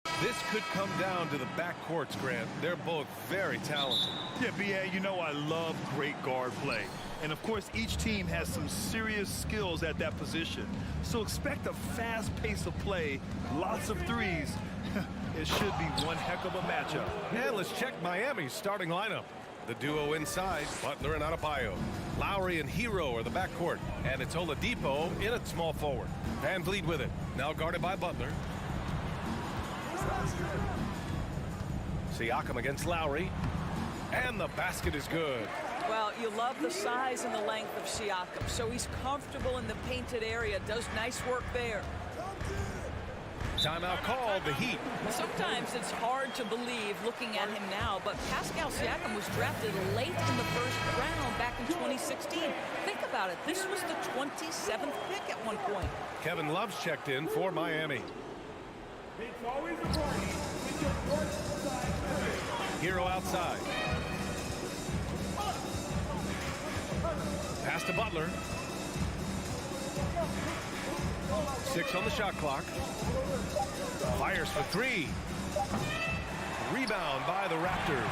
This could come down to the backcourts, Grant. They're both very talented. Yeah, B.A., you know I love great guard play. And, of course, each team has some serious skills at that position. So expect a fast pace of play, lots of threes. It should be one heck of a matchup. And let's check Miami's starting lineup. The duo inside, Butler and Adebayo. Lowry and Hero are the backcourt. And it's Oladipo in at small forward. Van Vliet with it. Now guarded by Butler. Siakam against Lowry. And the basket is good. Well, you love the size and the length of Siakam. So he's comfortable in the painted area. Does nice work there. Timeout called, the Heat. Sometimes it's hard to believe looking at him now, but Pascal Siakam was drafted late in the first round back in 2016. Think about it. This was the 27th pick at one point. Kevin Love's checked in for Miami. Hero outside. Pass to Butler. 6 on the shot clock. Fires for 3. Rebound by the Raptors.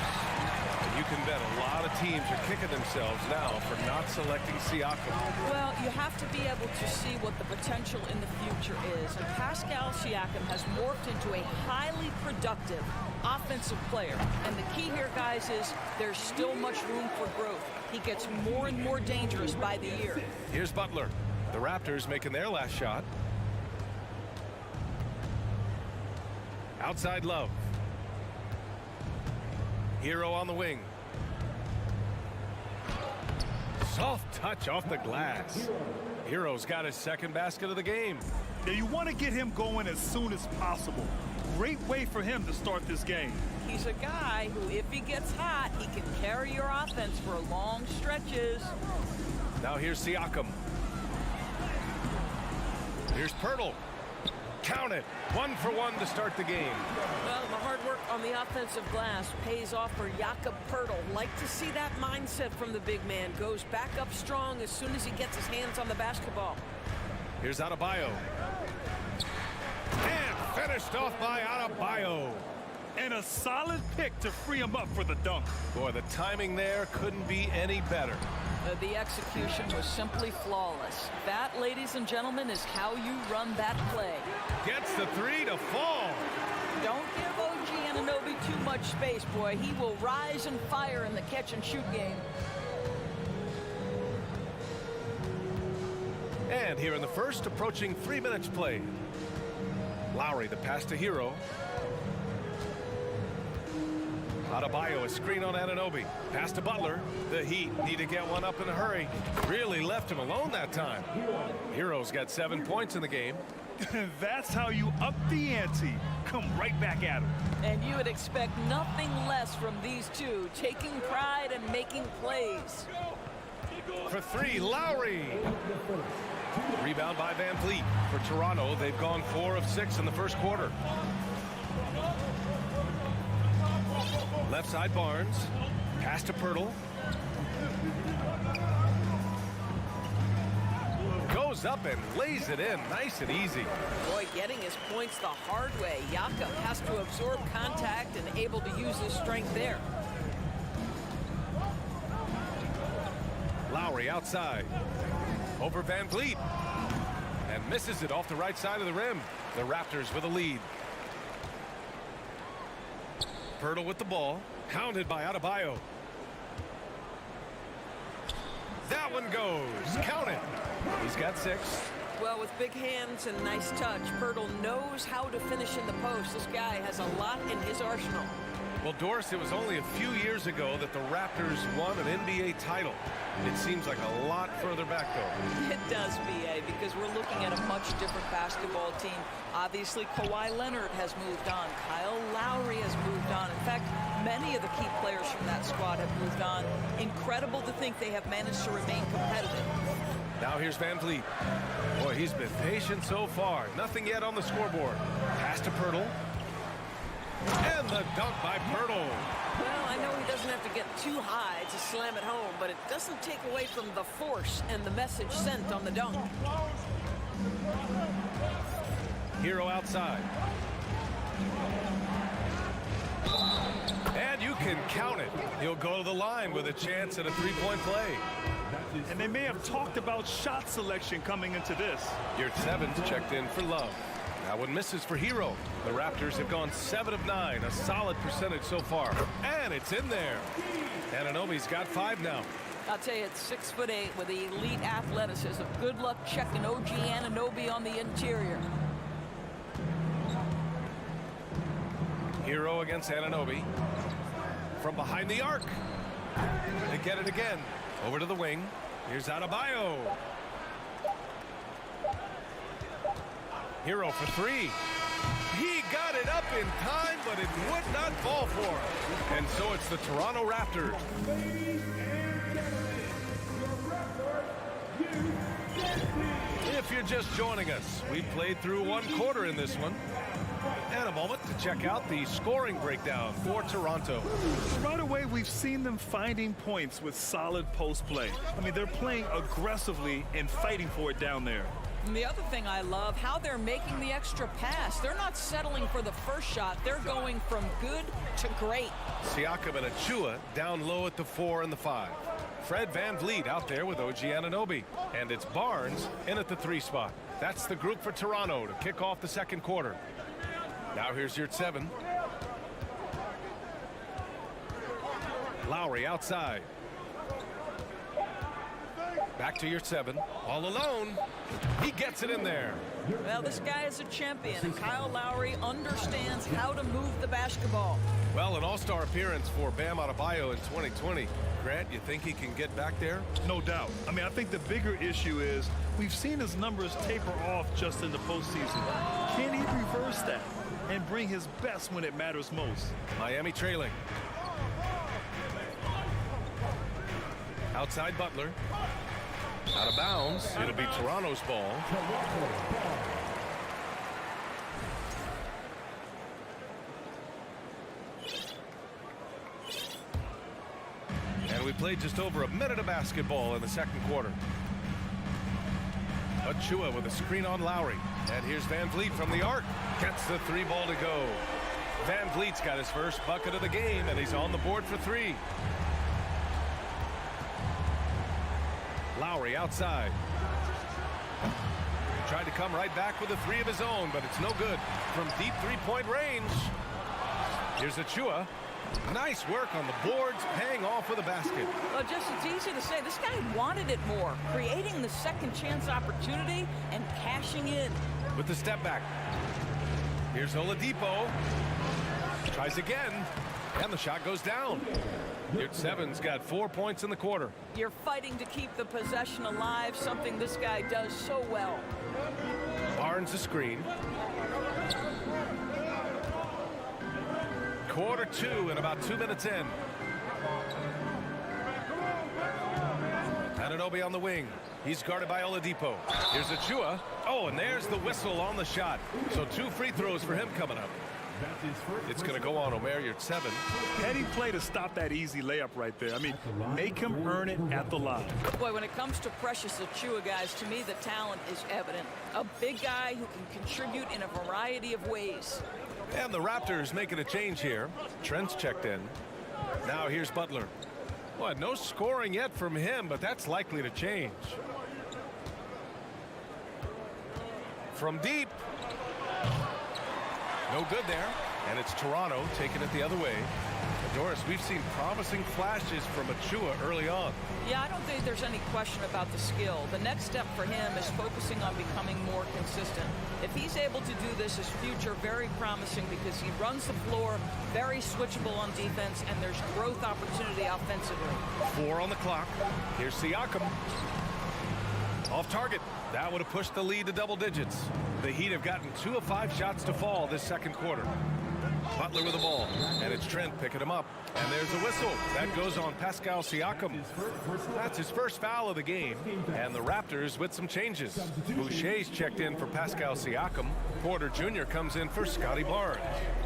You can bet a lot of teams are kicking themselves now for not selecting Siakam. Well, you have to be able to see what the potential in the future is. And Pascal Siakam has morphed into a highly productive offensive player. And the key here, guys, is there's still much room for growth. He gets more and more dangerous by the year. Here's Butler. The Raptors making their last shot. Outside Love. Hero on the wing. Soft touch off the glass. Hero's got his second basket of the game. Now you want to get him going as soon as possible. Great way for him to start this game. He's a guy who, if he gets hot, he can carry your offense for long stretches. Now here's Siakam. Here's Pirtle. Count it. 1 for 1 to start the game. Well, the hard work on the offensive glass pays off for Jakob Pirtle. Like to see that mindset from the big man. Goes back up strong as soon as he gets his hands on the basketball. Here's Adebayo. And finished off by Adebayo. And a solid pick to free him up for the dunk. Boy, the timing there couldn't be any better. The execution was simply flawless. That, ladies and gentlemen, is how you run that play. Gets the 3 to fall. Don't give OG Anunoby too much space, boy. He will rise and fire in the catch-and-shoot game. And here in the first, approaching 3 minutes played. Lowry, the pass to Hero. Adebayo, a screen on Anunoby. Pass to Butler. The Heat need to get one up in a hurry. Really left him alone that time. Hero's got 7 points in the game. That's how you up the ante. Come right back at him. And you would expect nothing less from these two, taking pride and making plays. For 3, Lowry. Rebound by Van Vliet. For Toronto, they've gone 4 of 6 in the first quarter. Left side Barnes. Pass to Pirtle. Goes up and lays it in. Nice and easy. Boy, getting his points the hard way. Jakob has to absorb contact and able to use his strength there. Lowry outside. Over Van Vliet. And misses it off the right side of the rim. The Raptors with a lead. Pirtle with the ball. Counted by Adebayo. That one goes. Count it. He's got 6. Well, with big hands and nice touch, Pirtle knows how to finish in the post. This guy has a lot in his arsenal. Well, Doris, it was only a few years ago that the Raptors won an NBA title. It seems like a lot further back, though. It does, B.A., because we're looking at a much different basketball team. Obviously, Kawhi Leonard has moved on. Kyle Lowry has moved on. In fact, many of the key players from that squad have moved on. Incredible to think they have managed to remain competitive. Now here's Van Vliet. Boy, he's been patient so far. Nothing yet on the scoreboard. Pass to Pirtle. And the dunk by Pirtle. Well, I know he doesn't have to get too high to slam it home, but it doesn't take away from the force and the message sent on the dunk. Hero outside. And you can count it. He'll go to the line with a chance at a three-point play. And they may have talked about shot selection coming into this. Your 7's checked in for Love. That one misses for Hero. The Raptors have gone 7 of 9, a solid percentage so far. And it's in there. Anunoby's got 5 now. I'll tell you, it's 6'8" with elite athleticism. Good luck checking OG Anunoby on the interior. Hero against Anunoby. From behind the arc. They get it again. Over to the wing. Here's Adebayo. Hero for 3. He got it up in time, but it would not fall for him. And so it's the Toronto Raptors. If you're just joining us, we played through 1 quarter in this one. And a moment to check out the scoring breakdown for Toronto. Right away, we've seen them finding points with solid post play. I mean, they're playing aggressively and fighting for it down there. And the other thing I love, how they're making the extra pass. They're not settling for the first shot. They're going from good to great. Siakam and Achua down low at the 4 and the 5. Fred VanVleet out there with OG Anunoby. And it's Barnes in at the 3 spot. That's the group for Toronto to kick off the second quarter. Now here's your 7. Lowry outside. Back to your 7. All alone. He gets it in there. Well, this guy is a champion, and Kyle Lowry understands how to move the basketball. Well, an all-star appearance for Bam Adebayo in 2020. Grant, you think he can get back there? No doubt. I mean, I think the bigger issue is we've seen his numbers taper off just in the postseason. Can he reverse that and bring his best when it matters most? Miami trailing. Outside Butler. Out of bounds. It'll be Toronto's ball. And we played just over a minute of basketball in the second quarter. Achua with a screen on Lowry. And here's VanVleet from the arc. Gets the 3 ball to go. VanVleet's got his first bucket of the game, and he's on the board for 3. Lowry outside. Tried to come right back with a 3 of his own, but it's no good from deep 3-point range. Here's Achua. Nice work on the boards, paying off with a basket. Well, just it's easy to say this guy wanted it more, creating the second chance opportunity and cashing in. With the step back. Here's Oladipo. Tries again, and the shot goes down. Your 7's got 4 points in the quarter. You're fighting to keep the possession alive, something this guy does so well. Barnes the screen. Quarter 2 and about 2 minutes in. Anunoby on the wing. He's guarded by Oladipo. Here's Achua. Oh, and there's the whistle on the shot. So 2 free throws for him coming up. It's going to go on Omer, your 7. Heady play to stop that easy layup right there. I mean, make him earn it at the line. Boy, when it comes to Precious Achua, guys, to me the talent is evident. A big guy who can contribute in a variety of ways. And the Raptors making a change here. Trent's checked in. Now here's Butler. Well, no scoring yet from him, but that's likely to change. From deep. No good there. And it's Toronto taking it the other way. Doris, we've seen promising flashes from Achua early on. Yeah, I don't think there's any question about the skill. The next step for him is focusing on becoming more consistent. If he's able to do this, his future very promising because he runs the floor, very switchable on defense, and there's growth opportunity offensively. 4 on the clock. Here's Siakam. Off target. That would have pushed the lead to double digits. The Heat have gotten 2 of 5 shots to fall this second quarter. Butler with the ball, and it's Trent picking him up. And there's a whistle. That goes on Pascal Siakam. That's his first foul of the game. And the Raptors with some changes. Boucher's checked in for Pascal Siakam. Porter Jr. comes in for Scotty Barnes.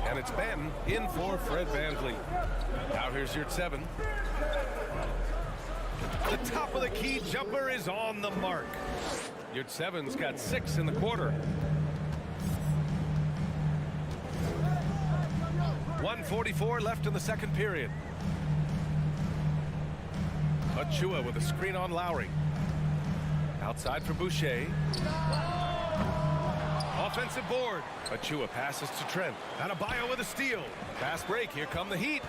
And it's Ben in for Fred VanVleet. Now here's your 7. The top of the key jumper is on the mark. Your 7's got 6 in the quarter. 1:44 left in the second period. Achua with a screen on Lowry. Outside for Boucher. Offensive board. Achua passes to Trent. Adebayo with a steal. Fast break. Here come the Heat.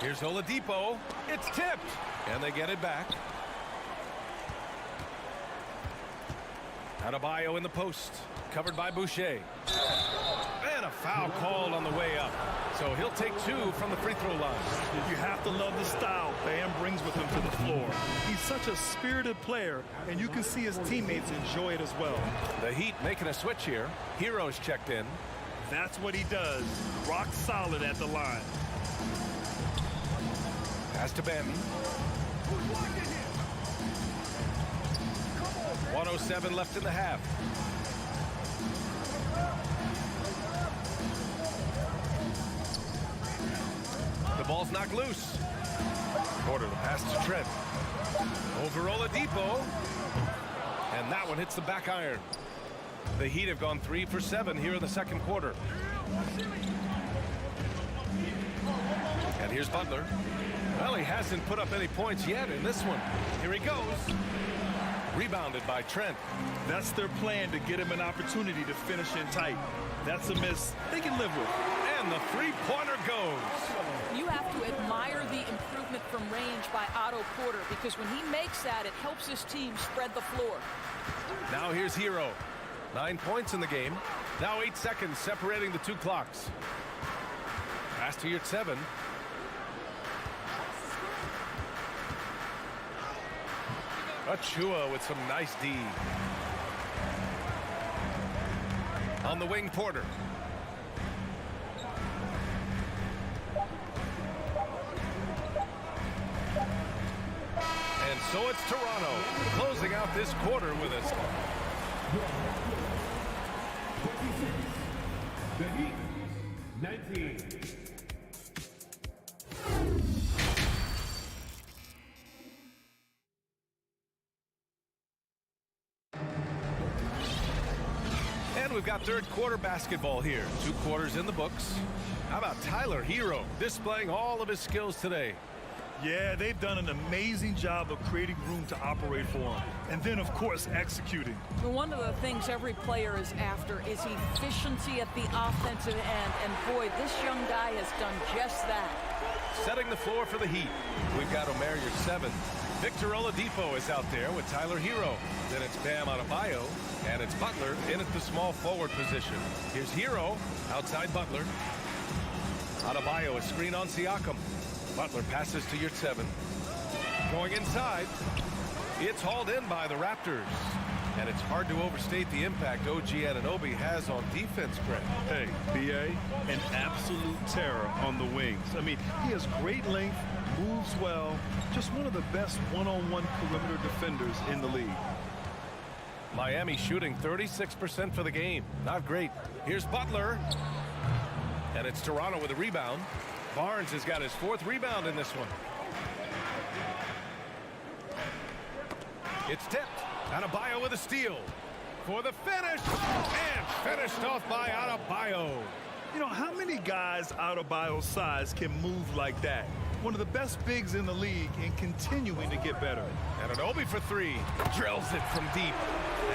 Here's Oladipo. It's tipped. And they get it back. Adebayo in the post. Covered by Boucher. And a foul called on the way up. So he'll take 2 from the free throw line. You have to love the style Bam brings with him to the floor. He's such a spirited player, and you can see his teammates enjoy it as well. The Heat making a switch here. Hero's checked in. That's what he does. Rock solid at the line. Pass to Benton. 1:07 left in the half. The ball's knocked loose. Porter the pass to Trent. Over Oladipo. And that one hits the back iron. The Heat have gone 3 for 7 here in the second quarter. And here's Butler. Well, he hasn't put up any points yet in this one. Here he goes. Rebounded by Trent. That's their plan, to get him an opportunity to finish in tight. That's a miss they can live with. And the three-pointer goes. You have to admire the improvement from range by Otto Porter, because when he makes that, it helps his team spread the floor. Now here's Hero. 9 points in the game. Now 8 seconds separating the two clocks. Pass to your 7. Achua with some nice D. On the wing, Porter. And so it's Toronto closing out this quarter with us. The Heat, 19. And we've got third quarter basketball here. 2 quarters in the books. How about Tyler Hero displaying all of his skills today? Yeah, they've done an amazing job of creating room to operate for him. And then, of course, executing. One of the things every player is after is efficiency at the offensive end. And boy, this young guy has done just that. Setting the floor for the Heat. We've got Omer, your 7. Victor Oladipo is out there with Tyler Hero. Then it's Bam Adebayo. And it's Butler in at the small forward position. Here's Hero outside Butler. Adebayo a screen on Siakam. Butler passes to your 7. Going inside. It's hauled in by the Raptors. And it's hard to overstate the impact OG Anunoby has on defense, Greg. Hey, B.A., an absolute terror on the wings. I mean, he has great length, moves well, just one of the best one-on-one perimeter defenders in the league. Miami shooting 36% for the game. Not great. Here's Butler. And it's Toronto with a rebound. Barnes has got his 4th rebound in this one. It's tipped. Adebayo with a steal. For the finish. And finished off by Adebayo. You know, how many guys Adebayo's size can move like that? One of the best bigs in the league and continuing to get better. Anunoby for 3. Drills it from deep.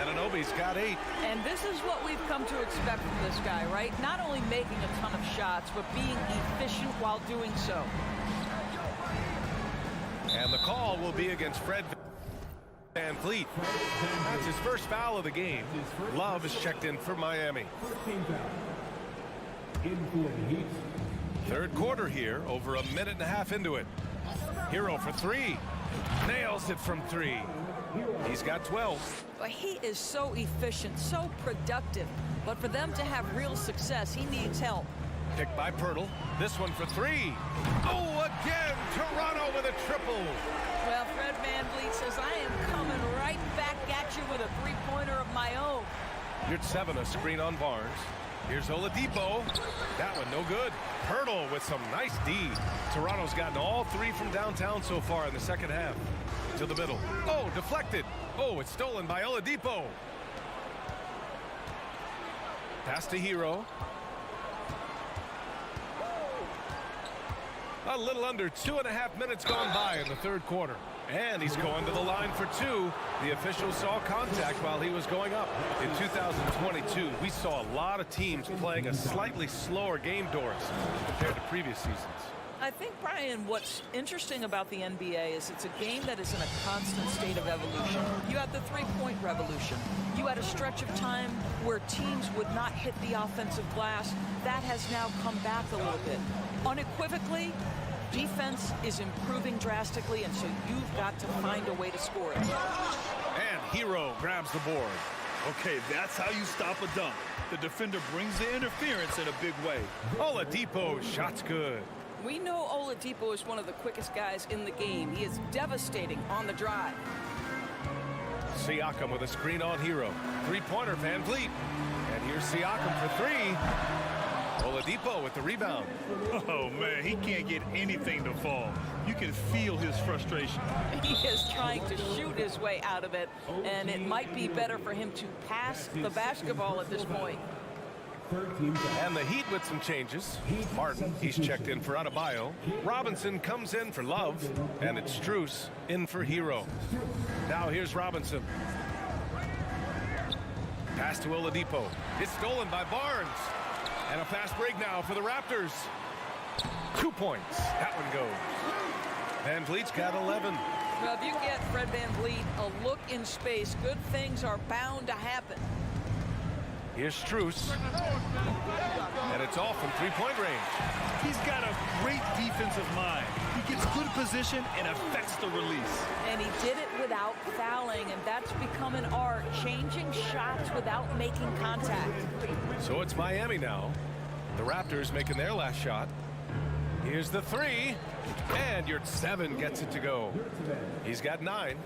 Anunoby's got 8. And this is what we've come to expect from this guy, right? Not only making a ton of shots, but being efficient while doing so. And the call will be against Fred VanVleet. That's his first foul of the game. Love is checked in for Miami. Third quarter here, over a minute and a half into it. Hero for 3. Nails it from 3. He's got 12. But he is so efficient, so productive. But for them to have real success, he needs help. Picked by Pirtle. This one for 3. Oh, again, Toronto with a triple. Well, Fred VanVleet says, I am coming right back at you with a three-pointer of my own. You're 7, a screen on Barnes. Here's Oladipo. That one no good. Pirtle with some nice D. Toronto's gotten all 3 from downtown so far in the second half. To the middle. Oh, deflected. Oh, it's stolen by Oladipo. Pass to Hero. A little under 2.5 minutes gone by in the third quarter. And he's going to the line for two. The official saw contact while he was going up. In 2022, we saw a lot of teams playing a slightly slower game, Doris, compared to previous seasons. I think, Brian, what's interesting about the NBA is it's a game that is in a constant state of evolution. You had the three-point revolution. You had a stretch of time where teams would not hit the offensive glass. That has now come back a little bit. Unequivocally, defense is improving drastically, and so you've got to find a way to score it. And Hero grabs the board. Okay, that's how you stop a dunk. The defender brings the interference in a big way. Oladipo, shot's good. We know Oladipo is one of the quickest guys in the game. He is devastating on the drive. Siakam with a screen on Hero. Three-pointer, Van Vliet. And here's Siakam for three. Oladipo with the rebound. Oh, man, he can't get anything to fall. You can feel his frustration. He is trying to shoot his way out of it, and it might be better for him to pass the basketball at this point. And the Heat with some changes. Martin, he's checked in for Adebayo. Robinson comes in for Love. And it's Strus in for Hero. Now here's Robinson. Pass to Oladipo. It's stolen by Barnes. And a fast break now for the Raptors. 2 points. That one goes. Van Vliet's got 11. Well, if you get Fred Van Vliet a look in space, good things are bound to happen. Here's Strus. And it's off from three-point range. He's got a great defensive mind. He gets good position and affects the release. And he did it without fouling, and that's become an art, changing shots without making contact. So it's Miami now. The Raptors making their last shot. Here's the three. And your 7 gets it to go. He's got 9.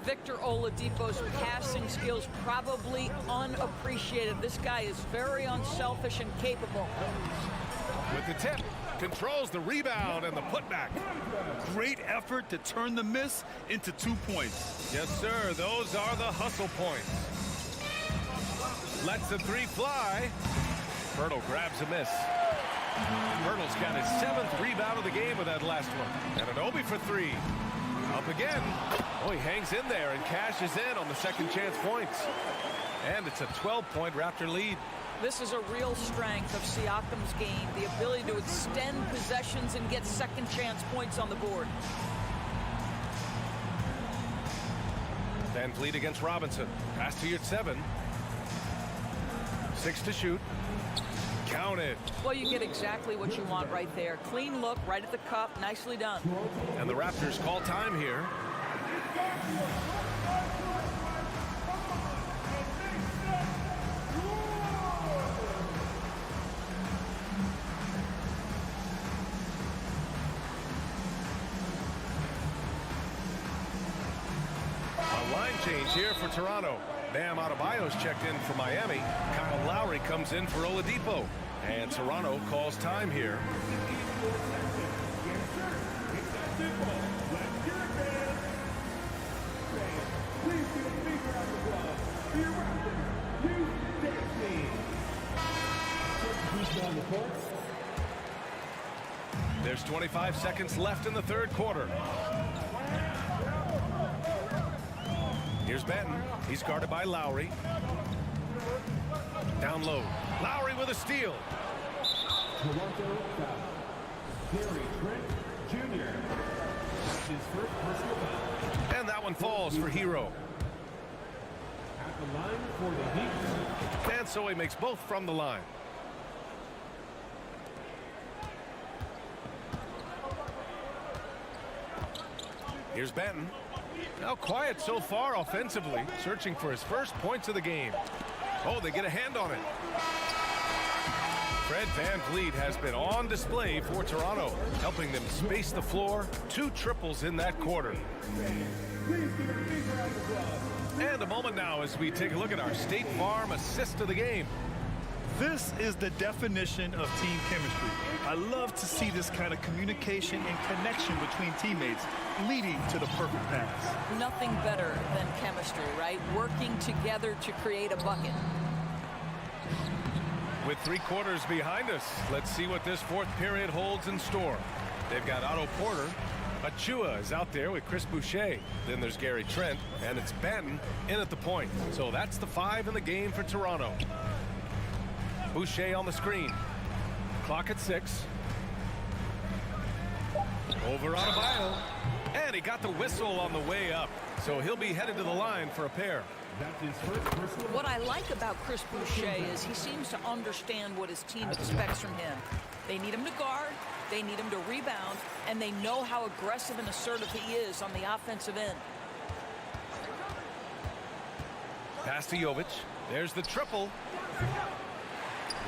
Victor Oladipo's passing skills probably unappreciated. This guy is very unselfish and capable. With the tip, controls the rebound and the putback. Great effort to turn the miss into 2 points. Yes, sir. Those are the hustle points. Lets the three fly. Hurdle grabs a miss. Hurdle's got his 7th rebound of the game with that last one. And an Obi for 3. Up again. Oh, he hangs in there and cashes in on the second chance points. And it's a 12-point Raptor lead. This is a real strength of Siakam's game, the ability to extend possessions and get second chance points on the board. Van Vliet against Robinson. Pass to your 7. 6 to shoot. Counted. Well, you get exactly what you want right there. Clean look, right at the cup, nicely done. And the Raptors call time here. A line change here for Toronto. Bam Adebayo's checked in for Miami. Kyle Lowry comes in for Oladipo. And Toronto calls time here. There's 25 seconds left in the third quarter. Here's Benton. He's guarded by Lowry. Down low. Lowry with a steal. Toronto foul. Gary Trent Jr. That's his first personal foul. And that one falls for Hero. At the line for the Heat. And so he makes both from the line. Here's Benton. Now quiet so far offensively, searching for his first points of the game. Oh, they get a hand on it. Fred Van Vliet has been on display for Toronto, helping them space the floor. 2 triples in that quarter. And a moment now as we take a look at our State Farm assist of the game. This is the definition of team chemistry. I love to see this kind of communication and connection between teammates leading to the perfect pass. Nothing better than chemistry, right? Working together to create a bucket. With 3 quarters behind us, let's see what this fourth period holds in store. They've got Otto Porter. Achua is out there with Chris Boucher. Then there's Gary Trent, and it's Banton in at the point. So that's the 5 in the game for Toronto. Boucher on the screen. Clock at 6. Over Adebayo. And he got the whistle on the way up. So he'll be headed to the line for a pair. That's his first personal. What I like about Chris Boucher is he seems to understand what his team expects from him. They need him to guard, they need him to rebound, and they know how aggressive and assertive he is on the offensive end. Pass to Jovic. There's the triple.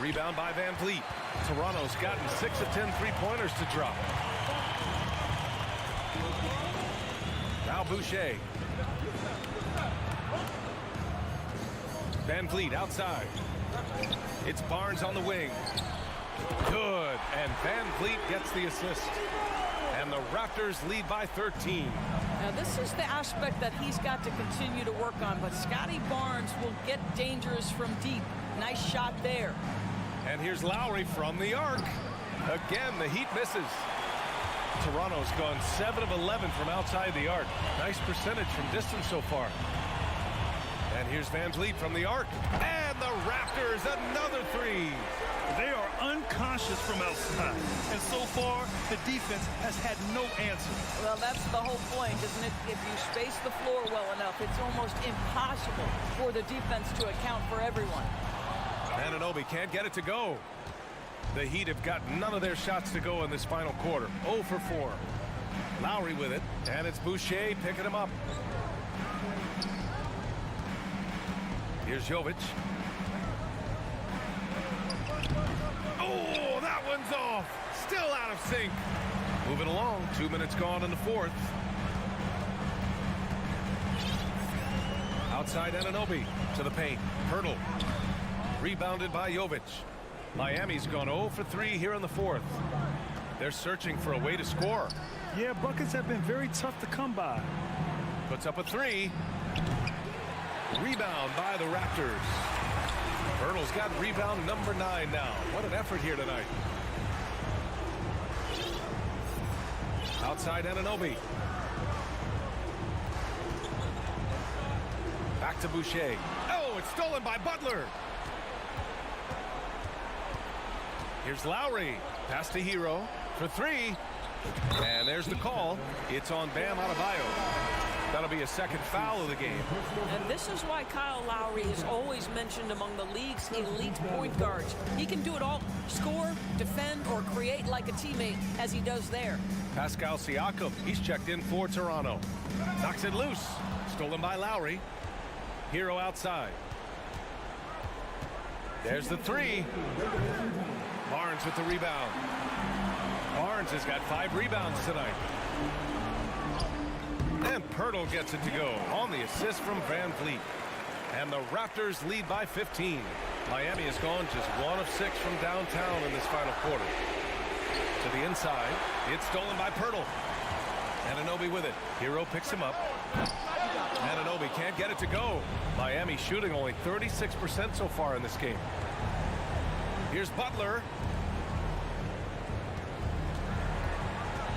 Rebound by Van Vliet. Toronto's gotten 6 of 10 3-pointers to drop. Now Boucher. Van Vliet outside. It's Barnes on the wing. Good. And Van Vliet gets the assist. And the Raptors lead by 13. Now this is the aspect that he's got to continue to work on, but Scotty Barnes will get dangerous from deep. Nice shot there. And here's Lowry from the arc. Again, the Heat misses. Toronto's gone 7 of 11 from outside the arc. Nice percentage from distance so far. And here's Van Vliet from the arc. And the Raptors, another 3. They are unconscious from outside. And so far, the defense has had no answer. Well, that's the whole point, isn't it? If you space the floor well enough, it's almost impossible for the defense to account for everyone. Anunoby can't get it to go. The Heat have got none of their shots to go in this final quarter. 0 for 4. Lowry with it, and it's Boucher picking him up. Here's Jovic. Oh, that one's off. Still out of sync. Moving along. 2 minutes gone in the 4th. Outside Anunoby to the paint. Hurdle. Rebounded by Jovic. Miami's gone 0 for 3 here in the 4th. They're searching for a way to score. Yeah, buckets have been very tough to come by. Puts up a 3. Rebound by the Raptors. Hurdle's got rebound number 9 now. What an effort here tonight. Outside Anunoby. Back to Boucher. Oh, it's stolen by Butler. Here's Lowry. Pass to Hero for 3. And there's the call. It's on Bam Adebayo. That'll be a second foul of the game. And this is why Kyle Lowry is always mentioned among the league's elite point guards. He can do it all. Score, defend, or create like a teammate, as he does there. Pascal Siakam, he's checked in for Toronto. Knocks it loose. Stolen by Lowry. Hero outside. There's the 3. Barnes with the rebound. Barnes has got 5 rebounds tonight. And Pirtle gets it to go on the assist from Van Vliet. And the Raptors lead by 15. Miami has gone just 1 of 6 from downtown in this final quarter. To the inside. It's stolen by Pirtle. Anunoby with it. Hero picks him up. Anunoby can't get it to go. Miami shooting only 36% so far in this game. Here's Butler.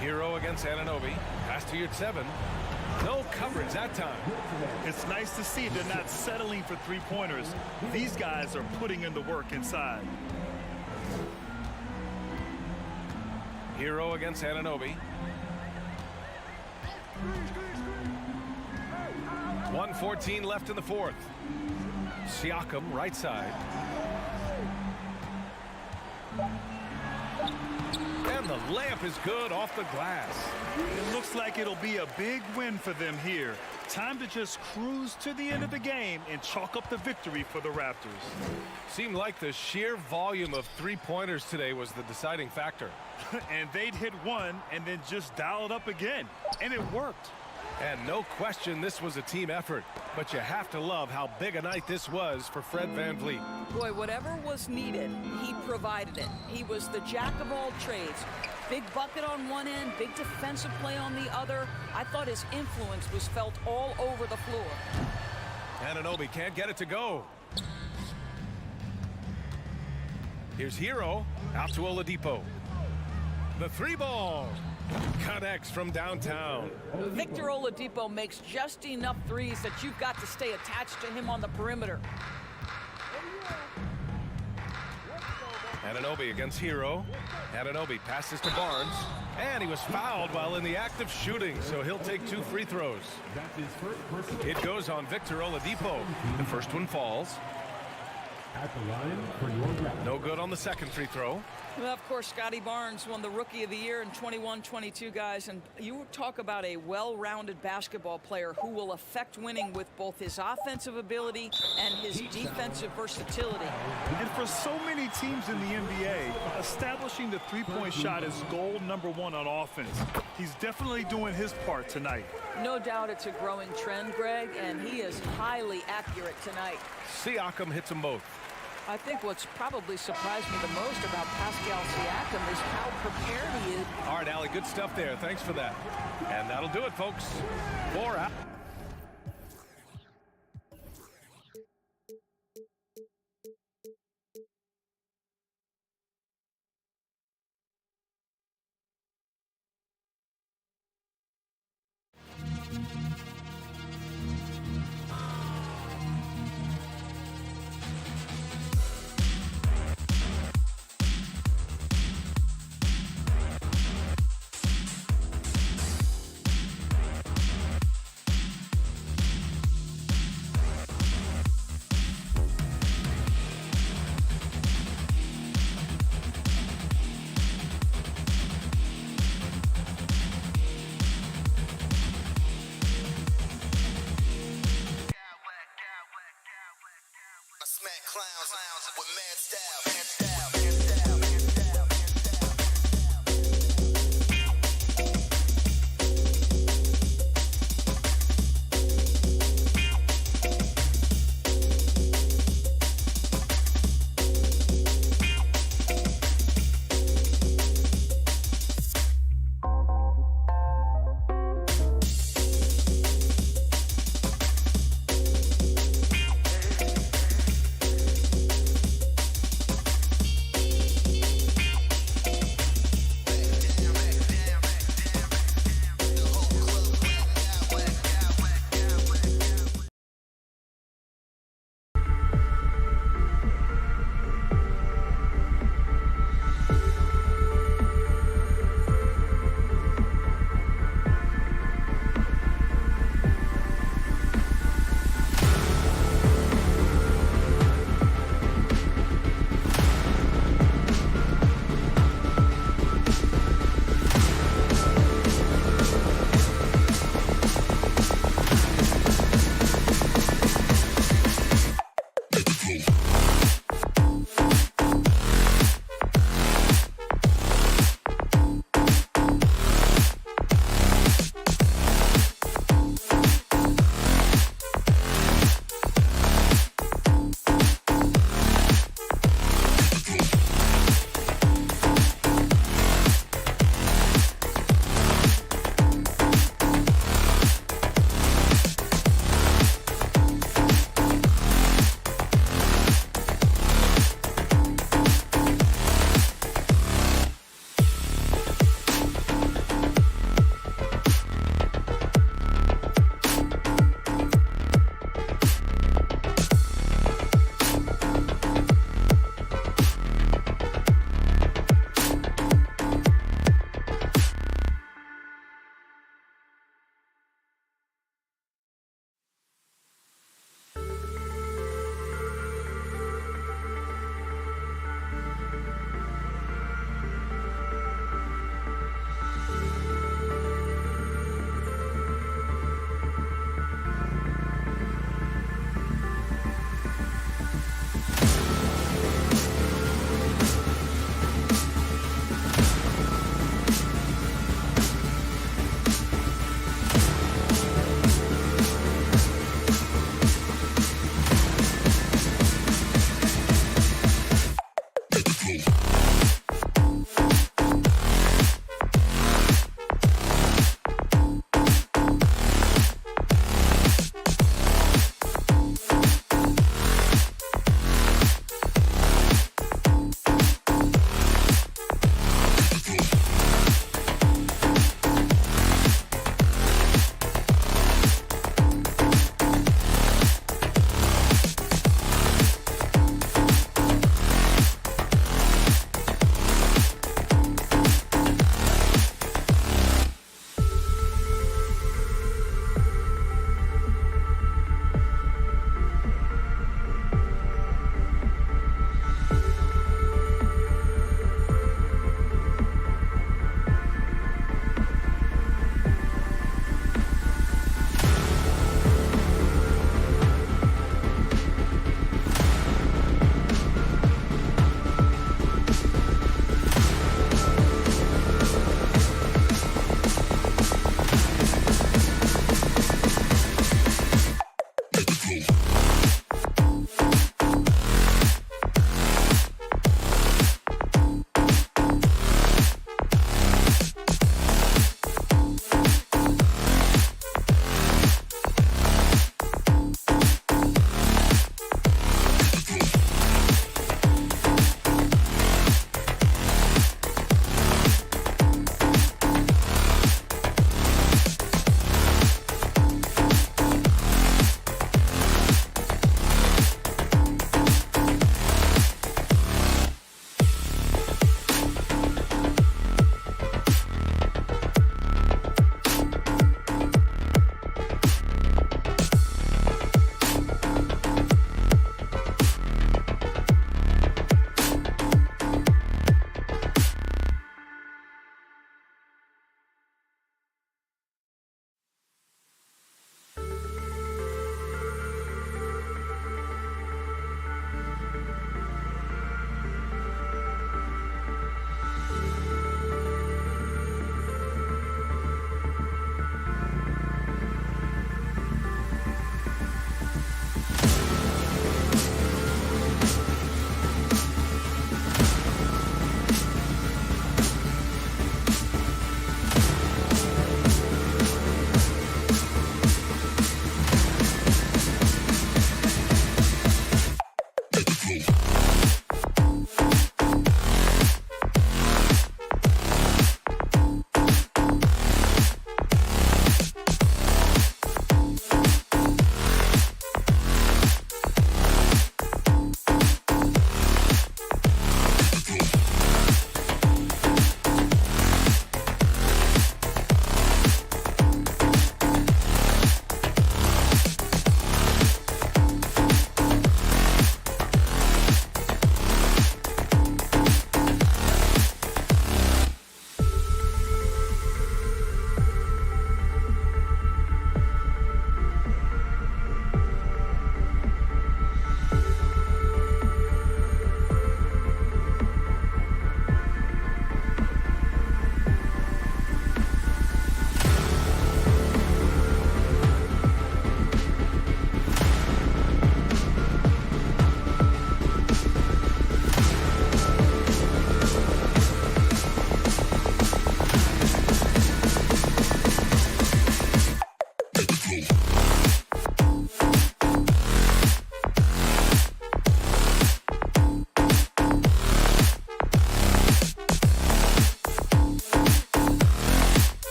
Hero against Anunoby. Pass to your 7. No coverage that time. It's nice to see they're not settling for 3-pointers. These guys are putting in the work inside. Hero against Anunoby. 1:14 left in the 4th. Siakam right side. And the layup is good off the glass. It looks like it'll be a big win for them here. Time to just cruise to the end of the game and chalk up the victory for the Raptors. Seemed like the sheer volume of 3-pointers today was the deciding factor. And they'd hit one and then just dial it up again. And it worked. And no question this was a team effort. But you have to love how big a night this was for Fred VanVleet. Boy, whatever was needed, he provided it. He was the jack of all trades. Big bucket on one end, big defensive play on the other. I thought his influence was felt all over the floor. Anunoby can't get it to go. Here's Hero out to Oladipo. The three ball connects from downtown. Victor Oladipo makes just enough threes that you've got to stay attached to him on the perimeter. Anunoby against Hero. Anunoby passes to Barnes, and he was fouled while in the act of shooting, so he'll take 2 free throws. That's his first personal. It goes on Victor Oladipo. The first one falls. At the line for your Raptors. No good on the second free throw. Well, of course, Scotty Barnes won the Rookie of the Year in 21-22, guys. And you talk about a well-rounded basketball player who will affect winning with both his offensive ability and his defensive versatility. And for so many teams in the NBA, establishing the three-point shot is goal number 1 on offense. He's definitely doing his part tonight. No doubt it's a growing trend, Greg, and he is highly accurate tonight. Siakam hits them both. I think what's probably surprised me the most about Pascal Siakam is how prepared he is. All right, Allie, good stuff there. Thanks for that. And that'll do it, folks. 4 out.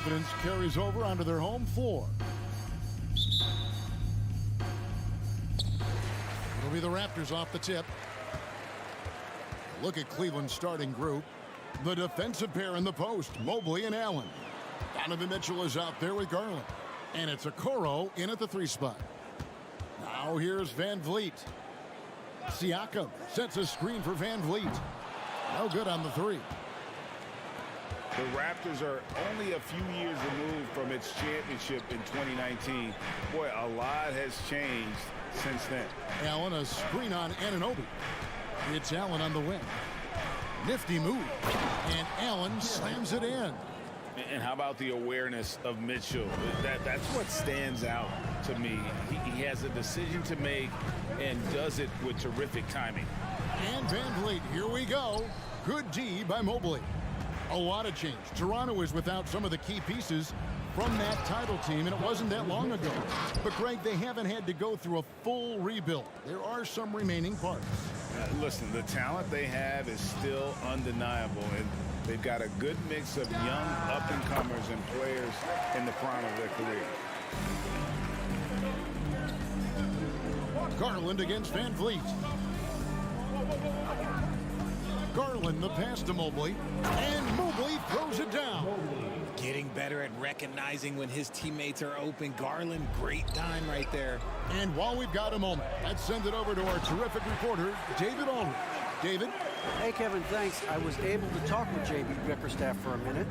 confidence carries over onto their home floor. It'll be the Raptors off the tip. Look at Cleveland's starting group. The defensive pair in the post, Mobley and Allen. Donovan Mitchell is out there with Garland. And it's Okoro in at the 3 spot. Now here's Van Vliet. Siakam sets a screen for Van Vliet. No good on the 3. The Raptors are only a few years removed from its championship in 2019. Boy, a lot has changed since then. Allen, a screen on Anunoby. It's Allen on the wing. Nifty move. And Allen slams it in. And how about the awareness of Mitchell? That's what stands out to me. He has a decision to make and does it with terrific timing. And Van Vliet, here we go. Good D by Mobley. A lot of change. Toronto is without some of the key pieces from that title team, and it wasn't that long ago. But, Greg, they haven't had to go through a full rebuild. There are some remaining parts. Listen, the talent they have is still undeniable, and they've got a good mix of young up-and-comers and players in the prime of their career. Garland against Van Vliet. Garland the pass to Mobley, and Mobley throws it down. Getting better at recognizing when his teammates are open. Garland, great time right there. And while we've got a moment, let's send it over to our terrific reporter, David Aldridge. David? Hey, Kevin, thanks. I was able to talk with J.B. Bickerstaff for a minute.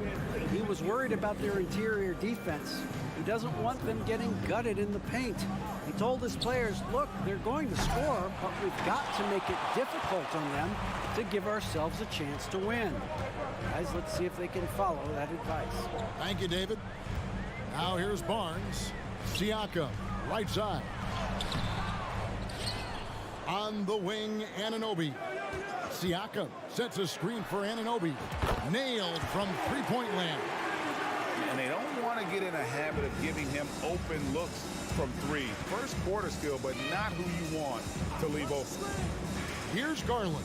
He was worried about their interior defense. He doesn't want them getting gutted in the paint. He told his players, look, they're going to score, but we've got to make it difficult on them to give ourselves a chance to win. Guys, let's see if they can follow that advice. Thank you, David. Now here's Barnes. Siakam, right side. On the wing, Anunoby. Siakam sets a screen for Anunoby. Nailed from three-point land. And they don't want to get in a habit of giving him open looks from 3. First quarter skill, but not who you want to leave open. Here's Garland.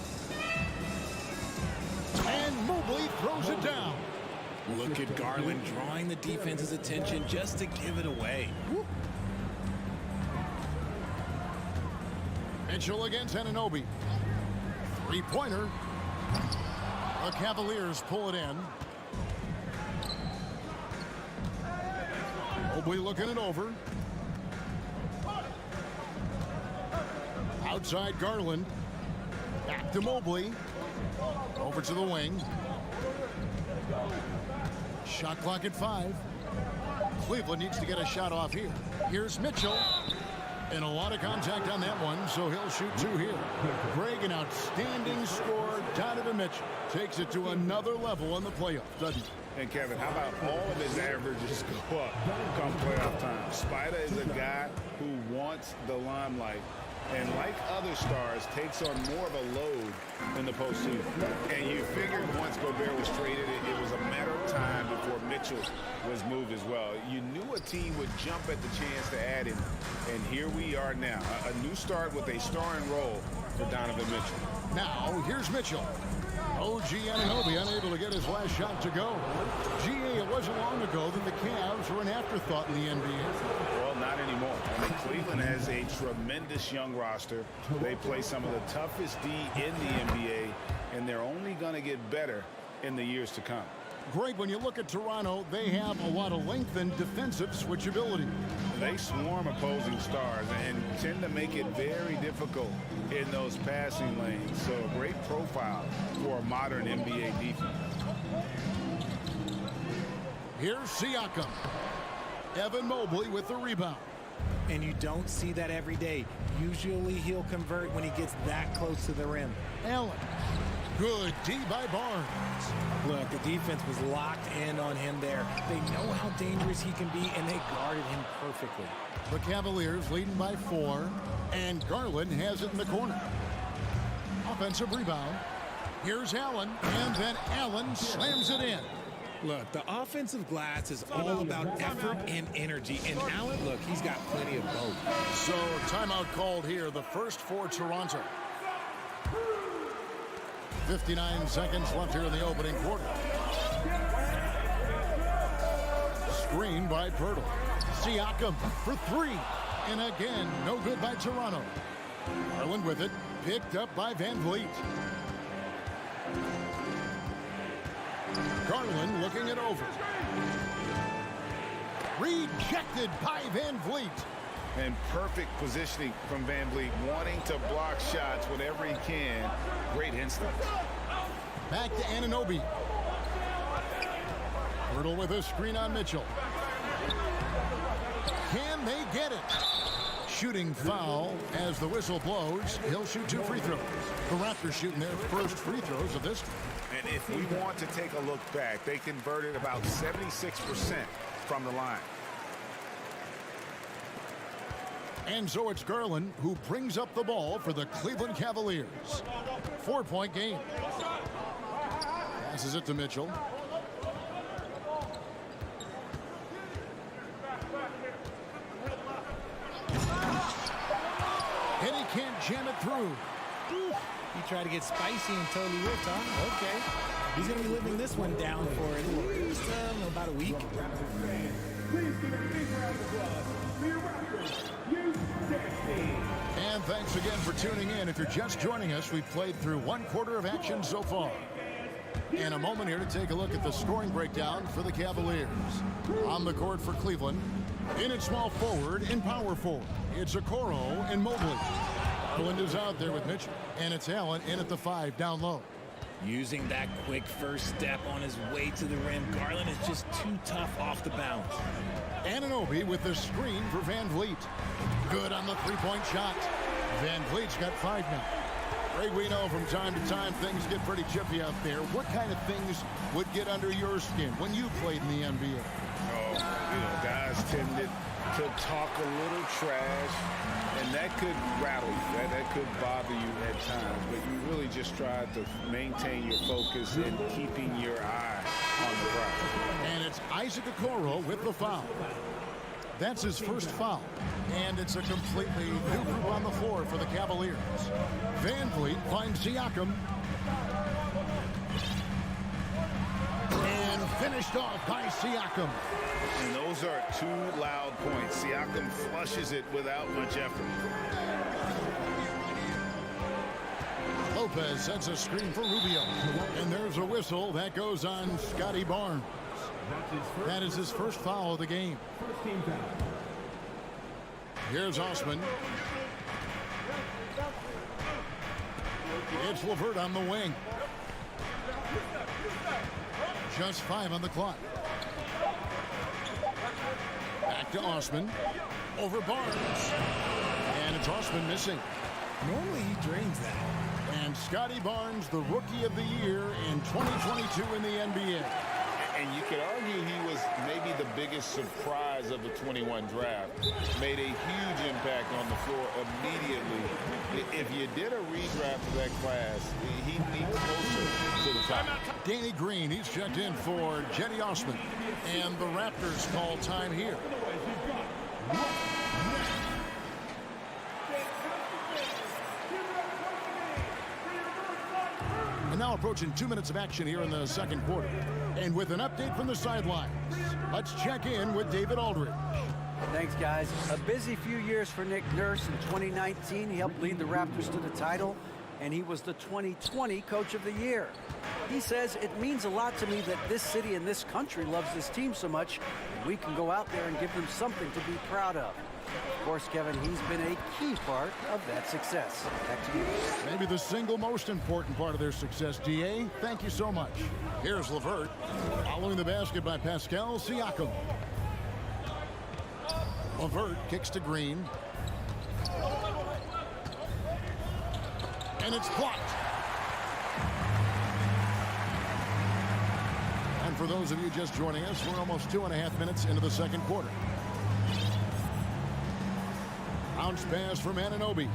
And Mobley throws it down. Look at Garland drawing the defense's attention just to give it away. Whoop. Mitchell against Anunoby. Three-pointer. The Cavaliers pull it in. Mobley looking it over. Outside Garland. Back to Mobley. Over to the wing. Shot clock at 5. Cleveland needs to get a shot off here. Here's Mitchell. And a lot of contact on that one, so he'll shoot 2 here. Greg, an outstanding score. Donovan Mitchell takes it to another level in the playoffs, doesn't he? And Kevin, how about all of his averages go up come playoff time? Spider is a guy who wants the limelight, and like other stars, takes on more of a load in the postseason. And you figured once Gobert was traded, it was a matter of time before Mitchell was moved as well. You knew a team would jump at the chance to add him, and here we are now. A new start with a starring role for Donovan Mitchell. Now, here's Mitchell. OG Anunoby unable to get his last shot to go. GA, it wasn't long ago that the Cavs were an afterthought in the NBA. Well, not anymore. I mean, Cleveland has a tremendous young roster. They play some of the toughest D in the NBA, and they're only going to get better in the years to come. Greg, when you look at Toronto, they have a lot of length and defensive switchability. They swarm opposing stars and tend to make it very difficult in those passing lanes. So a great profile for a modern NBA defense. Here's Siakam. Evan Mobley with the rebound. And you don't see that every day. Usually he'll convert when he gets that close to the rim. Allen. Good D by Barnes. Look, the defense was locked in on him there. They know how dangerous he can be, and they guarded him perfectly. The Cavaliers leading by 4, and Garland has it in the corner. Offensive rebound. Here's Allen, and then Allen slams it in. Look, the offensive glass is all about effort and energy, and Allen, look, he's got plenty of both. So, timeout called here, the first for Toronto. 59 seconds left here in the opening quarter. screen by Pirtle. Siakam for three. And again, no good by Toronto. Garland with it. Picked up by Van Vliet. Garland looking it over. Rejected by Van Vliet. And perfect positioning from Van Vliet, wanting to block shots whenever he can. Great instinct. Back to Anunoby. Pirtle with a screen on Mitchell. Can they get it? Shooting foul as the whistle blows. He'll shoot 2 free throws. The Raptors shooting their first free throws of this. And if we want to take a look back, they converted about 76% from the line. And so it's Garland who brings up the ball for the Cleveland Cavaliers. 4-point game. Passes it to Mitchell. And he can't jam it through. He tried to get spicy and totally whipped, huh? Okay. He's going to be living this one down for at least about a week. And thanks again for tuning in. If you're just joining us, we've played through 1/4 of action so far. And a moment here to take a look at the scoring breakdown for the Cavaliers. On the court for Cleveland, in at small forward and power forward, it's Okoro and Mobley. Garland is out there with Mitchell, and it's Allen in at the 5 down low. Using that quick first step on his way to the rim, Garland is just too tough off the bounce. Anunoby with the screen for Van Vliet. Good on the three-point shot. Van Vliet's got 5 now. Greg, we know from time to time things get pretty chippy out there. What kind of things would get under your skin when you played in the NBA? Oh, guys tended to talk a little trash, and that could rattle you. That could bother you at times, but you really just try to maintain your focus and keeping your eye on the prize. And it's Isaac Okoro with the foul. That's his first foul. And it's a completely new group on the floor for the Cavaliers. Van Vliet finds Siakam. And finished off by Siakam. And those are 2 loud points. Siakam flushes it without much effort. Lopez sets a screen for Rubio. And there's a whistle that goes on Scotty Barnes. That is his first foul of the game. Here's Osman. It's LeVert on the wing. Just 5 on the clock. Back to Osman. Over Barnes. And it's Osman missing. Normally he drains that. And Scotty Barnes, the Rookie of the Year in 2022 in the NBA. And you could argue he was maybe the biggest surprise of the 21 draft. Made a huge impact on the floor immediately. If you did a redraft of that class, he'd be closer to the top. Danny Green, he's checked in for Jetty Osman. And the Raptors call time here. And now approaching 2 minutes of action here in the second quarter. And with an update from the sidelines, let's check in with David Aldridge. Thanks, guys. A busy few years for Nick Nurse. In 2019, he helped lead the Raptors to the title, and he was the 2020 Coach of the Year. He says, it means a lot to me that this city and this country loves this team so much, and we can go out there and give them something to be proud of. Of course, Kevin, he's been a key part of that success. Back to you. Maybe the single most important part of their success, D.A. Thank you so much. Here's LeVert, following the basket by Pascal Siakam. LeVert kicks to Green. And it's blocked. And for those of you just joining us, we're almost 2.5 minutes into the second quarter. Bounce pass from Anunoby.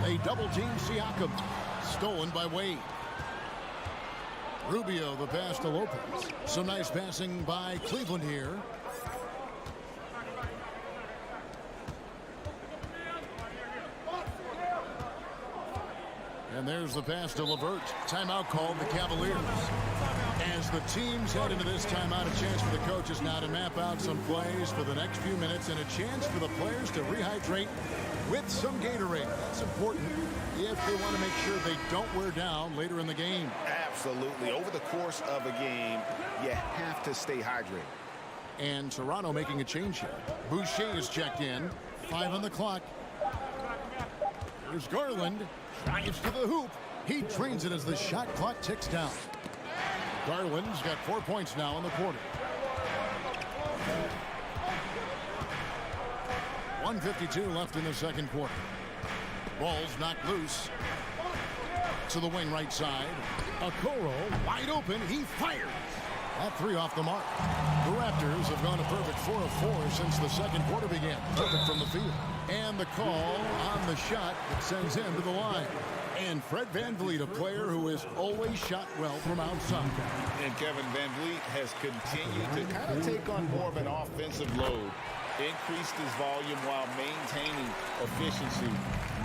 They double team Siakam. Stolen by Wade. Rubio the pass to Lopez. Some nice passing by Cleveland here. And there's the pass to LeVert. Timeout called the Cavaliers. As As the teams head into this timeout, a chance for the coaches now to map out some plays for the next few minutes and a chance for the players to rehydrate with some Gatorade. That's important if they want to make sure they don't wear down later in the game. Absolutely. Over the course of a game, you have to stay hydrated. And Toronto making a change here. Boucher is checked in. 5 on the clock. Here's Garland. Drives to the hoop. He drains it as the shot clock ticks down. Garland's got 4 points now in the quarter. 1:52 left in the second quarter. Ball's knocked loose. To the wing right side. Okoro wide open. He fires. That 3 off the mark. The Raptors have gone a perfect 4 of 4 since the second quarter began. Perfect from the field. And the call on the shot that sends him to the line. And Fred VanVleet, a player who has always shot well from outside. And Kevin VanVleet has continued to kind of take on more of an offensive load. Increased his volume while maintaining efficiency.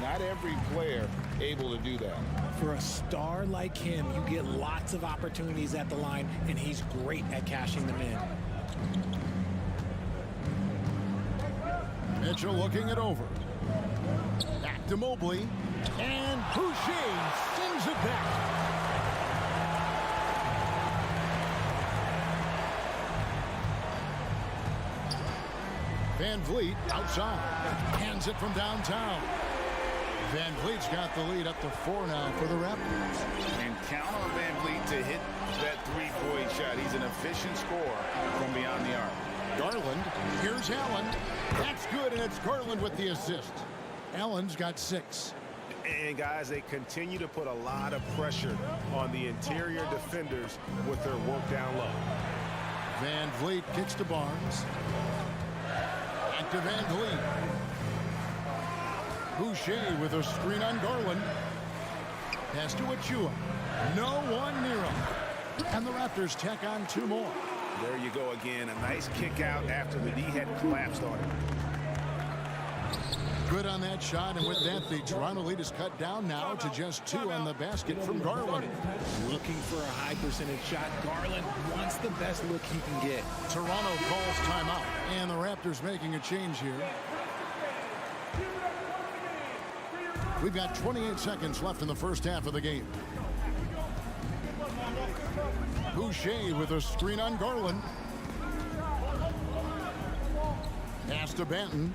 Not every player able to do that. For a star like him, you get lots of opportunities at the line, and he's great at cashing them in. Mitchell looking it over. Back to Mobley. And Boucher sends it back. VanVleet outside. Hands it from downtown. VanVleet's got the lead up to 4 now for the Raptors. And count on VanVleet to hit that three-point shot. He's an efficient scorer from beyond the arc. Garland. Here's Allen. That's good, and it's Garland with the assist. Allen's got 6. And guys, they continue to put a lot of pressure on the interior defenders with their work down low. VanVleet kicks to Barnes. Back to VanVleet. Boucher with a screen on Garland. Pass to Achua. No one near him. And the Raptors tack on 2 more. There you go again. A nice kick out after the D had collapsed on him. Good on that shot, and with that, the Toronto lead is cut down now to just 2 on the basket from Garland. Looking for a high percentage shot. Garland wants the best look he can get. Toronto calls timeout, and the Raptors making a change here. We've got 28 seconds left in the first half of the game. Boucher with a screen on Garland. Pass to Banton.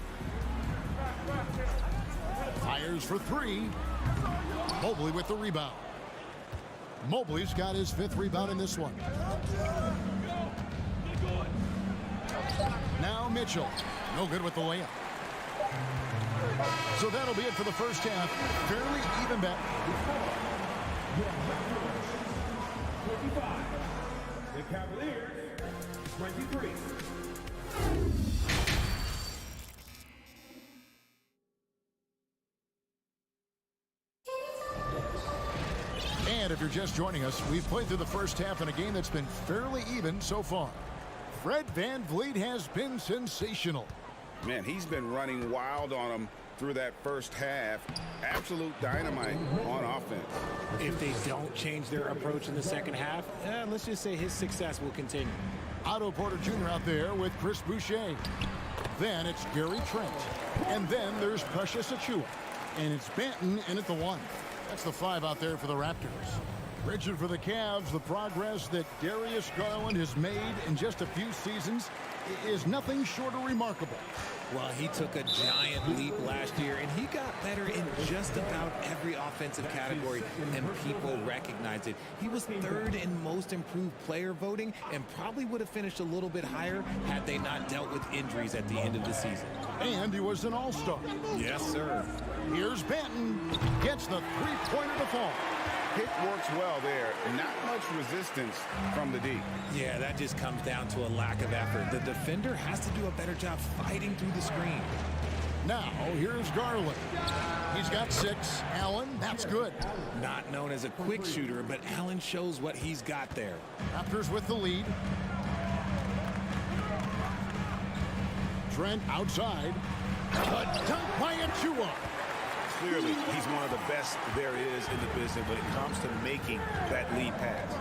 Fires for 3. Mobley with the rebound. Mobley's got his 5th rebound in this one. Now Mitchell. No good with the layup. So that'll be it for the first half. Fairly even bet. The Cavaliers, 23. And if you're just joining us, we've played through the first half in a game that's been fairly even so far. Fred VanVleet has been sensational. Man, he's been running wild on him through that first half. Absolute dynamite on offense. If they don't change their approach in the second half, let's just say his success will continue. Otto Porter Jr. out there with Chris Boucher. Then it's Gary Trent. And then there's Precious Achua. And it's Banton in at the 1. That's the 5 out there for the Raptors. Richard, for the Cavs, the progress that Darius Garland has made in just a few seasons is nothing short of remarkable. Well, he took a giant leap last year, and he got better in just about every offensive category, and people recognize it. He was 3rd in most improved player voting and probably would have finished a little bit higher had they not dealt with injuries at the end of the season. And he was an all-star. Yes, sir. Here's Banton. Gets the 3-pointer to fall. Pick works well there. Not much resistance from the D. Yeah, that just comes down to a lack of effort. The defender has to do a better job fighting through the screen. Now, here's Garland. He's got 6. Allen, that's good. Not known as a quick shooter, but Allen shows what he's got there. Raptors with the lead. Trent outside. A dunk by Achua. clearly, he's one of the best there is in the business when it comes to making that lead pass.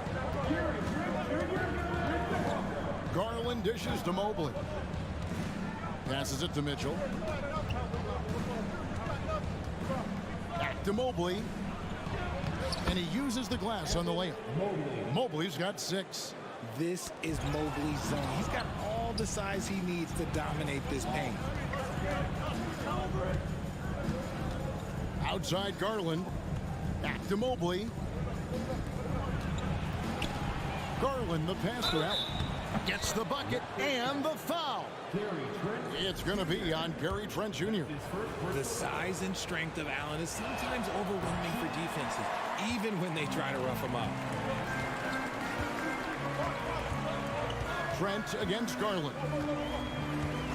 Garland dishes to Mobley. Passes it to Mitchell. Back to Mobley. And he uses the glass on the layup. Mobley's got 6. This is Mobley's zone. He's got all the size he needs to dominate this paint. Outside Garland. Back to Mobley. Garland, the pass to Allen. Gets the bucket and the foul. It's going to be on Gary Trent Jr. The size and strength of Allen is sometimes overwhelming for defenses, even when they try to rough him up. Trent against Garland.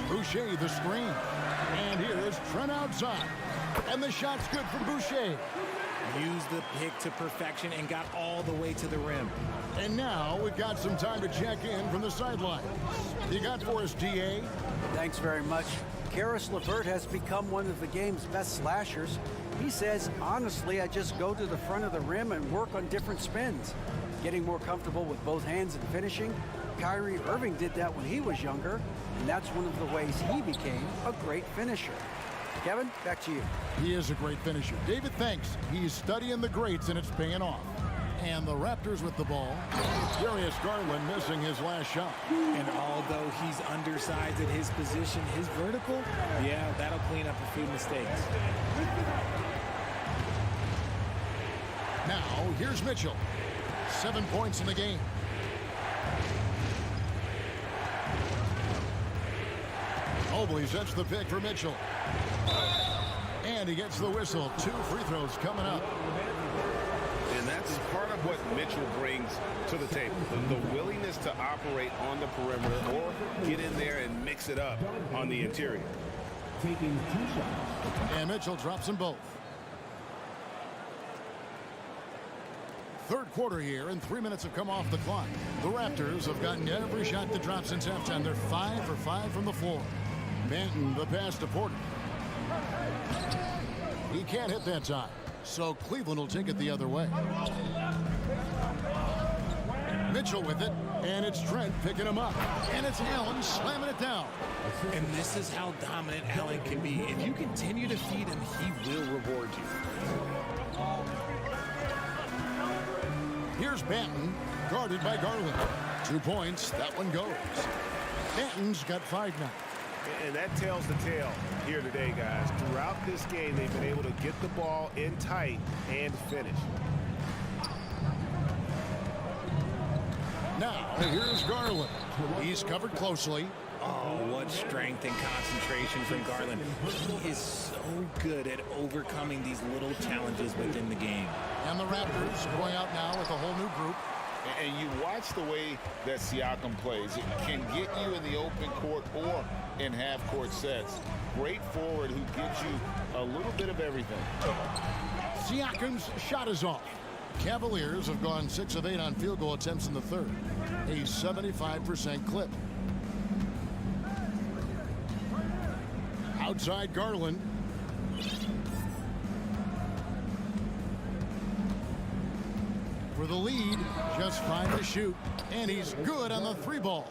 Boucher the screen. And here's Trent outside. And the shot's good from Boucher. Used the pick to perfection and got all the way to the rim. And now we've got some time to check in from the sideline. You got for us, DA? Thanks very much. Karis LeVert has become one of the game's best slashers. He says, honestly, I just go to the front of the rim and work on different spins. Getting more comfortable with both hands and finishing. Kyrie Irving did that when he was younger, and that's one of the ways he became a great finisher. Kevin, back to you. He is a great finisher. David, thanks. He's studying the greats, and it's paying off. And the Raptors with the ball. Darius Garland missing his last shot. And although he's undersized at his position, his vertical, yeah, that'll clean up a few mistakes. Now, here's Mitchell. 7 points in the game. Mobley sets the pick for Mitchell. And he gets the whistle. 2 free throws coming up. And that's part of what Mitchell brings to the table. The willingness to operate on the perimeter or get in there and mix it up on the interior. Taking 2 shots. And Mitchell drops them both. Third quarter here, and 3 minutes have come off the clock. The Raptors have gotten every shot that dropped since halftime. They're 5 for 5 from the floor. Banton, the pass to Porter. He can't hit that time, so Cleveland will take it the other way. Mitchell with it, and it's Trent picking him up. And it's Allen slamming it down. And this is how dominant Allen can be. If you continue to feed him, he will reward you. Here's Banton, guarded by Garland. 2 points, that one goes. Banton's got 5 now. And that tells the tale here today, guys. Throughout this game, they've been able to get the ball in tight and finish. Now, here's Garland. He's covered closely. Oh, what strength and concentration from Garland. He is so good at overcoming these little challenges within the game. And the Raptors going out now with a whole new group. And you watch the way that Siakam plays. It can get you in the open court or in half-court sets. Great forward who gives you a little bit of everything. Siakam's shot is off. Cavaliers have gone 6 of 8 on field goal attempts in the third. A 75% clip. Outside Garland. For the lead, just 5 to shoot. And he's good on the 3 ball.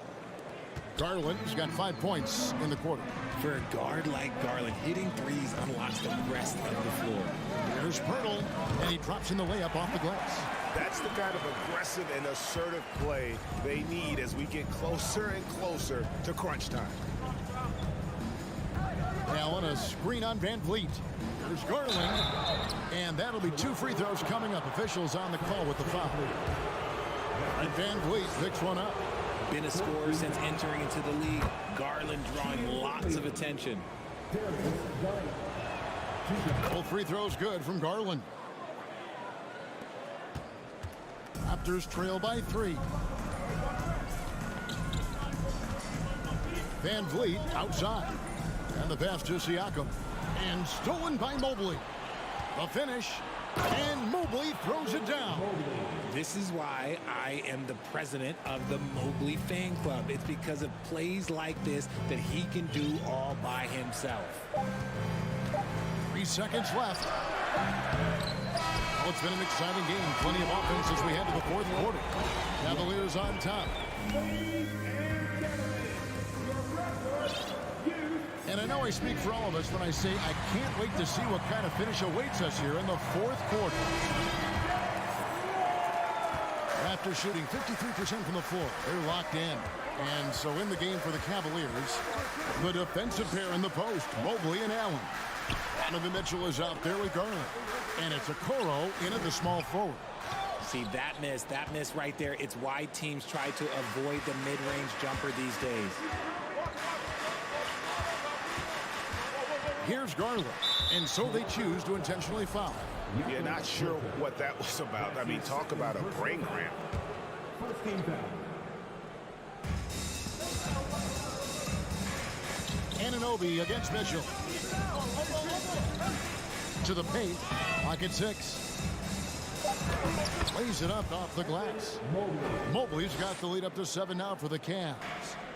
Garland's got 5 points in the quarter. For a guard like Garland, hitting threes unlocks the rest of the floor. There's Pirtle, and he drops in the layup off the glass. That's the kind of aggressive and assertive play they need as we get closer and closer to crunch time. Allen, a screen on Van Vliet. There's Garland, and that'll be 2 free throws coming up. Officials on the call with the foul. And Van Vliet picks one up. Been a scorer since entering into the league. Garland drawing lots of attention. Both free throws good from Garland. Raptors trail by 3. Van Vliet outside. And the pass to Siakam. And stolen by Mobley. The finish. And Mobley throws it down. This is why I am the president of the Mobley fan club. It's because of plays like this that he can do all by himself. 3 seconds left. Well, it's been an exciting game. Plenty of offense as we head to the fourth quarter. Cavaliers on top. And I know I speak for all of us when I say I can't wait to see what kind of finish awaits us here in the fourth quarter. After shooting 53% from the floor, they're locked in. And so in the game for the Cavaliers, the defensive pair in the post, Mobley and Allen. Donovan Mitchell is out there with Garland. And it's Okoro in at the small forward. See, that miss right there. It's why teams try to avoid the mid-range jumper these days. Here's Garland. And so they choose to intentionally foul. You're not sure what that was about. I mean, talk about a brain cramp. First team foul. Anunoby against Mitchell. To the paint. Pocket 6. Lays it up off the glass. Mobley's got the lead up to 7 now for the Cavs.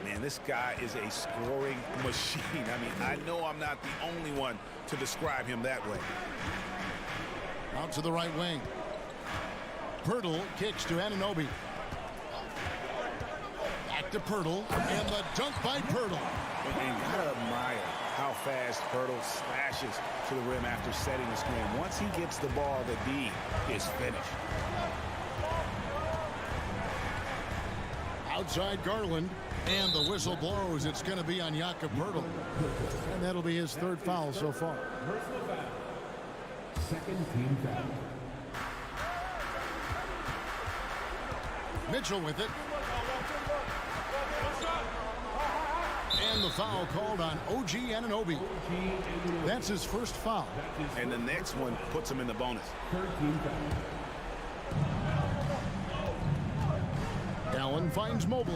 Man, this guy is a scoring machine. I mean, I know I'm not the only one to describe him that way. Out to the right wing. Pirtle kicks to Anunoby. Back to Pirtle. And the dunk by Pirtle. And gotta admire how fast Pirtle slashes to the rim after setting the screen. Once he gets the ball, the D is finished. Outside Garland. And the whistle blows. It's going to be on Jakob Pirtle. And that'll be his third foul so far. Personal foul. Second team foul. Mitchell with it. And the foul called on OG Anunoby. That's his first foul. And the next one puts him in the bonus. Third team foul. Allen finds Mobley.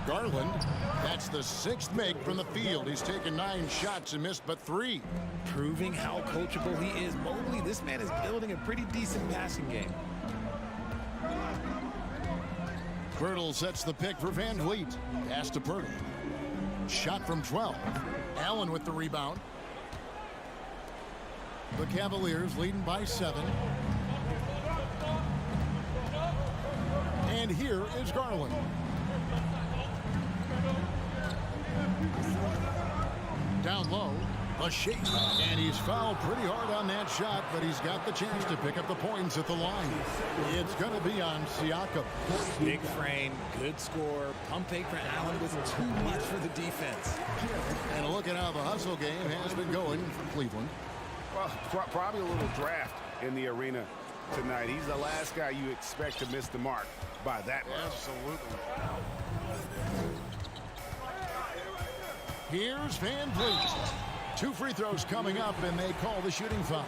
Garland, that's the 6th make from the field. He's taken 9 shots and missed but 3. Proving how coachable he is. Mobley, this man is building a pretty decent passing game. Pirtle sets the pick for Van Vliet. Pass to Pirtle. Shot from 12. Allen with the rebound. The Cavaliers leading by 7. And here is Garland. Down low, a shake. And he's fouled pretty hard on that shot, but he's got the chance to pick up the points at the line. It's going to be on Siakam. Big frame, good score. Pump fake for Allen was too much for the defense. And a look at how the hustle game has been going for Cleveland. Well, probably a little draft in the arena tonight. He's the last guy you expect to miss the mark by that much. Absolutely. Here's Van Vliet. 2 free throws coming up, and they call the shooting foul.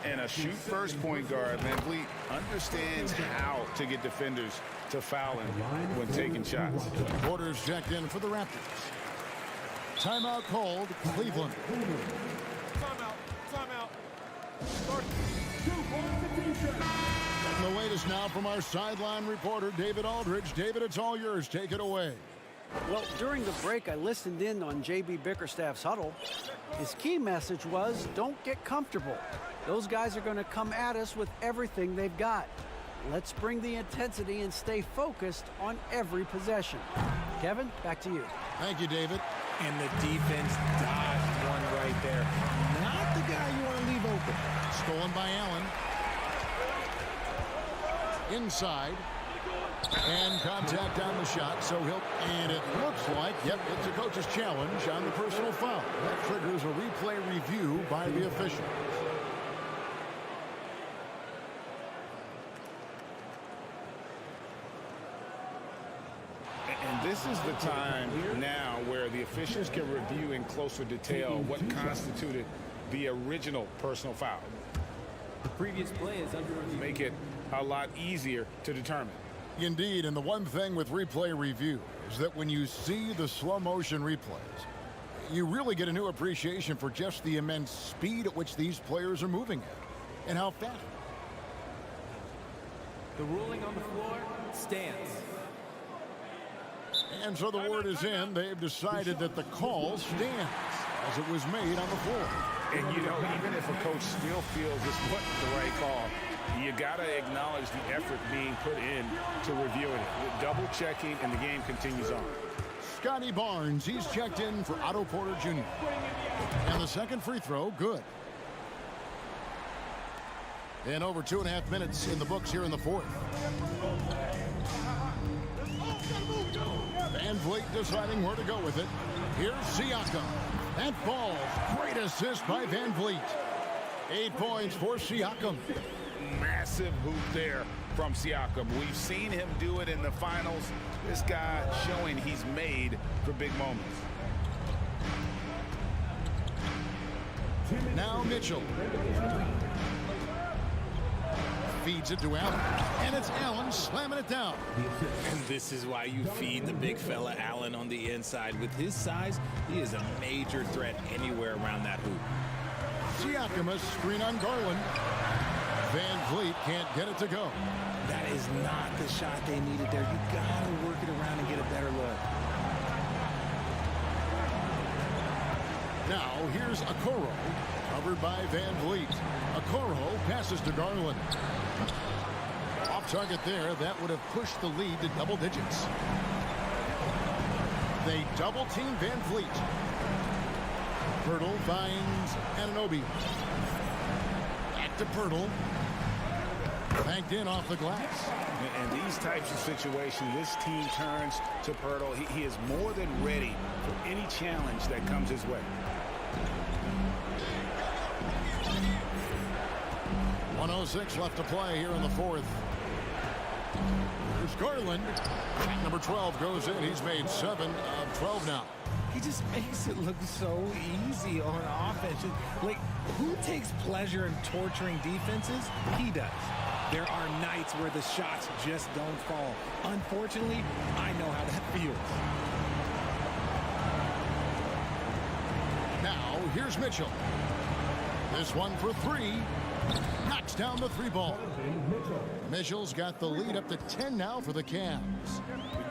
And a shoot-first point guard, Van Vliet understands how to get defenders to foul him when taking shots. Quarters checked in for the Raptors. Timeout called, Cleveland. Timeout. And the latest now from our sideline reporter, David Aldridge. David, it's all yours. Take it away. Well, during the break, I listened in on J.B. Bickerstaff's huddle. His key message was, don't get comfortable. Those guys are going to come at us with everything they've got. Let's bring the intensity and stay focused on every possession. Kevin, back to you. Thank you, David. And the defense dodged one right there. Not the guy you want to leave open. Stolen by Allen. Inside. And contact on the shot, so and it looks like, yep, it's a coach's challenge on the personal foul. That triggers a replay review by the official. And this is the time now where the officials can review in closer detail what constituted the original personal foul. The previous play is under review. Make it a lot easier to determine. Indeed, and the one thing with replay review is that when you see the slow motion replays, you really get a new appreciation for just the immense speed at which these players are moving at and how fast. The ruling on the floor stands. And so the word is in. They've decided that the call stands as it was made on the floor. And, you know, even if a coach still feels this wasn't the right call, you got to acknowledge the effort being put in to reviewing it. With double checking, and the game continues on. Scotty Barnes, he's checked in for Otto Porter Jr. And the second free throw, good. And over 2.5 minutes in the books here in the fourth. Van Vliet deciding where to go with it. Here's Siakam. That falls. Great assist by Van Vliet. 8 points for Siakam. Massive hoop there from Siakam. We've seen him do it in the finals. This guy showing he's made for big moments. Now Mitchell. Feeds it to Allen. And it's Allen slamming it down. And this is why you feed the big fella Allen on the inside. With his size, he is a major threat anywhere around that hoop. Siakam, a screen on Garland. Van Vliet can't get it to go. That is not the shot they needed there. You gotta work it around and get a better look. Now here's Okoro, covered by Van Vliet. Okoro passes to Garland. Off target there, that would have pushed the lead to double digits. They double team Van Vliet. Pirtle finds Anunoby. Back to Pirtle. Banked in off the glass. And these types of situations, this team turns to Pirtle. He is more than ready for any challenge that comes his way. 1:06 left to play here in the fourth. Here's Garland. Number 12 goes in. He's made 7 of 12 now. He just makes it look so easy on offense. Like, who takes pleasure in torturing defenses? He does. There are nights where the shots just don't fall. Unfortunately, I know how that feels. Now, here's Mitchell. This one for 3. Knocks down the 3 ball. Mitchell's got the lead up to 10 now for the Cavs.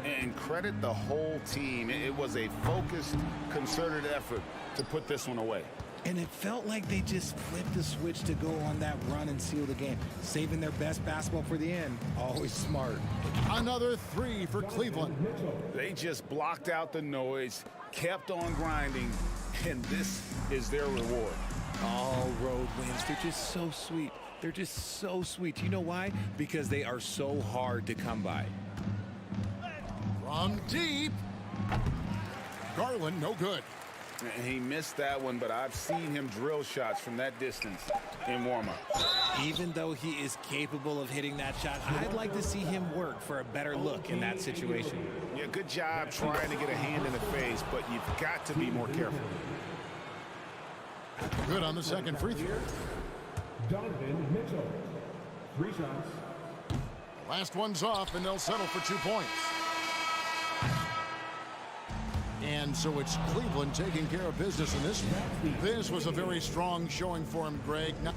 And credit the whole team. It was a focused, concerted effort to put this one away. And it felt like they just flipped the switch to go on that run and seal the game. Saving their best basketball for the end. Always smart. Another 3 for Cleveland. They just blocked out the noise, kept on grinding, and this is their reward. All road wins. They're just so sweet. They're just so sweet. You know why? Because they are so hard to come by. From deep. Garland, no good. And he missed that one, but I've seen him drill shots from that distance in warm-up. Even though he is capable of hitting that shot, I'd like to see him work for a better look in that situation. Yeah, good job trying to get a hand in the face, but you've got to be more careful. Good on the second free throw. Donovan Mitchell. 3 shots. Last one's off, and they'll settle for 2 points. And so it's Cleveland taking care of business in this one. This was a very strong showing for him, Greg. Now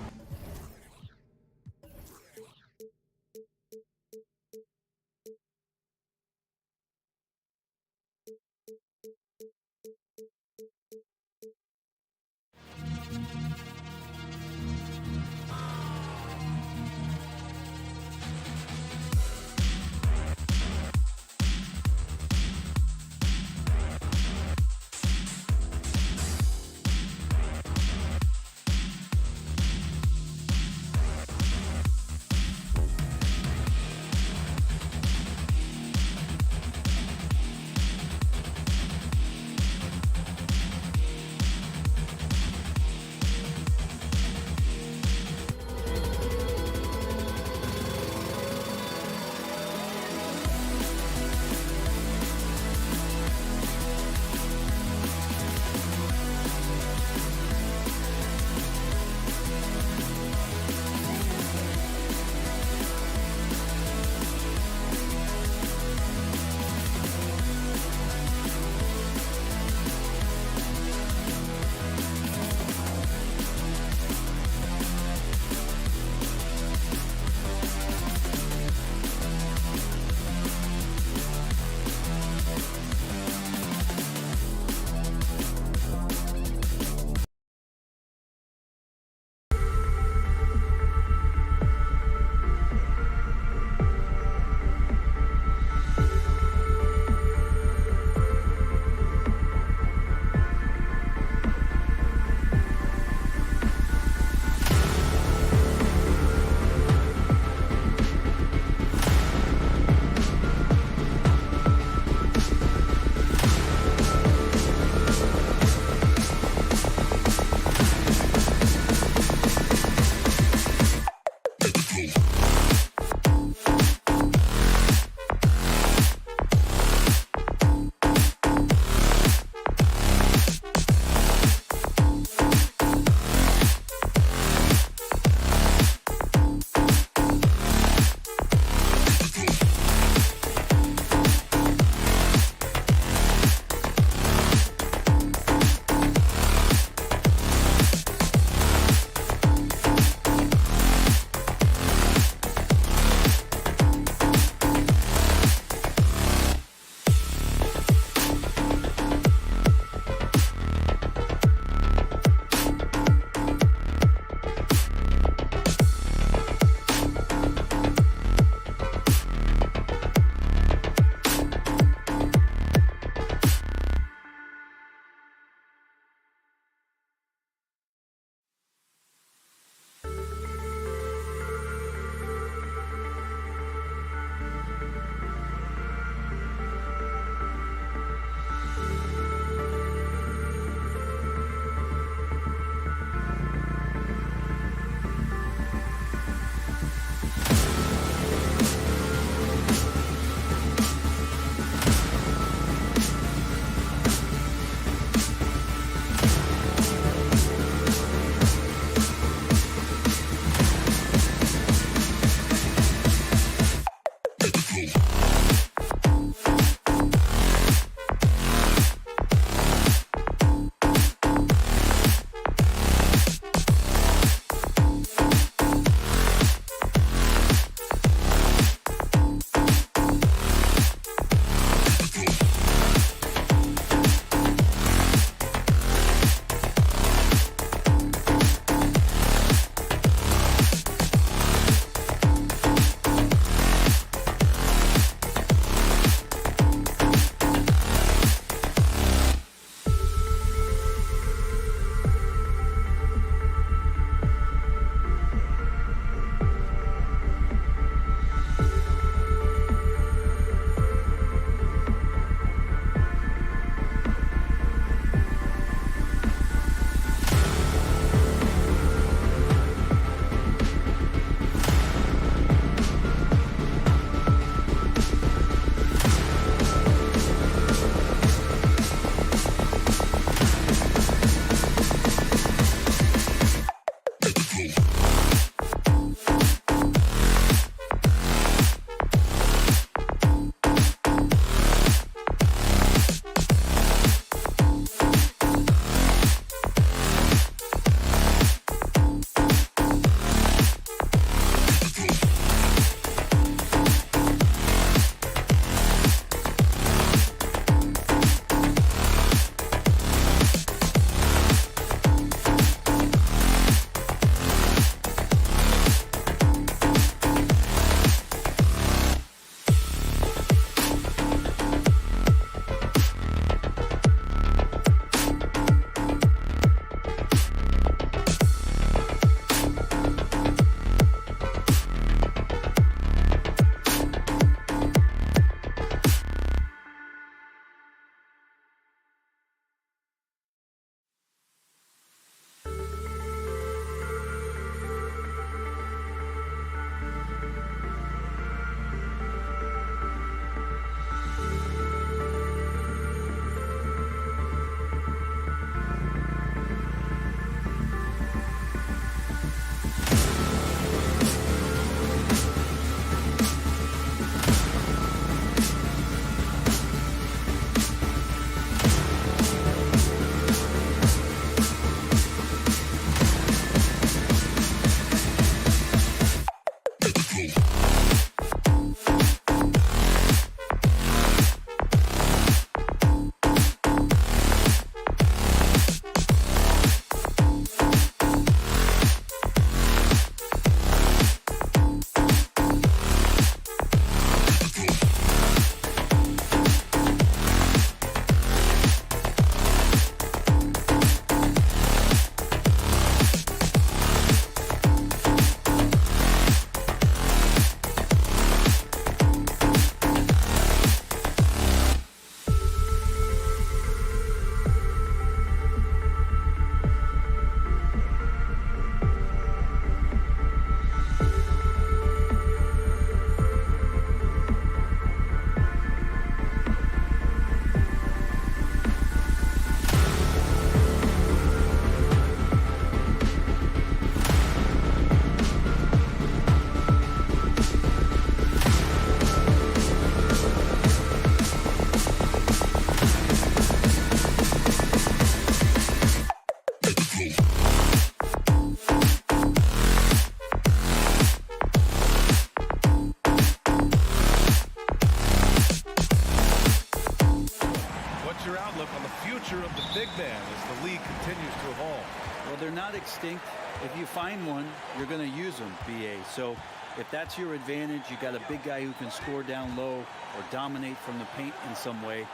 they're not extinct. If you find one, you're going to use them, BA. So if that's your advantage, you got a big guy who can score down low or dominate from the paint in some way,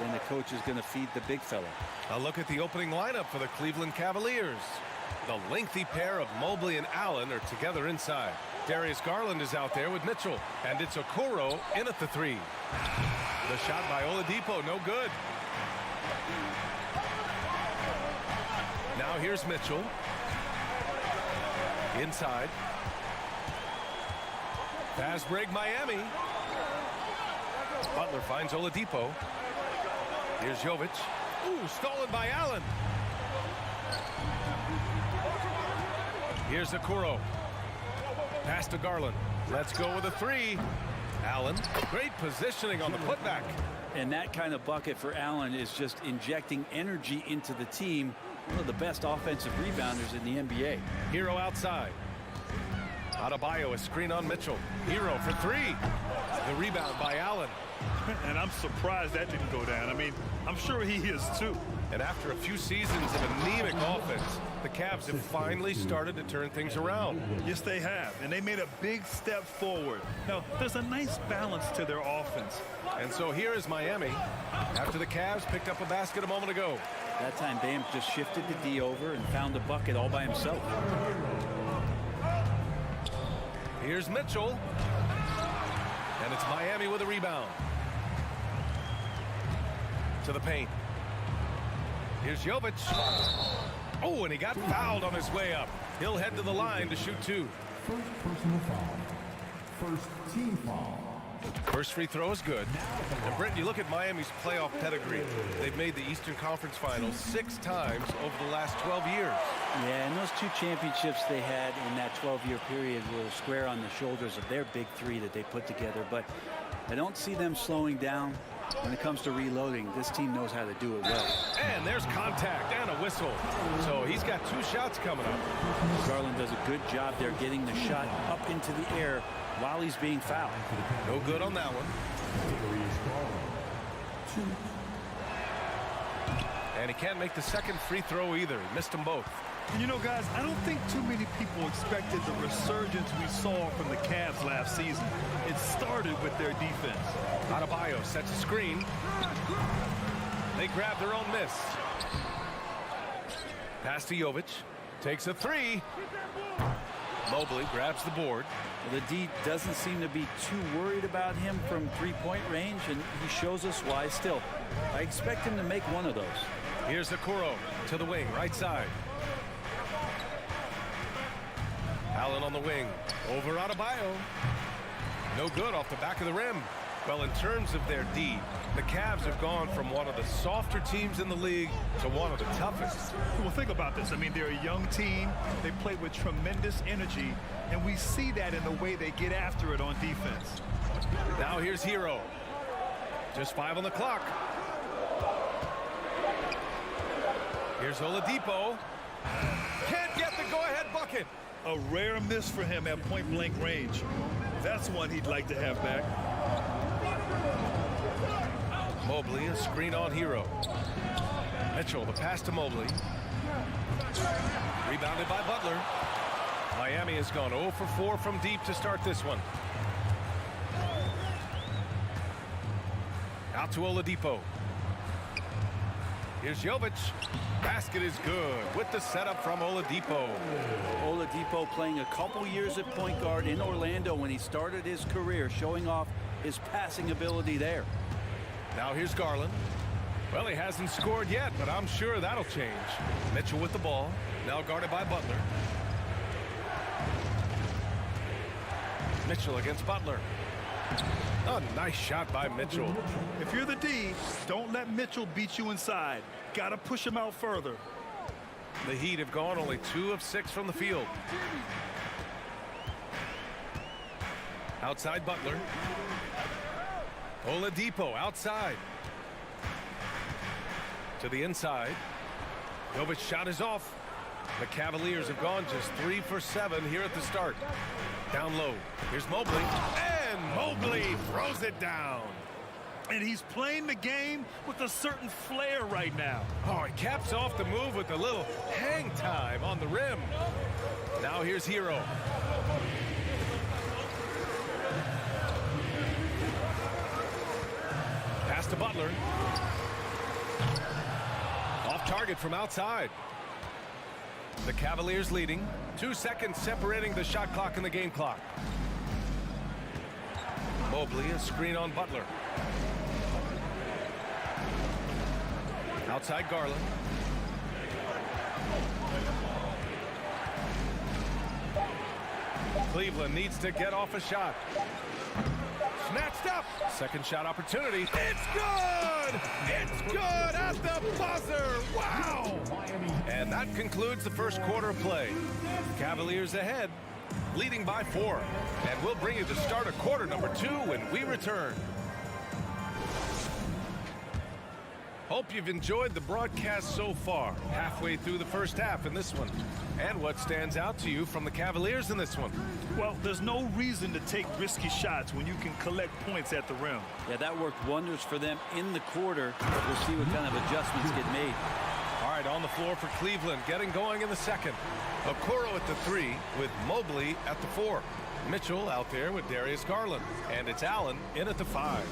then the coach is going to feed the big fella. A look at the opening lineup for the Cleveland Cavaliers. The lengthy pair of Mobley and Allen are together inside. Darius Garland is out there with Mitchell, and it's Okoro in at the 3. The shot by Oladipo, no good. Now here's Mitchell. Inside. Fast break Miami. Butler finds Oladipo. Here's Jovic. Ooh, stolen by Allen. Here's Okoro. Pass to Garland. Let's go with a 3. Allen, great positioning on the putback. And that kind of bucket for Allen is just injecting energy into the team. One of the best offensive rebounders in the NBA. Hero outside. Adebayo, a screen on Mitchell. Hero for 3. The rebound by Allen. And I'm surprised that didn't go down. I mean, I'm sure he is too. And after a few seasons of anemic offense, the Cavs have finally started to turn things around. Yes, they have. And they made a big step forward. Now, there's a nice balance to their offense. And so here is Miami after the Cavs picked up a basket a moment ago. That time, Bam just shifted the D over and found the bucket all by himself. Here's Mitchell. And it's Miami with a rebound. To the paint. Here's Jovic. Oh, and he got fouled on his way up. He'll head to the line to shoot 2. First personal foul. First team foul. First free throw is good. And Brent, you look at Miami's playoff pedigree. They've made the Eastern Conference Finals 6 times over the last 12 years. Yeah, and those 2 championships they had in that 12-year period were square on the shoulders of their big 3 that they put together. But I don't see them slowing down. When it comes to reloading, this team knows how to do it well. And there's contact and a whistle. So he's got 2 shots coming up. Garland does a good job there getting the shot up into the air while he's being fouled. No good on that one. And he can't make the second free throw either. He missed them both. You know, guys, I don't think too many people expected the resurgence we saw from the Cavs last season. It started with their defense. Adebayo sets a screen. They grab their own miss. Pass to Jovic. Takes a 3. Mobley grabs the board. The D doesn't seem to be too worried about him from 3-point range, and he shows us why still. I expect him to make one of those. Here's Okoro to the wing, right side. Allen on the wing. Over Adebayo. No good off the back of the rim. Well, in terms of their D, the Cavs have gone from one of the softer teams in the league to one of the toughest. Well, think about this. I mean, they're a young team. They play with tremendous energy, and we see that in the way they get after it on defense. Now here's Hero. Just 5 on the clock. Here's Oladipo. Can't get the go-ahead bucket. A rare miss for him at point-blank range. That's one he'd like to have back. Mobley, a screen on Hero. Mitchell, the pass to Mobley. Rebounded by Butler. Miami has gone 0 for 4 from deep to start this one. Out to Oladipo. Here's Jovic. Basket is good with the setup from Oladipo. Oladipo playing a couple years at point guard in Orlando when he started his career, showing off his passing ability there. Now here's Garland. Well, he hasn't scored yet, but I'm sure that'll change. Mitchell with the ball, now guarded by Butler. Mitchell against Butler. A nice shot by Mitchell. If you're the D, don't let Mitchell beat you inside. Got to push him out further. The Heat have gone only 2 of 6 from the field. Outside Butler. Oladipo outside. To the inside. Jovic's shot is off. The Cavaliers have gone just 3 for 7 here at the start. Down low. Here's Mobley. And Mobley throws it down. And he's playing the game with a certain flair right now. Oh, he caps off the move with a little hang time on the rim. Now here's Hero. Pass to Butler. Off target from outside. The Cavaliers leading. 2 seconds separating the shot clock and the game clock. Mobley, a screen on Butler. Outside Garland. Cleveland needs to get off a shot. Snatched up. Second shot opportunity. It's good! It's good at the buzzer! Wow! And that concludes the first quarter of play. Cavaliers ahead, leading by 4. And we'll bring you to start of quarter number 2 when we return. Hope you've enjoyed the broadcast so far. Halfway through the first half in this one. And what stands out to you from the Cavaliers in this one? Well, there's no reason to take risky shots when you can collect points at the rim. Yeah, that worked wonders for them in the quarter. We'll see what kind of adjustments get made. All right, on the floor for Cleveland, getting going in the second. Okoro at the 3 with Mobley at the 4. Mitchell out there with Darius Garland. And it's Allen in at the 5.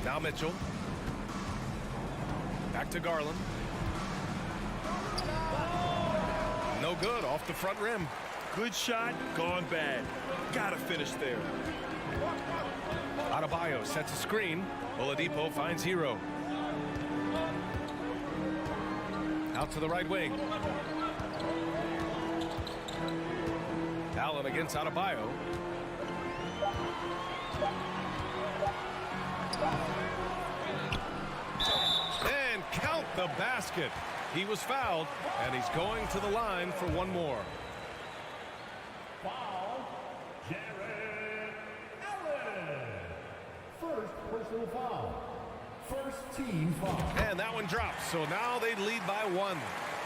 Now Mitchell. Back to Garland. No good, off the front rim. Good shot, gone bad. Gotta finish there. Adebayo sets a screen. Oladipo finds Hero. Out to the right wing. Allen against Adebayo. And count the basket. He was fouled, and he's going to the line for one more. Foul, Jared Allen. First personal foul. First team foul. And that one drops, so now they lead by 1.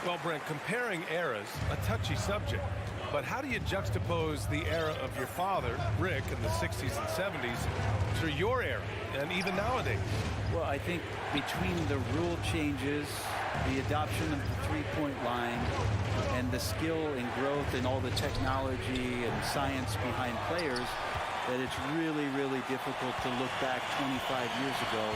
Well, Brent, comparing eras, a touchy subject. But how do you juxtapose the era of your father, Rick, in the 60s and 70s, to your era, and even nowadays? Well, I think between the rule changes, the adoption of the three-point line, and the skill and growth and all the technology and science behind players, that it's really, really difficult to look back 25 years ago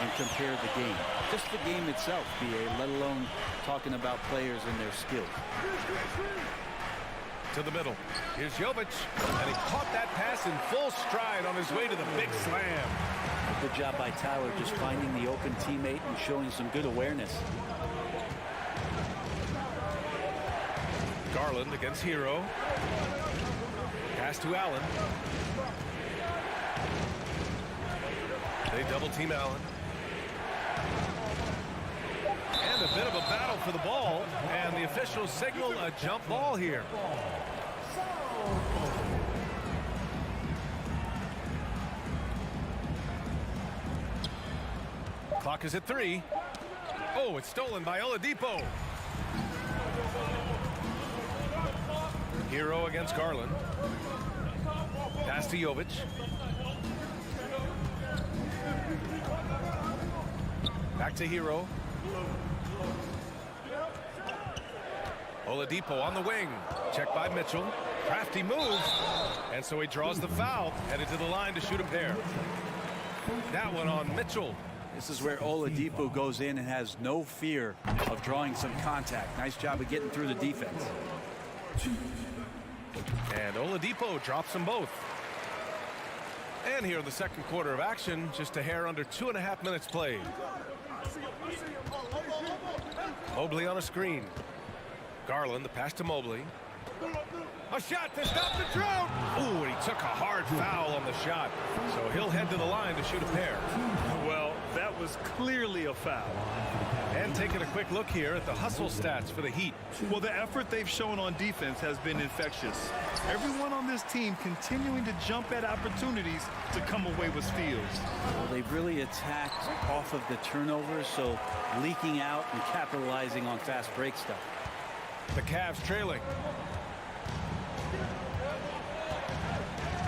and compare the game. Just the game itself, BA, let alone talking about players and their skills. To the middle. Here's Jovic, and he caught that pass in full stride on his way to the big slam. Good job by Tyler just finding the open teammate and showing some good awareness. Garland against Hero. Pass to Allen. They double team Allen. And a bit of a battle for the ball, and the officials signal a jump ball here. Clock is at 3. Oh, it's stolen by Oladipo. Hero against Garland. Pass to Jovic. Back to Hero. Oladipo on the wing. Checked by Mitchell. Crafty move. And so he draws the foul. Headed to the line to shoot a pair. That one on Mitchell. This is where Oladipo goes in and has no fear of drawing some contact. Nice job of getting through the defense. And Oladipo drops them both. And here in the second quarter of action, just a hair under 2.5 minutes played. Mobley on a screen. Garland, the pass to Mobley. A shot to stop the drought. Ooh, and he took a hard foul on the shot. So he'll head to the line to shoot a pair. Well, that was clearly a foul. And taking a quick look here at the hustle stats for the Heat. Well, the effort they've shown on defense has been infectious. Everyone on this team continuing to jump at opportunities to come away with steals. Well, they've really attacked off of the turnovers, so leaking out and capitalizing on fast break stuff. The Cavs trailing.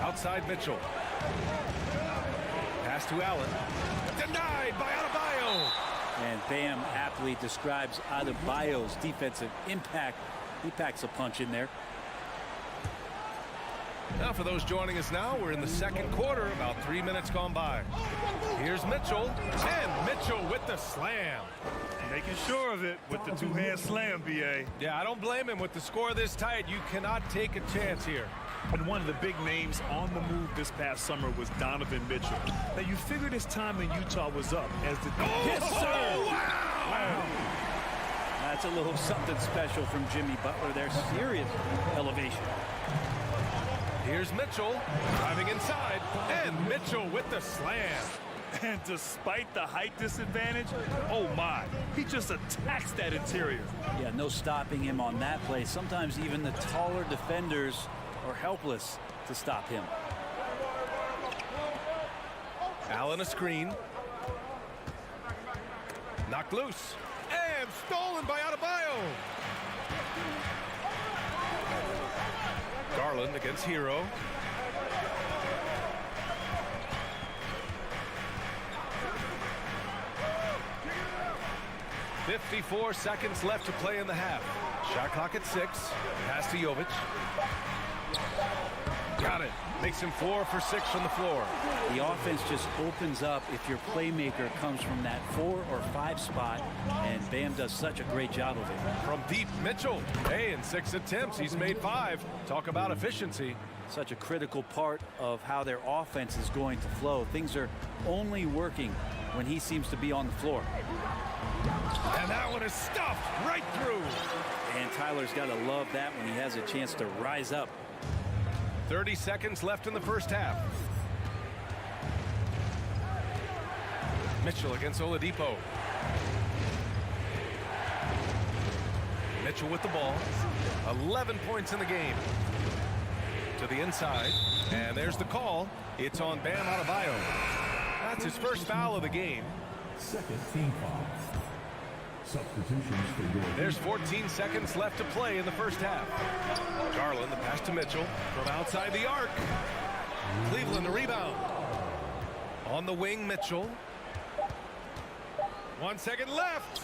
Outside Mitchell. Pass to Allen. Denied by Adebayo. And Bam aptly describes Adebayo's defensive impact. He packs a punch in there. Now for those joining us now, we're in the second quarter, about 3 minutes gone by. Here's Mitchell, and Mitchell with the slam. Making sure of it with the two-hand slam, B.A. Yeah, I don't blame him. With the score this tight, you cannot take a chance here. And one of the big names on the move this past summer was Donovan Mitchell. Now, you figured his time in Utah was up as the... Yes, sir! Wow! That's a little something special from Jimmy Butler there. Serious elevation. Here's Mitchell, driving inside, and Mitchell with the slam. And despite the height disadvantage, oh my, he just attacks that interior. Yeah, no stopping him on that play. Sometimes even the taller defenders are helpless to stop him. Allen a screen. Knocked loose. And stolen by Adebayo. Garland against Hero. .54 seconds left to play in the half. Shot clock at 6. Pass to Jovic. Got it. Makes him 4 for 6 from the floor. The offense just opens up if your playmaker comes from that 4 or 5 spot, and Bam does such a great job of it. From deep, Mitchell. Hey, in 6 attempts, he's made 5. Talk about efficiency. Such a critical part of how their offense is going to flow. Things are only working when he seems to be on the floor. And that one is stuffed right through. And Tyler's got to love that when he has a chance to rise up. 30 seconds left in the first half. Mitchell against Oladipo. Mitchell with the ball. 11 points in the game. To the inside. And there's the call. It's on Bam Adebayo. That's his first foul of the game. Second team foul. Substitutions for your... There's 14 seconds left to play in the first half. Garland, the pass to Mitchell from outside the arc. Cleveland, the rebound. On the wing, Mitchell. 1 second left.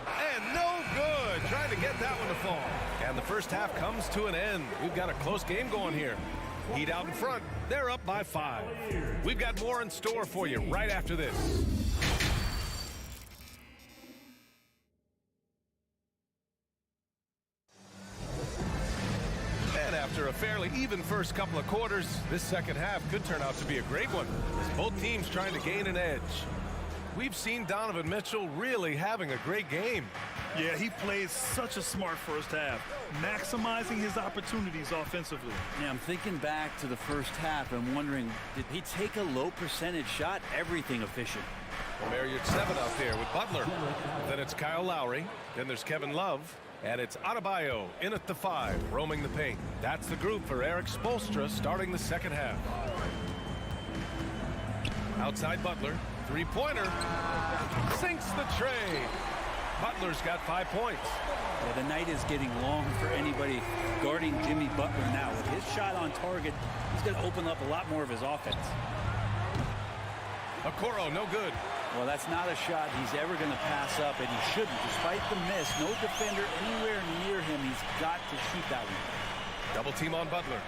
And no good. Trying to get that one to fall. And the first half comes to an end. We've got a close game going here. Heat out in front. They're up by 5. We've got more in store for you right after this. After a fairly even first couple of quarters, this second half could turn out to be a great one, as both teams trying to gain an edge. We've seen Donovan Mitchell really having a great game. Yeah, he played such a smart first half, maximizing his opportunities offensively. Yeah, I'm thinking back to the first half and wondering, did he take a low percentage shot? Everything efficient. Well, Marriott 7 out there with Butler. Then it's Kyle Lowry. Then there's Kevin Love. And it's Adebayo in at the 5, roaming the paint. That's the group for Eric Spoelstra starting the second half. Outside Butler, three-pointer, sinks the tray. Butler's got 5 points. Yeah, the night is getting long for anybody guarding Jimmy Butler now. With his shot on target, he's going to open up a lot more of his offense. Okoro, no good. Well, that's not a shot he's ever going to pass up, and he shouldn't. Despite the miss, no defender anywhere near him. He's got to shoot that one. Double team on Butler.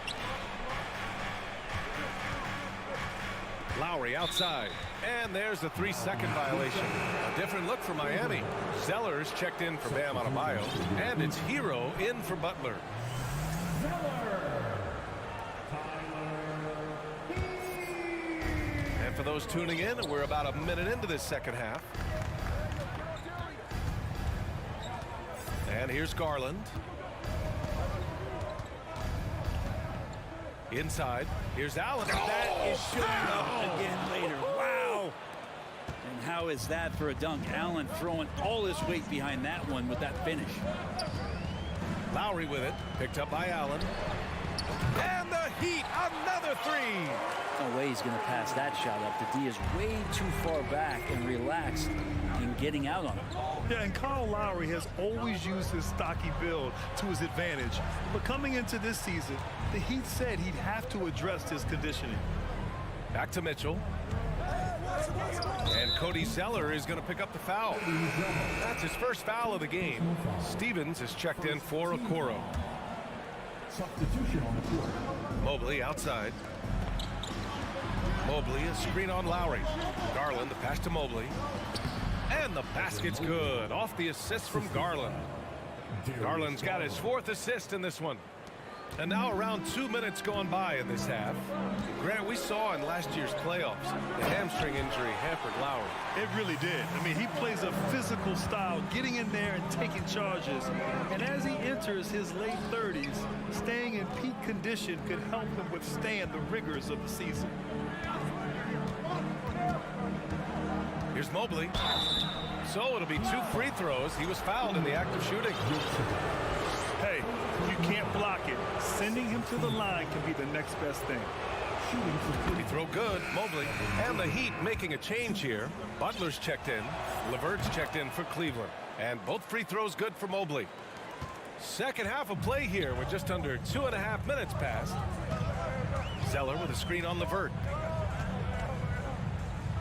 Lowry outside. And there's the 3-second violation. A different look for Miami. Sellers checked in for Bam Adebayo. And it's Hero in for Butler. And for those tuning in, we're about a minute into this second half. And here's Garland. Inside. Here's Allen. That is showing up again later. Wow. And how is that for a dunk? Allen throwing all his weight behind that one with that finish. Lowry with it. Picked up by Allen. And the Heat, another 3. No way he's going to pass that shot up. The D is way too far back and relaxed in getting out on it. Yeah, and Kyle Lowry has always used his stocky build to his advantage. But coming into this season, the Heat said he'd have to address his conditioning. Back to Mitchell. And Cody Zeller is going to pick up the foul. That's his first foul of the game. Stevens is checked in for Okoro. Substitution on the court. Mobley outside. Mobley, a screen on Lowry. Garland, the pass to Mobley. And the basket's good. Off the assist from Garland. Garland's got his 4th assist in this one. And now around 2 minutes gone by in this half. Grant, we saw in last year's playoffs, the hamstring injury hampered Lowry. It really did. I mean, he plays a physical style, getting in there and taking charges. And as he enters his late 30s, staying in peak condition could help him withstand the rigors of the season. Here's Mobley. So it'll be 2 free throws. He was fouled in the act of shooting. Hey, you can't block it. Sending him to the line can be the next best thing. He throw good, Mobley. And the Heat making a change here. Butler's checked in. LeVert's checked in for Cleveland. And both free throws good for Mobley. Second half of play here with just under 2.5 minutes passed. Zeller with a screen on LeVert.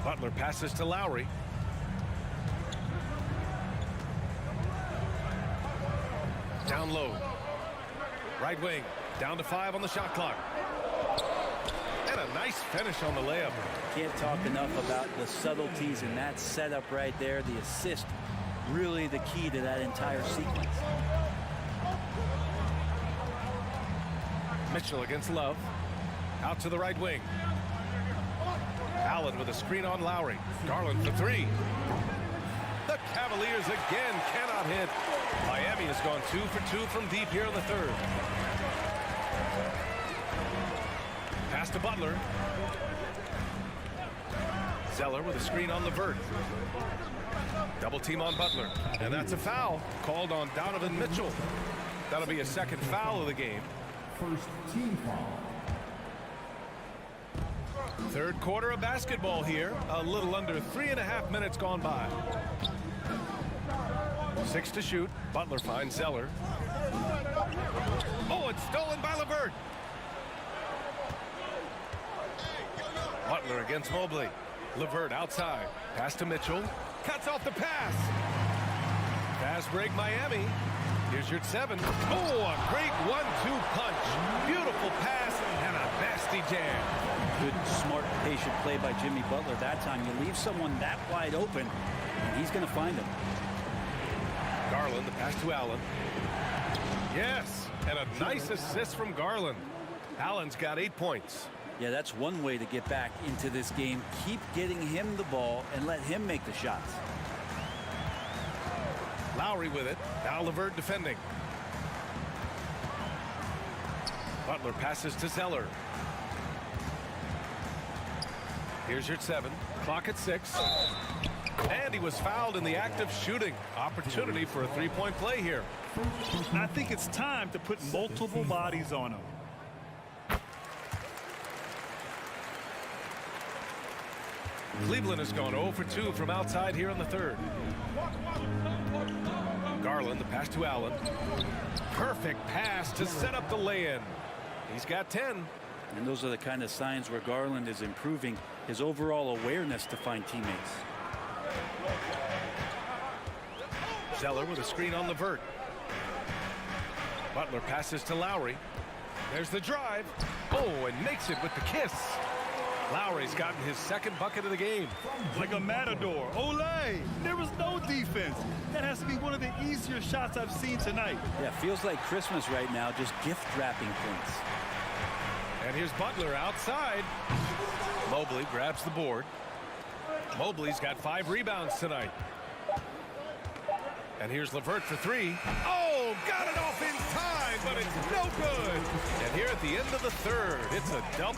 Butler passes to Lowry. Down low. Right wing. Down to 5 on the shot clock. And a nice finish on the layup. Can't talk enough about the subtleties in that setup right there. The assist, really the key to that entire sequence. Mitchell against Love. Out to the right wing. Allen with a screen on Lowry. Garland for 3. The Cavaliers again cannot hit. Miami has gone 2 for 2 from deep here in the 3rd. Pass to Butler. Zeller with a screen on LeVert. Double team on Butler. And that's a foul called on Donovan Mitchell. That'll be a 2nd foul of the game. First team foul. 3rd quarter of basketball here. A little under 3.5 minutes gone by. 6 to shoot. Butler finds Zeller. Oh, it's stolen by LeVert. Butler against Mobley. LeVert outside. Pass to Mitchell. Cuts off the pass. Fast break Miami. Here's your 7. Oh, a great 1-2 punch. Beautiful pass and a nasty jam. Good, smart, patient play by Jimmy Butler that time. You leave someone that wide open, and he's going to find him. Garland, the pass to Allen. Yes, and a nice assist from Garland. Allen's got 8 points. Yeah, that's one way to get back into this game. Keep getting him the ball and let him make the shots. Lowry with it. Now LeVert defending. Butler passes to Zeller. Here's your 7. Clock at 6. And he was fouled in the act of shooting. Opportunity for a 3-point play here. I think it's time to put multiple bodies on him. Cleveland has gone 0 for 2 from outside here in the 3rd. Garland, the pass to Allen. Perfect pass to set up the lay-in. He's got 10. And those are the kind of signs where Garland is improving his overall awareness to find teammates. Zeller with a screen on LeVert. Butler passes to Lowry. There's the drive. Oh, and makes it with the kiss. Lowry's gotten his 2nd bucket of the game. Like a matador. Olay! There was no defense. That has to be one of the easier shots I've seen tonight. Yeah, feels like Christmas right now, just gift wrapping points. And here's Butler outside. Mobley grabs the board. Mobley's got 5 rebounds tonight. And here's LeVert for 3. Oh, got it off in time, but it's no good. And here at the end of the 3rd, it's a dump.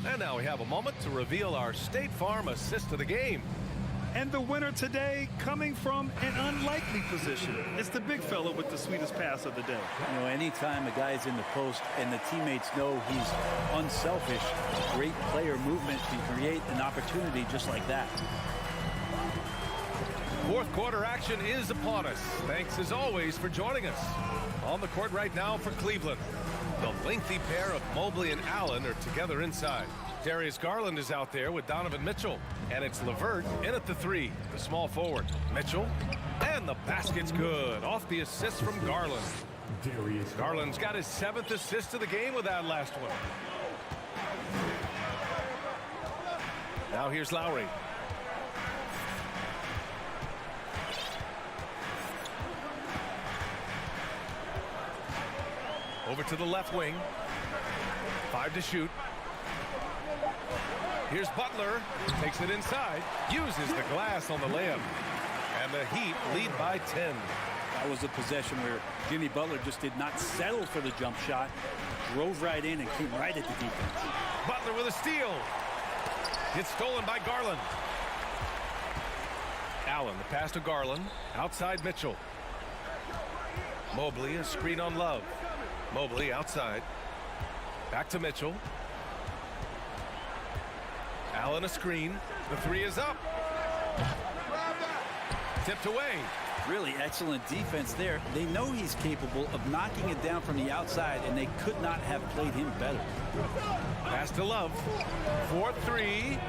And now we have a moment to reveal our State Farm assist of the game. And the winner today coming from an unlikely position. It's the big fella with the sweetest pass of the day. You know, anytime a guy's in the post and the teammates know he's unselfish, great player movement can create an opportunity just like that. 4th quarter action is upon us. Thanks as always for joining us. On the court right now for Cleveland, The lengthy pair of Mobley and Allen are together inside. Darius Garland is out there with Donovan Mitchell. And it's LeVert in at the 3, the small forward. Mitchell, and the basket's good. Off the assist from Garland. Garland's got his 7th assist of the game with that last one. Now here's Lowry. Over to the left wing. 5 to shoot. Here's Butler. Takes it inside. Uses the glass on the layup. And the Heat lead by 10. That was a possession where Jimmy Butler just did not settle for the jump shot. Drove right in and came right at the defense. Butler with a steal. It's stolen by Garland. Allen, the pass to Garland. Outside Mitchell. Mobley, a screen on Love. Mobley outside. Back to Mitchell. Allen a screen. The 3 is up. Tipped away. Really excellent defense there. They know he's capable of knocking it down from the outside, and they could not have played him better. Pass to Love. 4-3.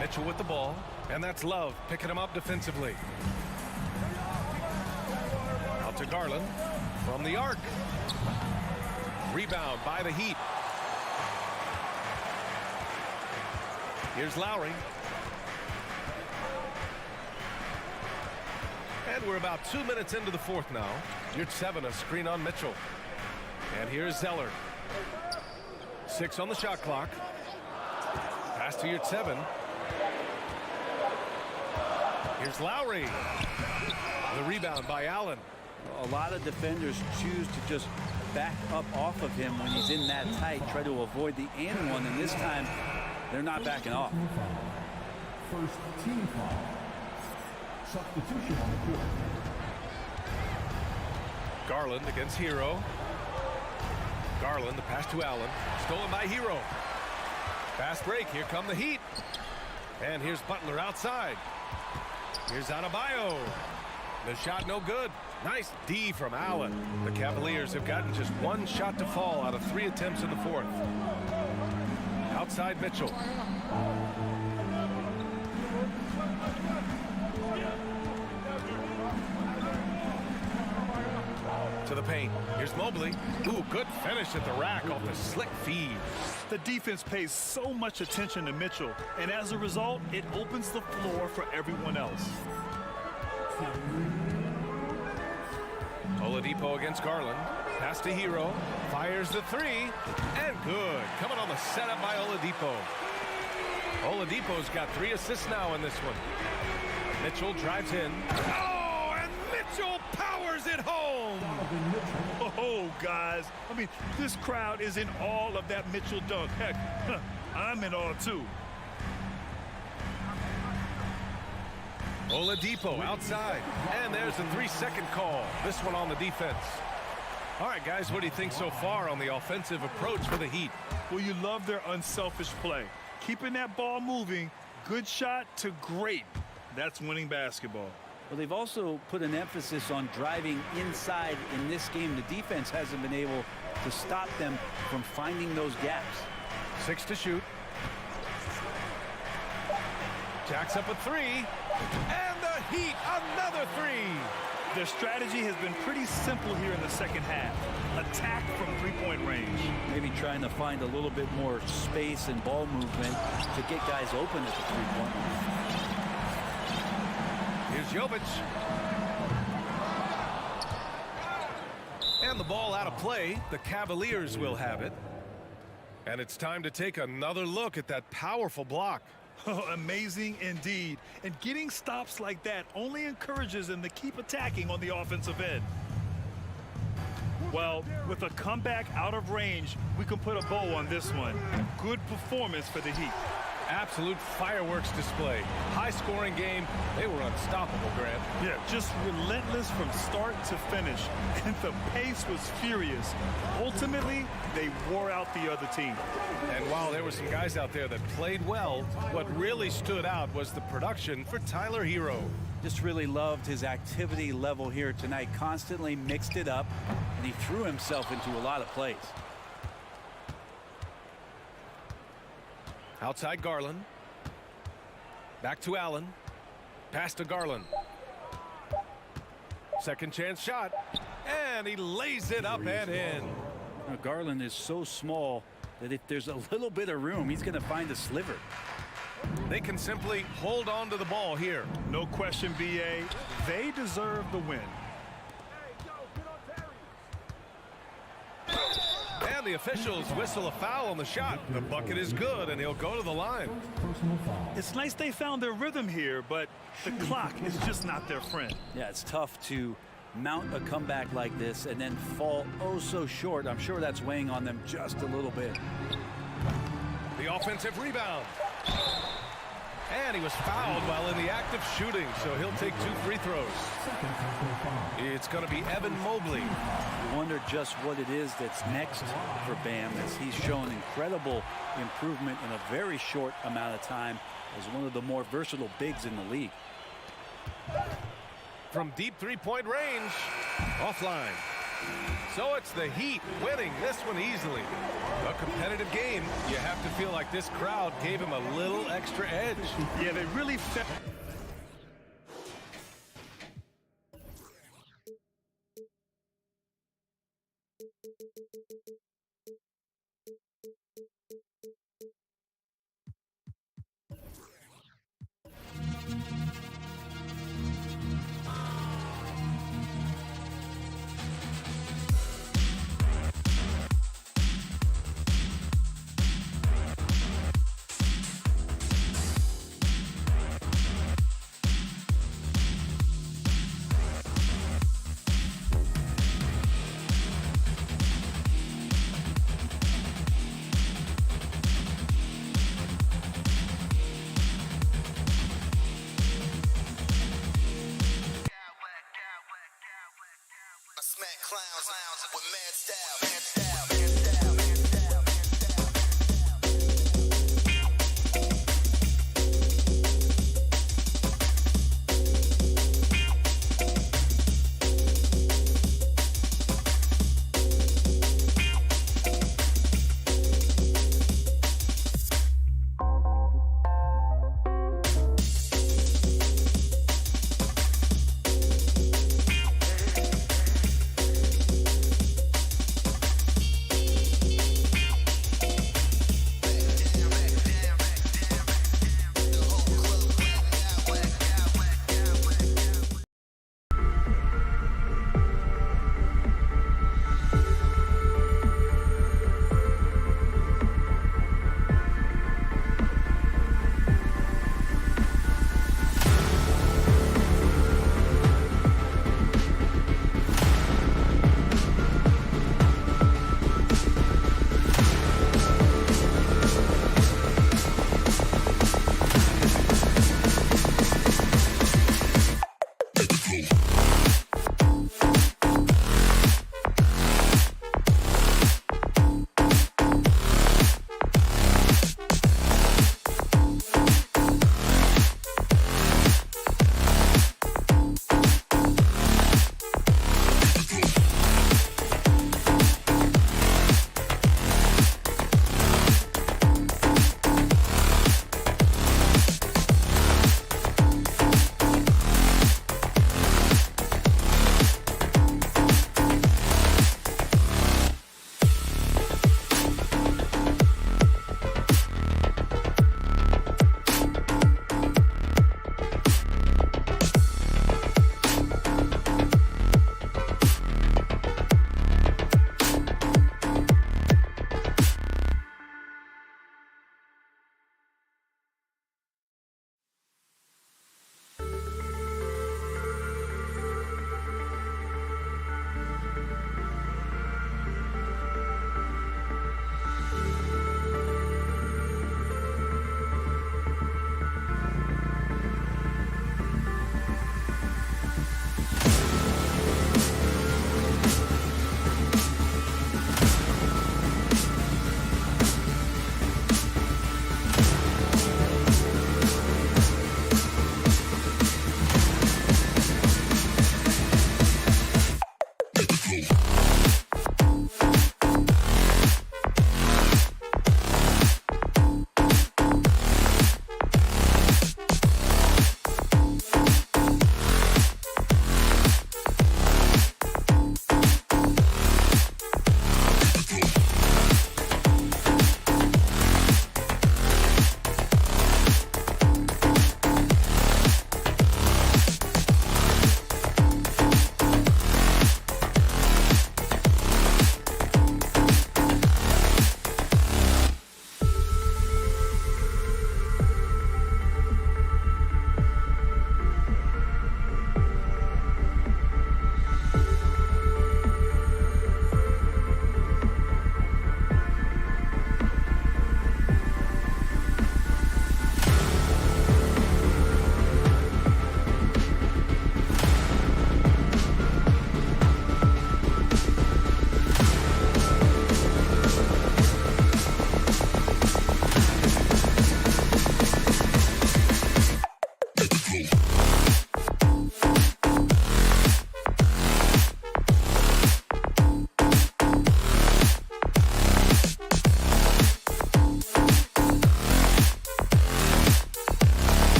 Mitchell with the ball. And that's Love picking him up defensively. Out to Garland. From the arc. Rebound by the Heat. Here's Lowry. And we're about 2 minutes into the 4th now. Yurtseven a screen on Mitchell. And here's Zeller. 6 on the shot clock. Pass to Yurtseven. Here's Lowry. The rebound by Allen. A lot of defenders choose to just back up off of him when he's in that tight, try to avoid the and one, and this time they're not backing off. First team foul. Substitution on the court. Garland against Hero. Garland, the pass to Allen. Stolen by Hero. Fast break. Here come the Heat. And here's Butler outside. Here's Adebayo. The shot no good. Nice D from Allen. The Cavaliers have gotten just 1 shot to fall out of 3 attempts in the 4th. Outside Mitchell. To the paint. Here's Mobley. Ooh, good finish at the rack off the slick feed. The defense pays so much attention to Mitchell, and as a result, it opens the floor for everyone else. Oladipo against Garland. Pass to Hero. Fires the 3. And good. Coming on the setup by Oladipo. Oladipo's got 3 assists now in this one. Mitchell drives in. Oh, and Mitchell powers it home. Oh, guys. I mean, this crowd is in awe of that Mitchell dunk. Heck, I'm in awe, too. Oladipo outside. And there's a 3-second call. This one on the defense. All right, guys, what do you think so far on the offensive approach for the Heat? Well, you love their unselfish play. Keeping that ball moving, good shot to great. That's winning basketball. Well, they've also put an emphasis on driving inside in this game. The defense hasn't been able to stop them from finding those gaps. 6 to shoot. Jacks up a 3. And the Heat, another 3. Their strategy has been pretty simple here in the second half. Attack from 3-point range. Maybe trying to find a little bit more space and ball movement to get guys open at the 3-point line. Here's Jovic. And the ball out of play. The Cavaliers will have it. And it's time to take another look at that powerful block. Oh, amazing indeed. And getting stops like that only encourages them to keep attacking on the offensive end. Well, with a comeback out of range, we can put a bow on this one. Good performance for the Heat. Absolute fireworks display. High-scoring game. They were unstoppable, Grant. Yeah, just relentless from start to finish. And the pace was furious. Ultimately, they wore out the other team. And while there were some guys out there that played well, what really stood out was the production for Tyler Hero. Just really loved his activity level here tonight. Constantly mixed it up, and he threw himself into a lot of plays. Outside Garland. Back to Allen. Pass to Garland. Second chance shot. And he lays it up and in. Now, Garland is so small that if there's a little bit of room, he's going to find a sliver. They can simply hold on to the ball here. No question, BA. They deserve the win. And the officials whistle a foul on the shot. The bucket is good, and he'll go to the line. It's nice they found their rhythm here, but the clock is just not their friend. Yeah, it's tough to mount a comeback like this and then fall oh so short. I'm sure that's weighing on them just a little bit. The offensive rebound. And he was fouled while in the act of shooting, so he'll take 2 free throws. It's going to be Evan Mobley. You wonder just what it is that's next for Bam, as he's shown incredible improvement in a very short amount of time as one of the more versatile bigs in the league. From deep three-point range, offline. So it's the Heat winning this one easily. A competitive game. You have to feel like this crowd gave him a little extra edge. Yeah, they really felt. Clowns with mad style.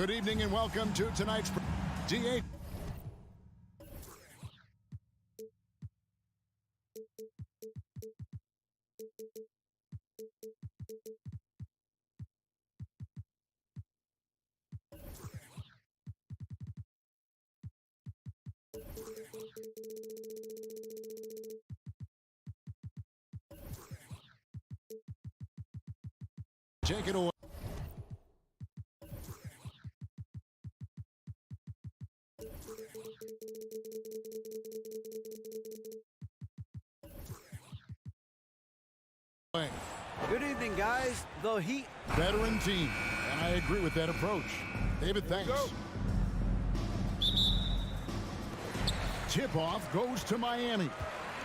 Good evening and welcome to tonight's DA. Take it away. Good evening, guys. The Heat. Veteran team, and I agree with that approach. David, thanks. Tip-off goes to Miami.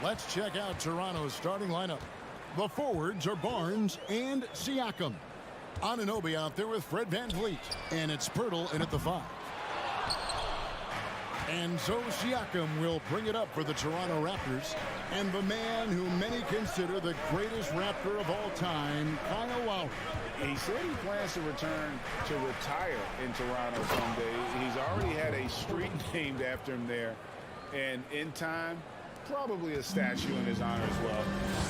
Let's check out Toronto's starting lineup. The forwards are Barnes and Siakam. Anunoby out there with Fred VanVleet. And it's Pirtle in at the 5. And so Siakam will bring it up for the Toronto Raptors. And the man who many consider the greatest Raptor of all time, Kyle Lowry. He said he plans to return to retire in Toronto someday. He's already had a street named after him there. And in time, probably a statue in his honor as well.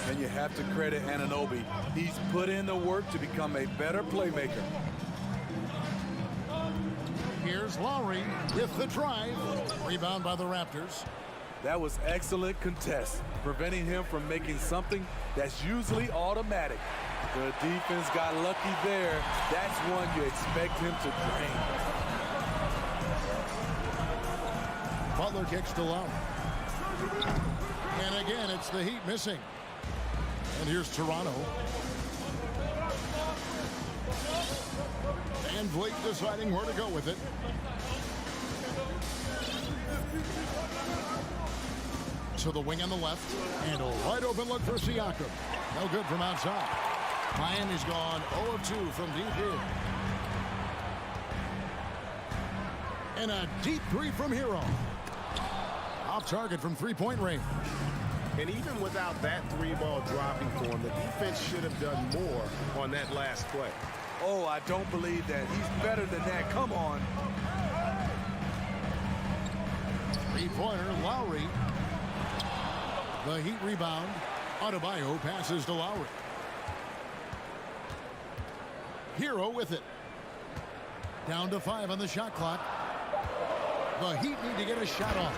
And you have to credit Anunoby. He's put in the work to become a better playmaker. Here's Lowry with the drive. Rebound by the Raptors. That was excellent contest, preventing him from making something that's usually automatic. The defense got lucky there. That's one you expect him to drain. Butler kicks to Lowry. And again, it's the Heat missing. And here's Toronto. And Blake deciding where to go with it. To the wing on the left. And a wide open look for Siakam. No good from outside. Miami's gone 0 of 2 from deep here. And a deep three from Hero. Off target from three-point range. And even without that three-ball dropping for him, the defense should have done more on that last play. Oh, I don't believe that. He's better than that. Come on. Three-pointer, Lowry. The Heat rebound. Adebayo passes to Lowry. Hero with it. Down to 5 on the shot clock. The Heat need to get a shot off.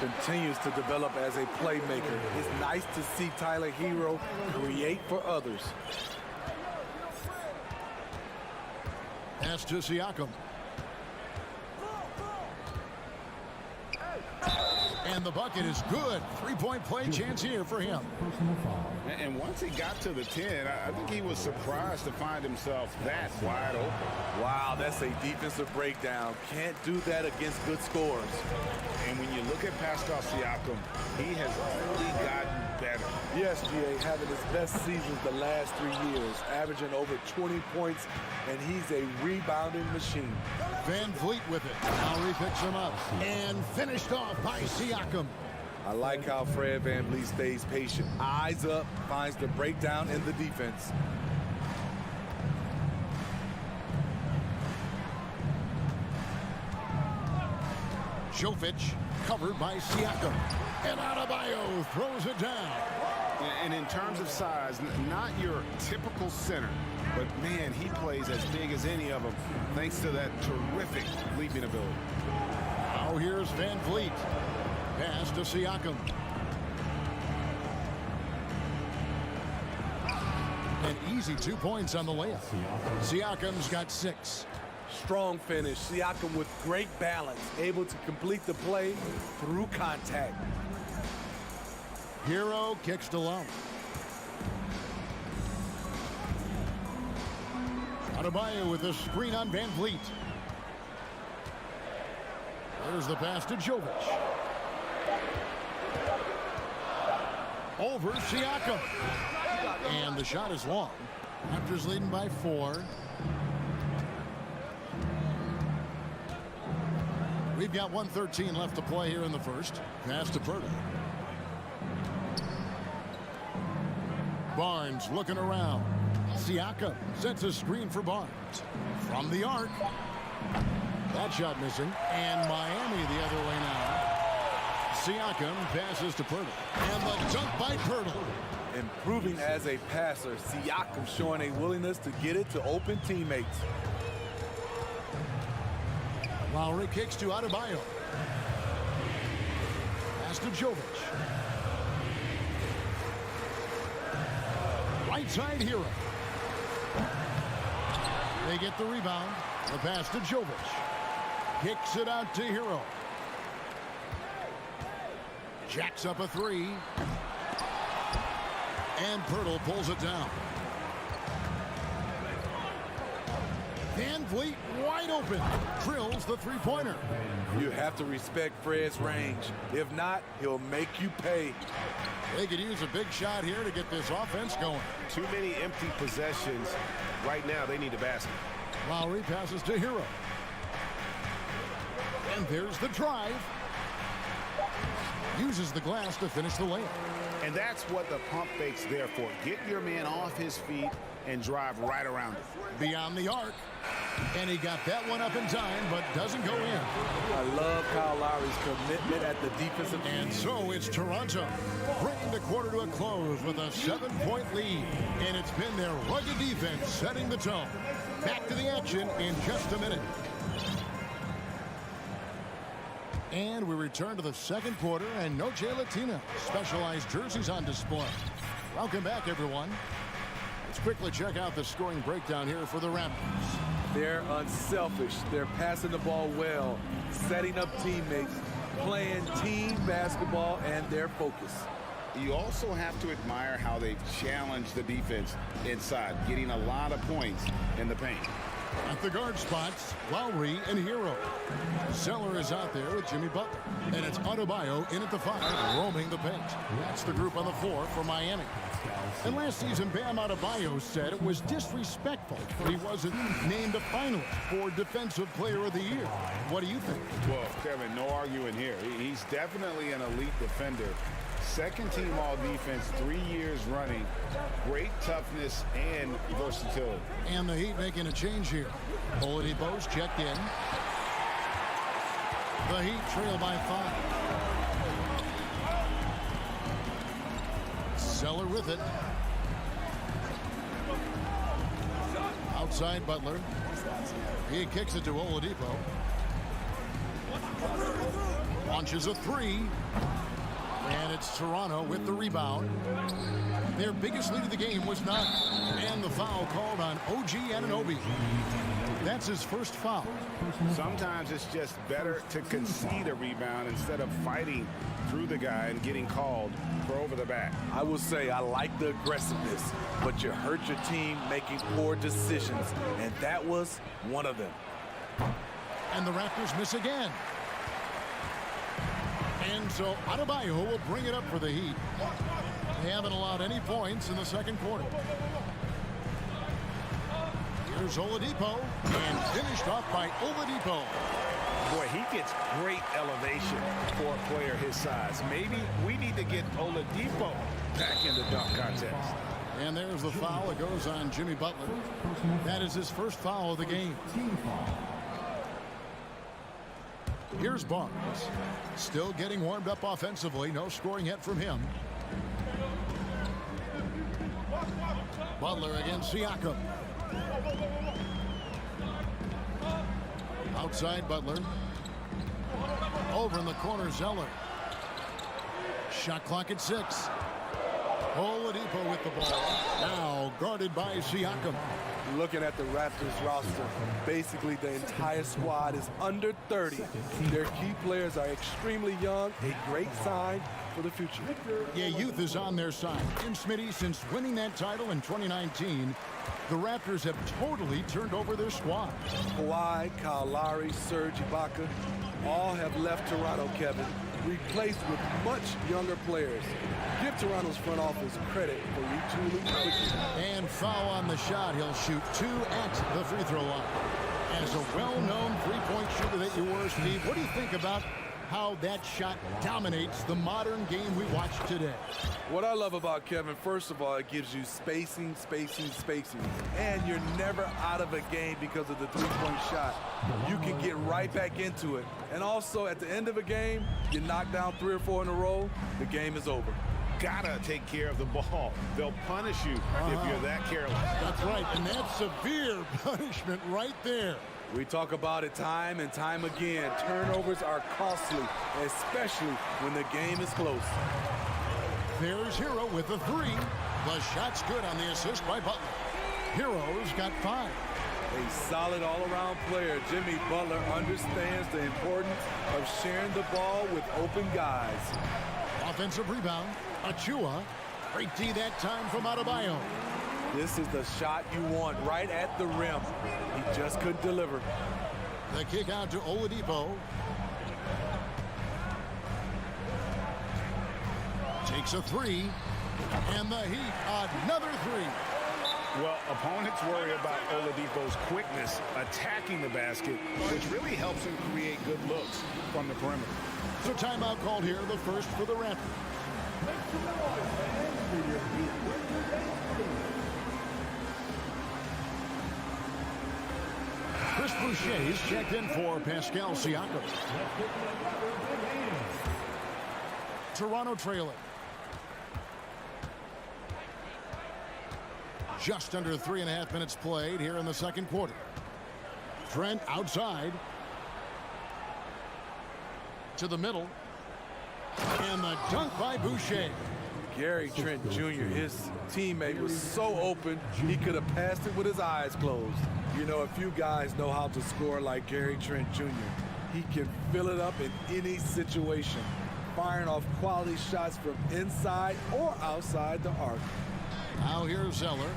Continues to develop as a playmaker. It's nice to see Tyler Hero create for others. Pass to Siakam. And the bucket is good. Three-point play chance here for him. And once he got to the 10, I think he was surprised to find himself that wide open. Wow, that's a defensive breakdown. Can't do that against good scores. And when you look at Pascal Siakam, he has only gotten better. Yes, GA, having his best seasons the last 3 years, averaging over 20 points, and he's a rebounding machine. VanVleet with it. Lowry picks him up. And finished off by Siakam. I like how Fred VanVleet stays patient. Eyes up, finds the breakdown in the defense. Jovic covered by Siakam. And Adebayo throws it down. And in terms of size, not your typical center, but man, he plays as big as any of them thanks to that terrific leaping ability. Now here's VanVleet. Pass to Siakam. An easy 2 points on the layup. Siakam's got 6. Strong finish. Siakam with great balance, able to complete the play through contact. Hero kicks to Lowry. Adebayo with a screen on VanVleet. There's the pass to Jovic. Over Siakam. And the shot is long. Raptors leading by 4. We've got 1:13 left to play here in the first. Pass to Pirtle. Barnes looking around. Siakam sets a screen for Barnes. From the arc. That shot missing. And Miami the other way now. Siakam passes to Pirtle. And the dunk by Pirtle. Improving as a passer, Siakam showing a willingness to get it to open teammates. Lowry kicks to Adebayo. Pass to Jovic. Right side Hero. They get the rebound. The pass to Jovic. Kicks it out to Hero. Jacks up a three. And Pirtle pulls it down. Van Vliet wide open. Drills the three-pointer. You have to respect Fred's range. If not, he'll make you pay. They could use a big shot here to get this offense going. Too many empty possessions. Right now, they need a basket. Lowry passes to Hero. And there's the drive. Uses the glass to finish the layup. And that's what the pump fake's there for. Get your man off his feet and drive right around it. Beyond the arc. And he got that one up in time, but doesn't go in. I love Kyle Lowry's commitment at the defensive end. And so it's Toronto bringing the quarter to a close with a 7-point lead. And it's been their rugged defense setting the tone. Back to the action in just a minute. And we return to the second quarter, and no Jay Latina. Specialized jerseys on display. Welcome back, everyone. Let's quickly check out the scoring breakdown here for the Raptors. They're unselfish. They're passing the ball well, setting up teammates, playing team basketball, and their focus. You also have to admire how they challenge the defense inside, getting a lot of points in the paint. At the guard spots, Lowry and Hero. Zeller is out there with Jimmy Butler. And it's Adebayo in at the 5, roaming the paint. That's the group on the floor for Miami. And last season, Bam Adebayo said it was disrespectful that he wasn't named a finalist for Defensive Player of the Year. What do you think? Well, Kevin, no arguing here. He's definitely an elite defender. Second team all defense 3 years running. Great toughness and versatility. And the Heat making a change here. Oladipo's checked in. The Heat trail by 5. Zeller with it. Outside Butler. He kicks it to Oladipo. Launches a 3. And it's Toronto with the rebound. Their biggest lead of the game was 9. And the foul called on OG Anunoby. That's his first foul. Sometimes it's just better to concede a rebound instead of fighting through the guy and getting called for over the back. I will say I like the aggressiveness, but you hurt your team making poor decisions, and that was one of them. And the Raptors miss again. And so Adebayo will bring it up for the Heat. They haven't allowed any points in the second quarter. Here's Oladipo, and finished off by Oladipo. Boy, he gets great elevation for a player his size. Maybe we need to get Oladipo back in the dunk contest. And there's the foul. It goes on Jimmy Butler. That is his first foul of the game. Here's Barnes. Still getting warmed up offensively. No scoring yet from him. Butler against Siakam. Outside Butler. Over in the corner, Zeller. Shot clock at 6. Oladipo with the ball. Now guarded by Siakam. Looking at the Raptors roster, basically the entire squad is under 30. Their key players are extremely young, a great sign for the future. Yeah, youth is on their side. And Smitty, since winning that title in 2019, the Raptors have totally turned over their squad. Kawhi, Kyle Lowry, Serge Ibaka, all have left Toronto, Kevin, replaced with much younger players. Give Toronto's front office credit for retooling quickly. And foul on the shot. He'll shoot 2 at the free throw line. As a well-known three-point shooter that you were, Steve, what do you think about how that shot dominates the modern game we watch today. What I love about Kevin, first of all, it gives you spacing. And you're never out of a game because of the three-point shot. You can get right back into it. And also, at the end of a game, you knock down 3 or 4 in a row, the game is over. Gotta take care of the ball. They'll punish you if you're that careless. That's right, and that's severe punishment right there. We talk about it time and time again. Turnovers are costly, especially when the game is close. There's Hero with the 3. The shot's good on the assist by Butler. Hero's got 5. A solid all-around player, Jimmy Butler understands the importance of sharing the ball with open guys. Offensive rebound, Achua. Great D that time from Adebayo. This is the shot you want right at the rim. He just couldn't deliver. The kick out to Oladipo. Takes a 3. And the Heat, another 3. Well, opponents worry about Oladipo's quickness attacking the basket, which really helps him create good looks from the perimeter. So timeout called here, the first for the Raptors. Chris Boucher is checked in for Pascal Siakam. Toronto trailing. Just under 3.5 minutes played here in the second quarter. Trent outside. To the middle. And the dunk by Boucher. Gary Trent Jr., his teammate, was so open, he could have passed it with his eyes closed. You know, a few guys know how to score like Gary Trent Jr. He can fill it up in any situation, firing off quality shots from inside or outside the arc. Now here's Zeller.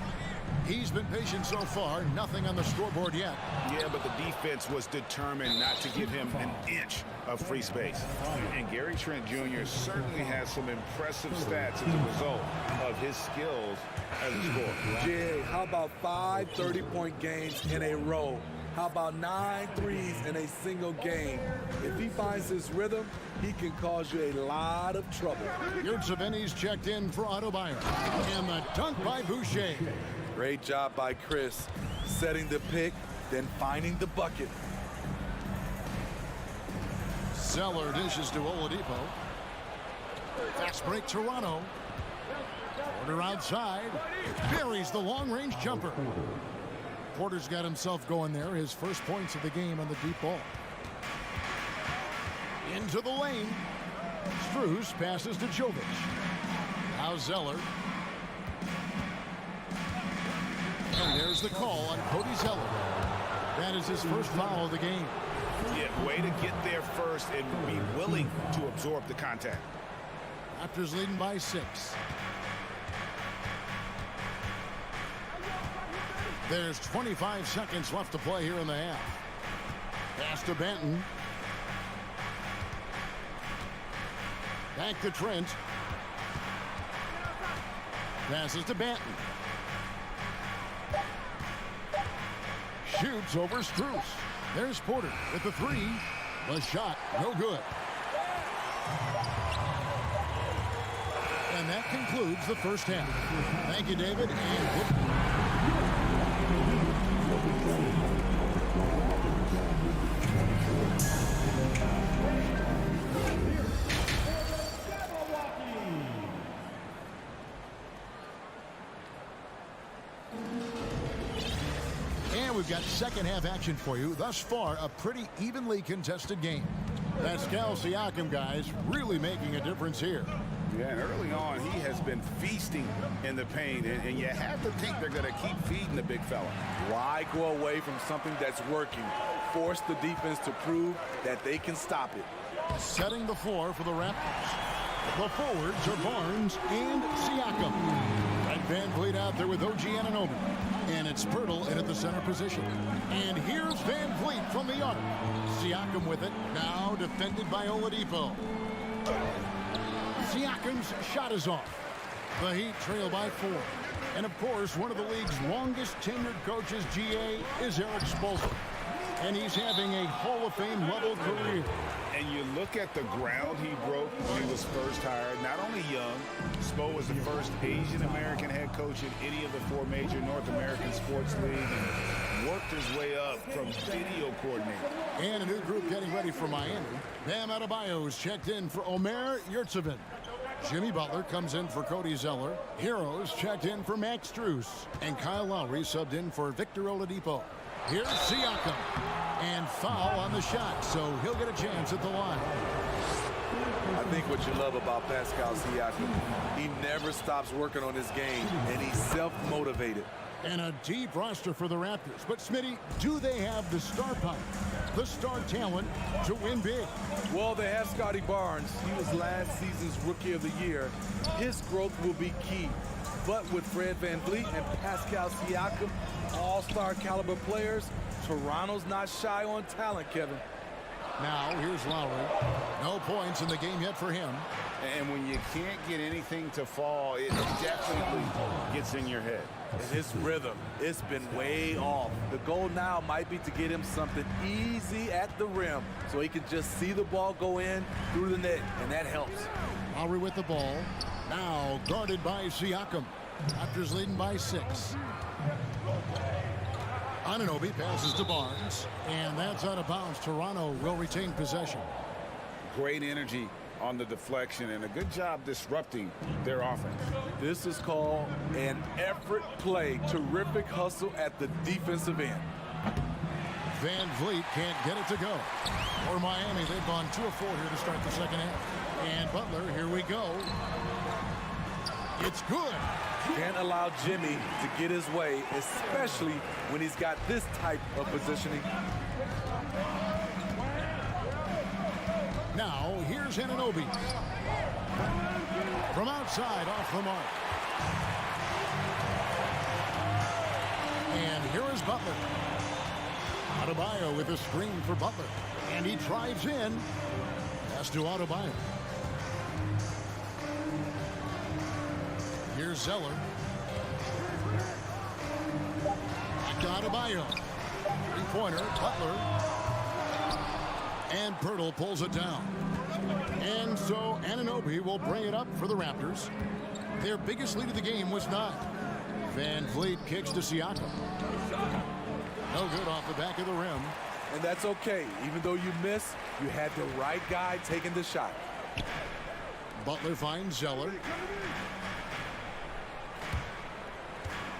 He's been patient so far. Nothing on the scoreboard yet. Yeah, but the defense was determined not to give him an inch of free space. And Gary Trent Jr. certainly has some impressive stats as a result of his skills as a scorer. Jay, how about 5 30-point games in a row? How about 9 threes in a single game? If he finds his rhythm, he can cause you a lot of trouble. Yurtseveni's checked in for Adebayo. And the dunk by Boucher. Great job by Chris, setting the pick, then finding the bucket. Zeller dishes to Oladipo. Fast break Toronto. Porter outside. Buries the long-range jumper. Porter's got himself going there. His first points of the game on the deep ball. Into the lane. Strus passes to Jovic. Now Zeller. And there's the call on Cody Zeller. That is his first foul of the game. Yeah, way to get there first and be willing to absorb the contact. Raptors leading by 6. There's 25 seconds left to play here in the half. Pass to Benton. Back to Trent. Passes to Benton. Shoots over Strus. There's Porter with the 3. The shot, no good. And that concludes the first half. Thank you, David, and we've got second half action for you. Thus far, a pretty evenly contested game. Pascal Siakam, guys, really making a difference here. Yeah, and early on, he has been feasting in the paint, and you have to think they're going to keep feeding the big fella. Why go away from something that's working? Force the defense to prove that they can stop it. Setting the floor for the Raptors. The forwards are Barnes and Siakam. And Van Vliet out there with OG Anunoby. And it's Pirtle in at the center position. And here's Van Vliet from the arc. Siakam with it. Now defended by Oladipo. Siakam's shot is off. The Heat trail by 4. And of course, one of the league's longest tenured coaches, GA, is Eric Spoelstra. and he's having a Hall of Fame level career. And you look at the ground he broke when he was first hired. Not only young, Spo was the first Asian-American head coach in any of the 4 major North American sports leagues, and worked his way up from video coordinator. And a new group getting ready for Miami. Bam Adebayo is checked in for Omer Yurtseven. Jimmy Butler comes in for Cody Zeller. Heroes checked in for Max Strus. And Kyle Lowry subbed in for Victor Oladipo. Here's Siakam. And foul on the shot, so he'll get a chance at the line. I think what you love about Pascal Siakam, he never stops working on his game, and he's self-motivated. And a deep roster for the Raptors. But, Smitty, do they have the star power, the star talent to win big? Well, they have Scotty Barnes. He was last season's Rookie of the Year. His growth will be key. But with Fred VanVleet and Pascal Siakam, all-star caliber players, Toronto's not shy on talent, Kevin. Now, here's Lowry. No points in the game yet for him. And when you can't get anything to fall, it definitely gets in your head. And his rhythm, it's been way off. The goal now might be to get him something easy at the rim so he can just see the ball go in through the net, and that helps. Lowry with the ball. Now guarded by Siakam. Raptors leading by 6. Anunoby passes to Barnes, and that's out of bounds. Toronto will retain possession. Great energy on the deflection, and a good job disrupting their offense. This is called an effort play. Terrific hustle at the defensive end. VanVleet can't get it to go. For Miami, they've gone 2 of 4 here to start the second half. And Butler, here we go. It's good. Can't allow Jimmy to get his way, especially when he's got this type of positioning. Now, here's Anunoby. From outside, off the mark. And here is Butler. Adebayo with a screen for Butler. And he drives in. Pass to Adebayo. Here's Zeller. Back to Adebayo. Three-pointer, Butler. And Pirtle pulls it down. And so Anunoby will bring it up for the Raptors. Their biggest lead of the game was 9. VanVleet kicks to Siakam. No good off the back of the rim. And that's okay. Even though you miss, you had the right guy taking the shot. Butler finds Zeller.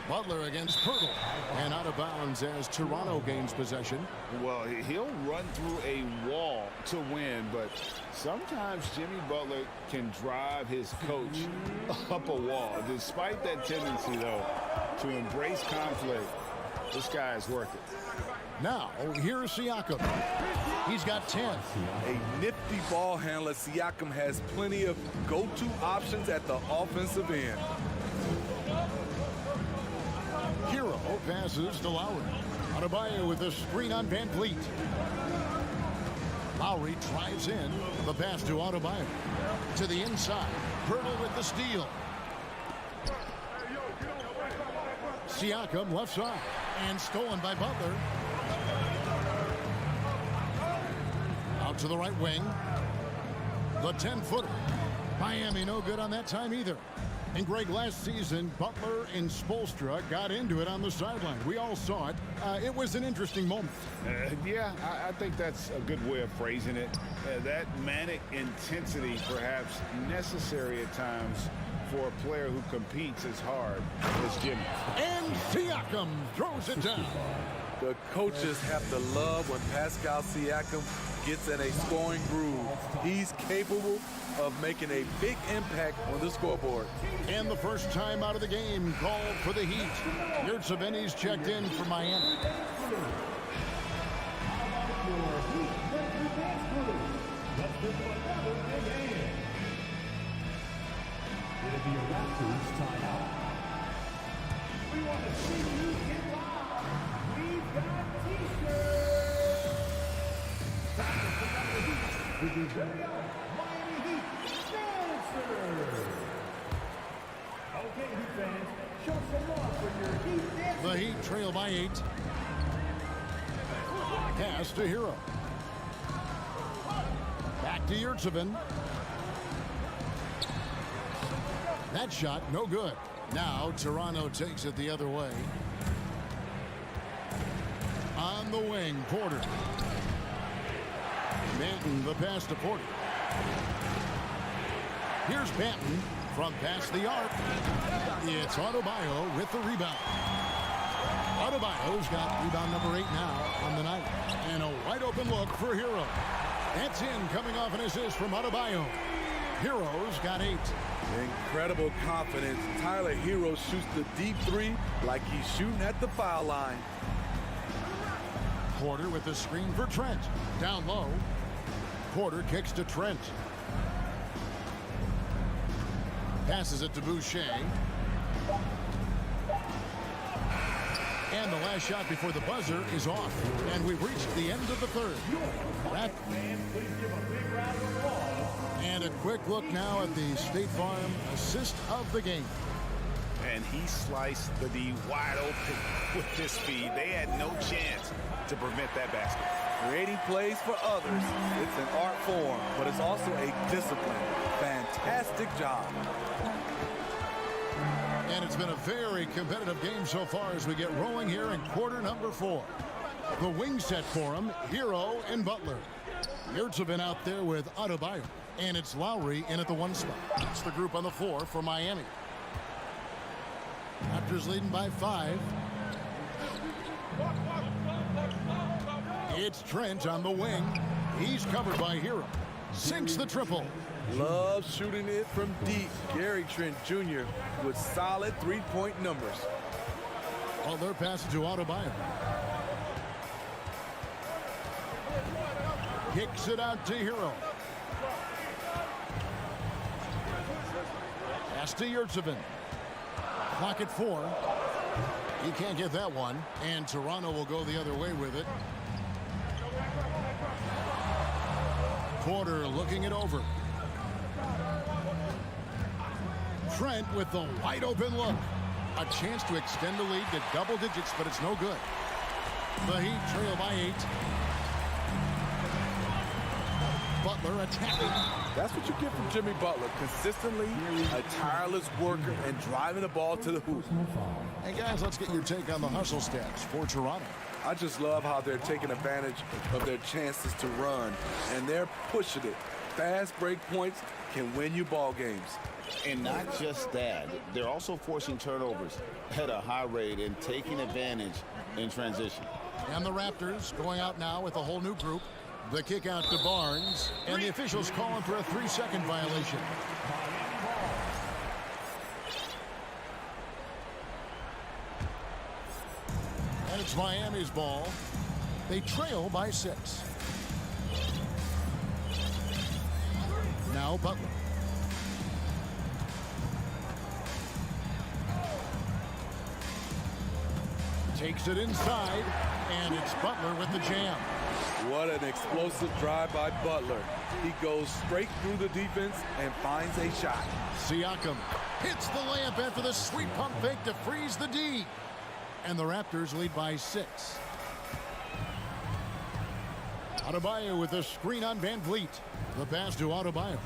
Butler against Pirtle. And out of bounds as Toronto gains possession. Well, he'll run through a wall to win, but sometimes Jimmy Butler can drive his coach up a wall. Despite that tendency, though, to embrace conflict, this guy is worth it. Now, here's Siakam. He's got 10. A nifty ball handler. Siakam has plenty of go-to options at the offensive end. Hero passes to Lowry. Adebayo with a screen on VanVleet. Lowry drives in. The pass to Adebayo. To the inside. Pirtle with the steal. Siakam left side. And stolen by Butler. Out to the right wing. The 10-footer. Miami no good on that time either. And Greg, last season, Butler and Spoelstra got into it on the sideline. We all saw it. It was an interesting moment. Yeah, I think that's a good way of phrasing it. That manic intensity, perhaps necessary at times for a player who competes as hard as Jimmy. And Siakam throws it down. The coaches have to love when Pascal Siakam gets in a scoring groove. He's capable of making a big impact on the scoreboard. And the first time out of the game called for the Heat. Yurtseven's checked in for Miami. It'll be a Raptors timeout. We want to see you get live. We've got t-shirts. This is Miami Heat dancers. Okay, Heat fans, show some love for your Heat dancers. The Heat trail by 8. Pass to Hero. Back to Yurtsevin. That shot, no good. Now Toronto takes it the other way. On the wing, Porter. Manton, the pass to Porter. Here's Manton from past the arc. It's Adebayo with the rebound. Adebayo's got rebound number 8 now on the night. And a wide open look for Hero. That's in, coming off an assist from Adebayo. Hero's got 8. Incredible confidence. Tyler Hero shoots the deep 3 like he's shooting at the foul line. Porter with the screen for Trent. Down low. Porter kicks to Trent. Passes it to Boucher. And the last shot before the buzzer is off. And we've reached the end of the third. And a quick look now at the State Farm assist of the game. And he sliced the D wide open with his speed. They had no chance to prevent that basket. Creating plays for others. It's an art form, but it's also a discipline. Fantastic job. And it's been a very competitive game so far as we get rolling here in quarter number 4. The wing set for him, Hero and Butler. Yurtsevin out there with Adebayo. And it's Lowry in at the 1 spot. It's the group on the floor for Miami. Raptors leading by 5. It's Trent on the wing. He's covered by Hero. Sinks the triple. Loves shooting it from deep. Gary Trent Jr. with solid three-point numbers. Well, they're passing to Adebayo. Kicks it out to Hero. Pass to Yurtsevin. Clock at 4. He can't get that one. And Toronto will go the other way with it. Porter looking it over. Trent with the wide open look. A chance to extend the lead to double digits, but it's no good. The Heat trail by 8. Butler attacking. That's what you get from Jimmy Butler. Consistently a tireless worker and driving the ball to the hoop. Hey guys, let's get your take on the hustle stats for Toronto. I just love how they're taking advantage of their chances to run, and they're pushing it. Fast break points can win you ball games. And not just that, they're also forcing turnovers at a high rate and taking advantage in transition. And the Raptors going out now with a whole new group. The kick out to Barnes, and the officials calling for a 3-second violation. And it's Miami's ball. They trail by 6. Now Butler. Takes it inside, and it's Butler with the jam. What an explosive drive by Butler. He goes straight through the defense and finds a shot. Siakam hits the layup after the sweet pump fake to freeze the D. And the Raptors lead by 6. Adebayo with a screen on Van Vliet. The pass to Adebayo.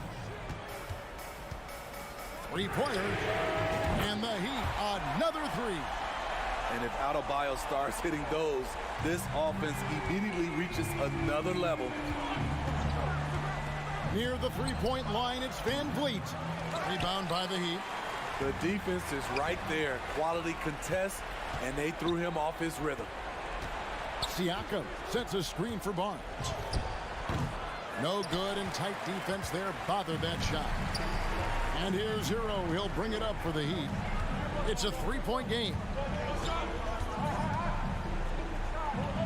3-pointer. And the Heat, another 3. And if Adebayo starts hitting those, this offense immediately reaches another level. Near the 3-point line, it's Van Vliet. Rebound by the Heat. The defense is right there. Quality contest, and they threw him off his rhythm. Siakam sets a screen for Barnes. No good, and tight defense there bothered that shot. And here's Hero. He'll bring it up for the Heat. It's a 3-point game.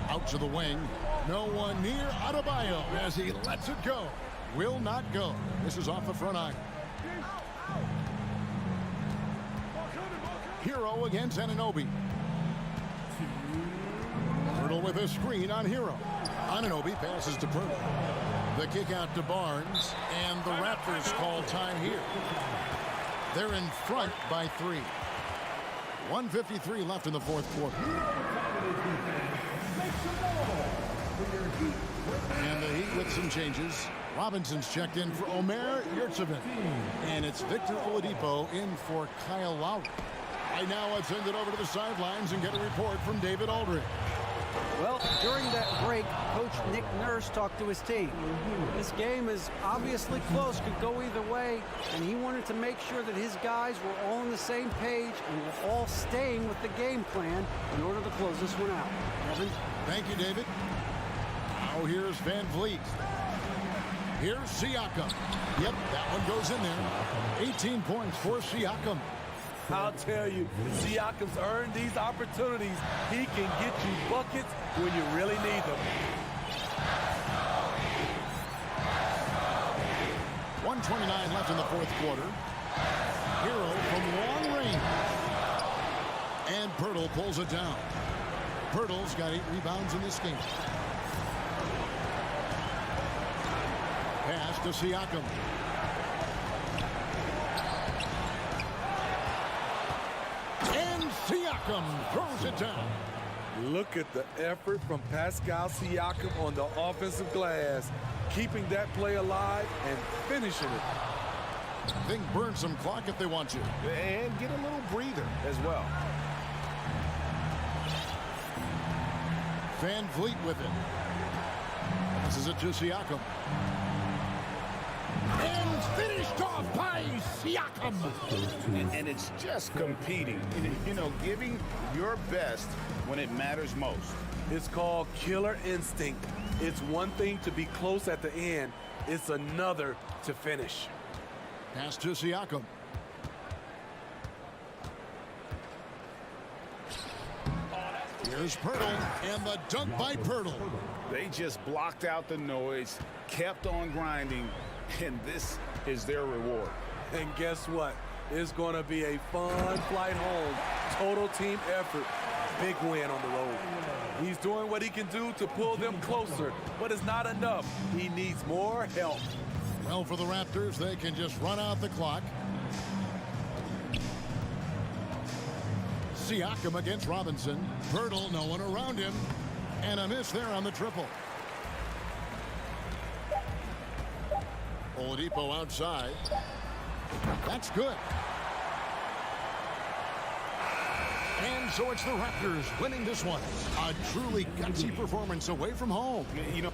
Out to the wing. No one near Adebayo as he lets it go. Will not go. This is off the front iron. Hero against Anunoby. Pirtle with a screen on Hero. Anunoby passes to Pirtle. The kick out to Barnes, and the Raptors call time here. They're in front by 3. 1:53 left in the fourth quarter. And the Heat with some changes. Robinson's checked in for Omer Yurtseven. And it's Victor Oladipo in for Kyle Lowry. Right now, let's send it over to the sidelines and get a report from David Aldridge. Well, during that break, Coach Nick Nurse talked to his team. This game is obviously close, could go either way, and he wanted to make sure that his guys were all on the same page and were all staying with the game plan in order to close this one out. Evan? Thank you, David. Now here's Van Vliet. Here's Siakam. Yep, that one goes in there. 18 points for Siakam. I'll tell you, Siakam's earned these opportunities. He can get you buckets when you really need them. 1:29 left in the fourth quarter. Hero from long range. And Pirtle pulls it down. Pirtle's got 8 rebounds in this game. Pass to Siakam. And Siakam throws it down. Look at the effort from Pascal Siakam on the offensive glass, keeping that play alive and finishing it. They can burn some clock if they want to. And get a little breather as well. Van Vliet with it. Passes it to Siakam. And finished off by Siakam. And it's just competing. You know, giving your best when it matters most. It's called killer instinct. It's one thing to be close at the end. It's another to finish. Pass to Siakam. Here's Pirtle, and the dunk by Pirtle. They just blocked out the noise, kept on grinding, and this is their reward. And guess what? It's going to be a fun flight home. Total team effort. Big win on the road. He's doing what he can do to pull them closer, but it's not enough. He needs more help. Well, for the Raptors, they can just run out the clock. Siakam against Robinson. Pirtle, no one around him. And a miss there on the triple. Oladipo outside. That's good. And so it's the Raptors winning this one. A truly gutsy performance away from home. You know,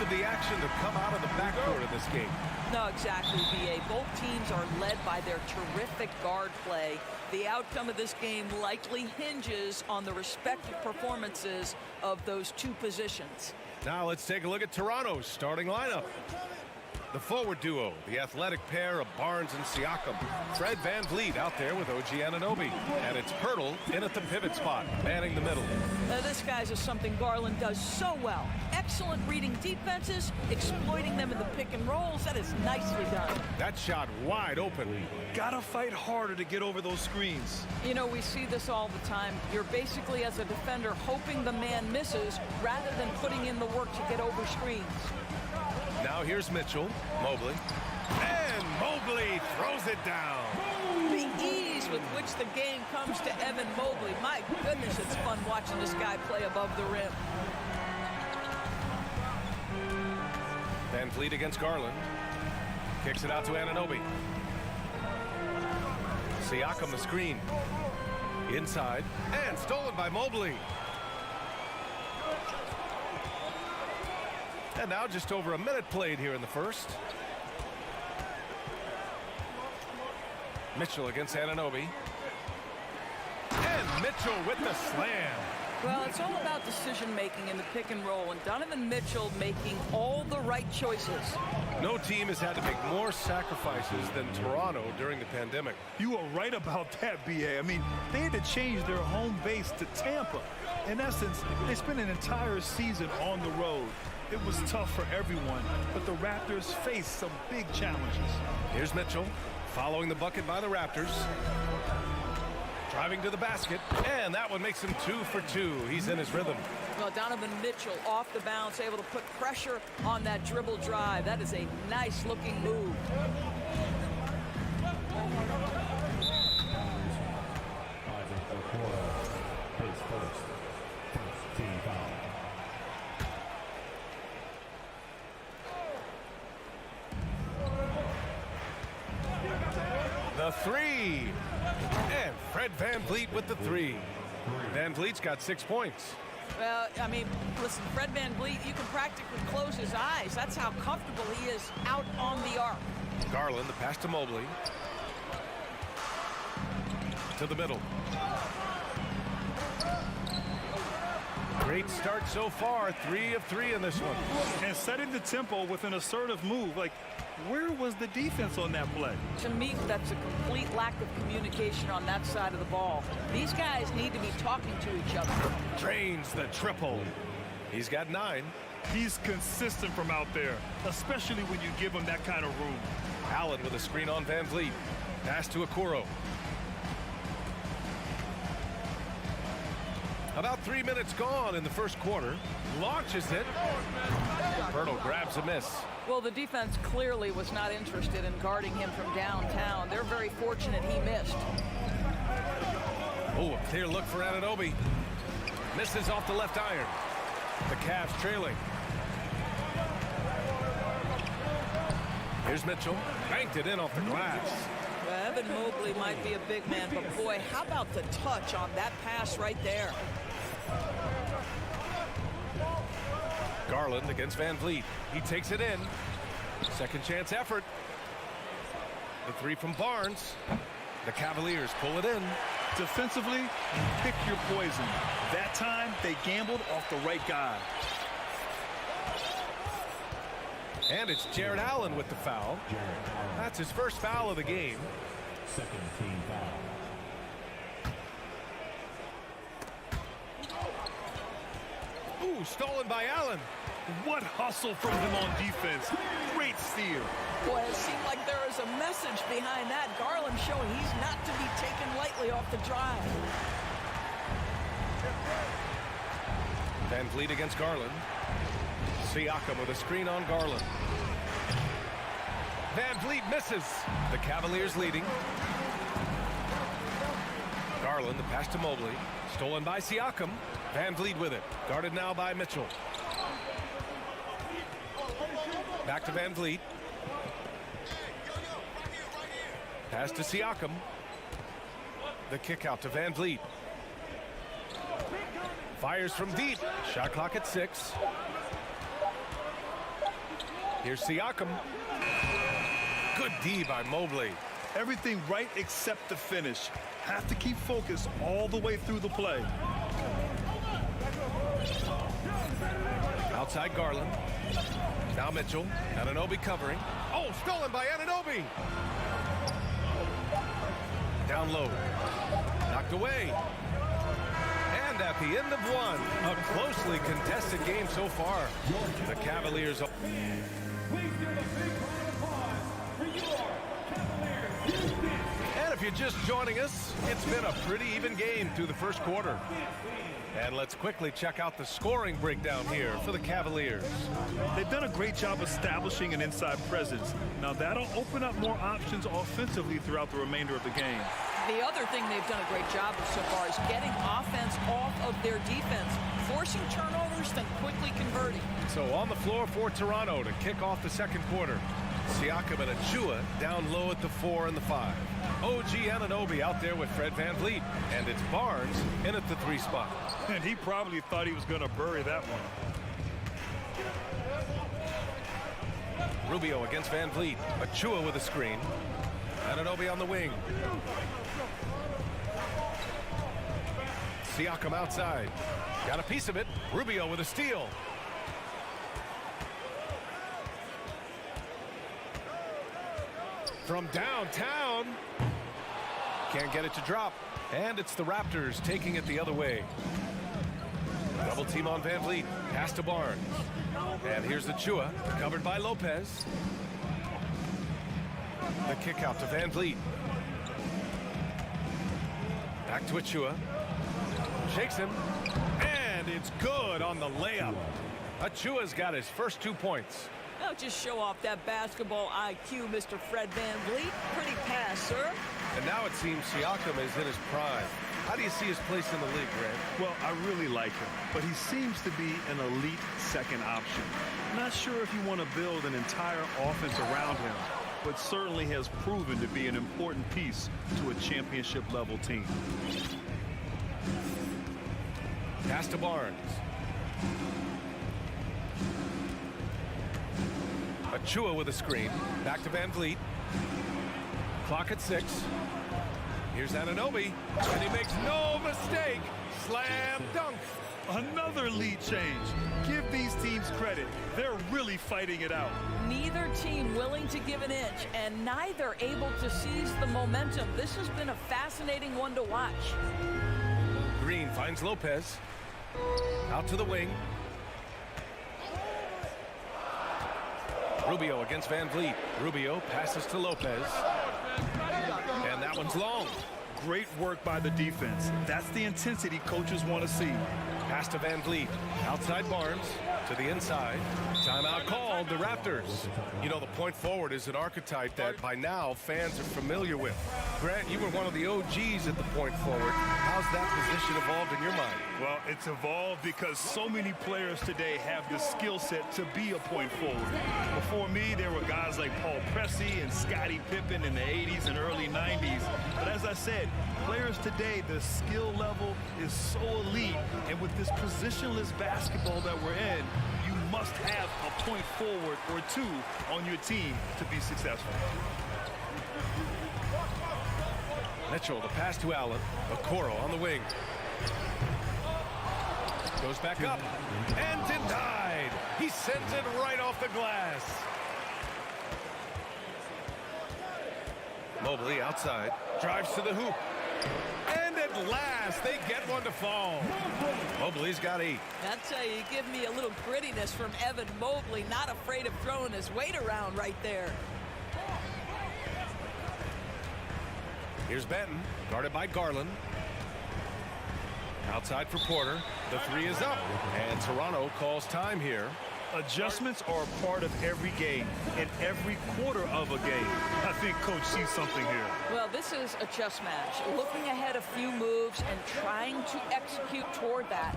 of the action to come out of the backcourt of this game. No, exactly, B.A. Both teams are led by their terrific guard play. The outcome of this game likely hinges on the respective performances of those two positions. Now let's take a look at Toronto's starting lineup. The forward duo, the athletic pair of Barnes and Siakam. Fred VanVleet out there with OG Anunoby. And it's Pirtle in at the pivot spot, manning the middle. This guy's is something Garland does so well. Excellent reading defenses, exploiting them in the pick and rolls. That is nicely done. That shot wide open. Gotta fight harder to get over those screens. You know, we see this all the time. You're basically, as a defender, hoping the man misses rather than putting in the work to get over screens. Now here's Mitchell, Mobley, and Mobley throws it down. The ease with which the game comes to Evan Mobley. My goodness, it's fun watching this guy play above the rim. VanVleet against Garland. Kicks it out to Anunoby. Siakam the screen. Inside, and stolen by Mobley. And now just over a minute played here in the first. Mitchell against Anunoby. And Mitchell with the slam. Well, it's all about decision-making in the pick and roll, and Donovan Mitchell making all the right choices. No team has had to make more sacrifices than Toronto during the pandemic. You are right about that, B.A. I mean, they had to change their home base to Tampa. In essence, they spent an entire season on the road. It was tough for everyone, but the Raptors faced some big challenges. Here's Mitchell, following the bucket by the Raptors. Driving to the basket, and that one makes him 2 for 2. He's in his rhythm. Well, Donovan Mitchell off the bounce, able to put pressure on that dribble drive. That is a nice-looking move. The three. And Fred VanVleet with the three. VanVleet's got 6 points. Well, I mean, listen, Fred VanVleet, you can practically close his eyes. That's how comfortable he is out on the arc. Garland, the pass to Mobley. To the middle. Great start so far. 3 of 3 in this one. And setting the tempo with an assertive move. Like, where was the defense on that play? To me, that's a complete lack of communication on that side of the ball. These guys need to be talking to each other. Drains the triple. He's got 9. He's consistent from out there, especially when you give him that kind of room. Allen with a screen on VanVleet. Pass to Okoro. About 3 minutes gone in the first quarter. Launches it. Pirtle grabs a miss. Well, the defense clearly was not interested in guarding him from downtown. They're very fortunate he missed. Oh, a clear look for Anunoby. Misses off the left iron. The Cavs trailing. Here's Mitchell. Banked it in off the glass. Well, Evan Mobley might be a big man, but boy, how about the touch on that pass right there? Garland against VanVleet. He takes it in. Second chance effort. The three from Barnes. The Cavaliers pull it in. Defensively, pick your poison. That time, they gambled off the right guy. And it's Jared Allen with the foul. That's his first foul of the game. Second team foul. Ooh, stolen by Allen. What hustle from him on defense. Great steal. Boy, it seemed like there is a message behind that. Garland showing he's not to be taken lightly off the drive. VanVleet against Garland. Siakam with a screen on Garland. VanVleet misses. The Cavaliers leading. Garland, the pass to Mobley. Stolen by Siakam. VanVleet with it. Guarded now by Mitchell. Back to VanVleet. Pass to Siakam. The kick out to VanVleet. Fires from deep. Shot clock at 6. Here's Siakam. Good D by Mobley. Everything right except the finish. Have to keep focused all the way through the play. Outside Garland. Now Mitchell. Anunoby covering. Oh, stolen by Anunoby. Down low. Knocked away. And at the end of one, a closely contested game so far. The Cavaliers. And if you're just joining us, it's been a pretty even game through the first quarter. And let's quickly check out the scoring breakdown here for the Cavaliers. They've done a great job establishing an inside presence. Now that'll open up more options offensively throughout the remainder of the game. The other thing they've done a great job of so far is getting offense off of their defense, forcing turnovers, then quickly converting. So on the floor for Toronto to kick off the second quarter. Siakam and Achua down low at the 4 and the 5. OG Anunoby out there with Fred VanVleet. And it's Barnes in at the 3 spot. And he probably thought he was going to bury that one. Rubio against VanVleet. Achua with a screen. Anunoby on the wing. Siakam outside. Got a piece of it. Rubio with a steal. From downtown. Can't get it to drop. And it's the Raptors taking it the other way. Double team on VanVleet. Pass to Barnes. And here's Achua, covered by Lopez. The kick out to VanVleet. Back to Achua. Shakes him. And it's good on the layup. Achua's got his first 2 points. Now just show off that basketball IQ, Mr. Fred VanVleet. Pretty pass, sir. And now it seems Siakam is in his prime. How do you see his place in the league, Grant? Well, I really like him, but he seems to be an elite second option. Not sure if you want to build an entire offense around him, but certainly has proven to be an important piece to a championship-level team. Pass to Barnes. Achua with a screen. Back to VanVleet. Clock at 6. Here's Anunoby. And he makes no mistake. Slam dunk. Another lead change. Give these teams credit. They're really fighting it out. Neither team willing to give an inch, and neither able to seize the momentum. This has been a fascinating one to watch. Green finds Lopez. Out to the wing. Rubio against VanVleet. Rubio passes to Lopez. And that one's long. Great work by the defense. That's the intensity coaches want to see. Pass to VanVleet. Outside Barnes. To the inside. Timeout called the Raptors. You know, the point forward is an archetype that by now fans are familiar with. Grant, you were one of the OGs at the point forward. How's that position evolved in your mind? Well, it's evolved because so many players today have the skill set to be a point forward. Before me, there were guys like Paul Pressey and Scottie Pippen in the 80s and early 90s. But as I said, players today, the skill level is so elite. And with this positionless basketball that we're in, you must have a point forward or two on your team to be successful. Mitchell, the pass to Allen. Okoro on the wing. Goes back up. And denied. He sends it right off the glass. Mobley outside. Drives to the hoop. And at last, they get one to fall. Mobley's got 8. That's how you give me a little grittiness from Evan Mobley. Not afraid of throwing his weight around right there. Here's Benton, guarded by Garland. Outside for Porter. The 3 is up. And Toronto calls time here. Adjustments are a part of every game and every quarter of a game. I think Coach sees something here. Well, this is a chess match. Looking ahead a few moves and trying to execute toward that.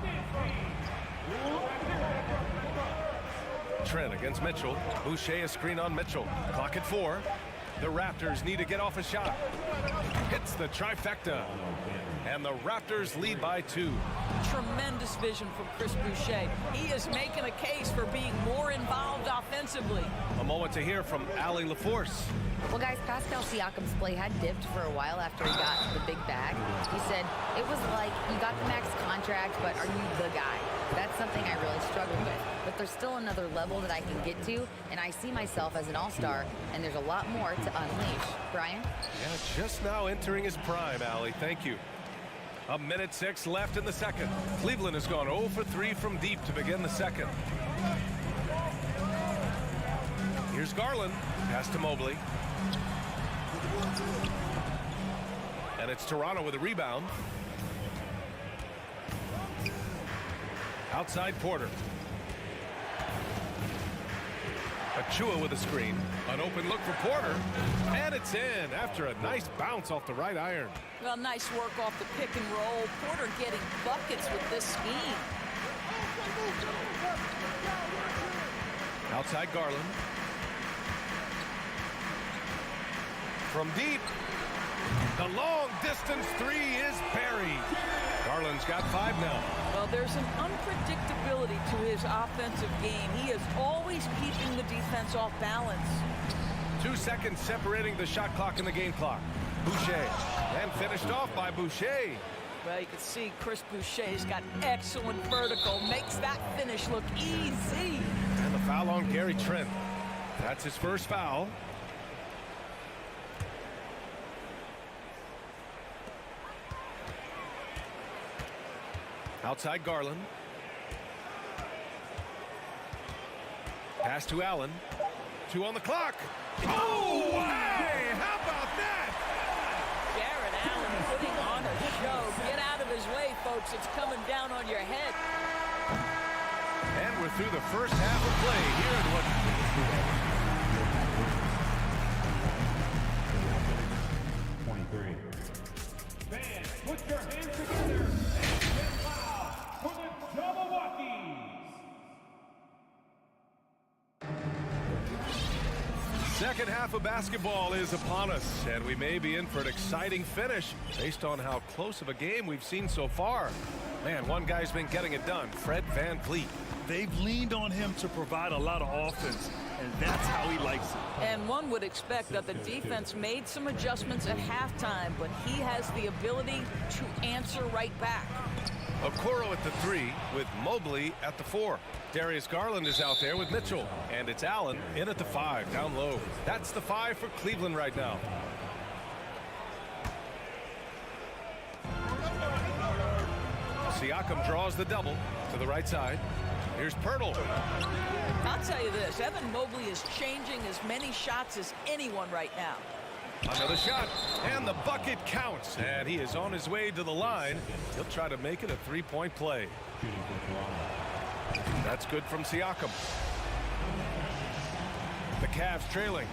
Trent against Mitchell. Boucher a screen on Mitchell. Clock at 4. The Raptors need to get off a shot. Hits the trifecta. And the Raptors lead by 2. Tremendous vision from Chris Boucher. He is making a case for being more involved offensively. A moment to hear from Allie LaForce. Well, guys, Pascal Siakam's play had dipped for a while after he got the big bag. He said, it was like, you got the max contract, but are you the guy? That's something I really struggle with. But there's still another level that I can get to, and I see myself as an all-star, and there's a lot more to unleash. Brian? Yeah, just now entering his prime, Allie. Thank you. 1:06 left in the second. Cleveland has gone 0 for 3 from deep to begin the second. Here's Garland. Pass to Mobley. And it's Toronto with a rebound. Outside Porter. Achua with a screen. An open look for Porter. And it's in after a nice bounce off the right iron. Well, nice work off the pick and roll. Porter getting buckets with this scheme. Outside Garland. From deep. The long distance 3 is buried. Garland's got 5 now. Well, there's an unpredictability to his offensive game. He is always keeping the defense off balance. 2 seconds separating the shot clock and the game clock. Boucher. And finished off by Boucher. Well, you can see Chris Boucher's got excellent vertical. Makes that finish look easy. And the foul on Gary Trent. That's his first foul. Outside Garland. Pass to Allen. 2 on the clock. Oh, hey, how about that? Jared Allen putting on a show. Get out of his way, folks. It's coming down on your head. And we're through the first half of play here at what? 23. Fans, put your hands together and get loud for the Jabbawockeez. Second half of basketball is upon us, and we may be in for an exciting finish based on how close of a game we've seen so far. Man, one guy's been getting it done, Fred VanVleet. They've leaned on him to provide a lot of offense, and that's how he likes it. And one would expect that the defense made some adjustments at halftime, but he has the ability to answer right back. Okoro at the 3 with Mobley at the 4. Darius Garland is out there with Mitchell, and it's Allen in at the 5 down low. That's the 5 for Cleveland right now. Siakam draws the double to the right side. Here's Pirtle. I'll tell you this, Evan Mobley is changing as many shots as anyone right now. Another shot, and the bucket counts, and he is on his way to the line. He'll try to make it a 3-point play. That's good from Siakam. The Cavs trailing.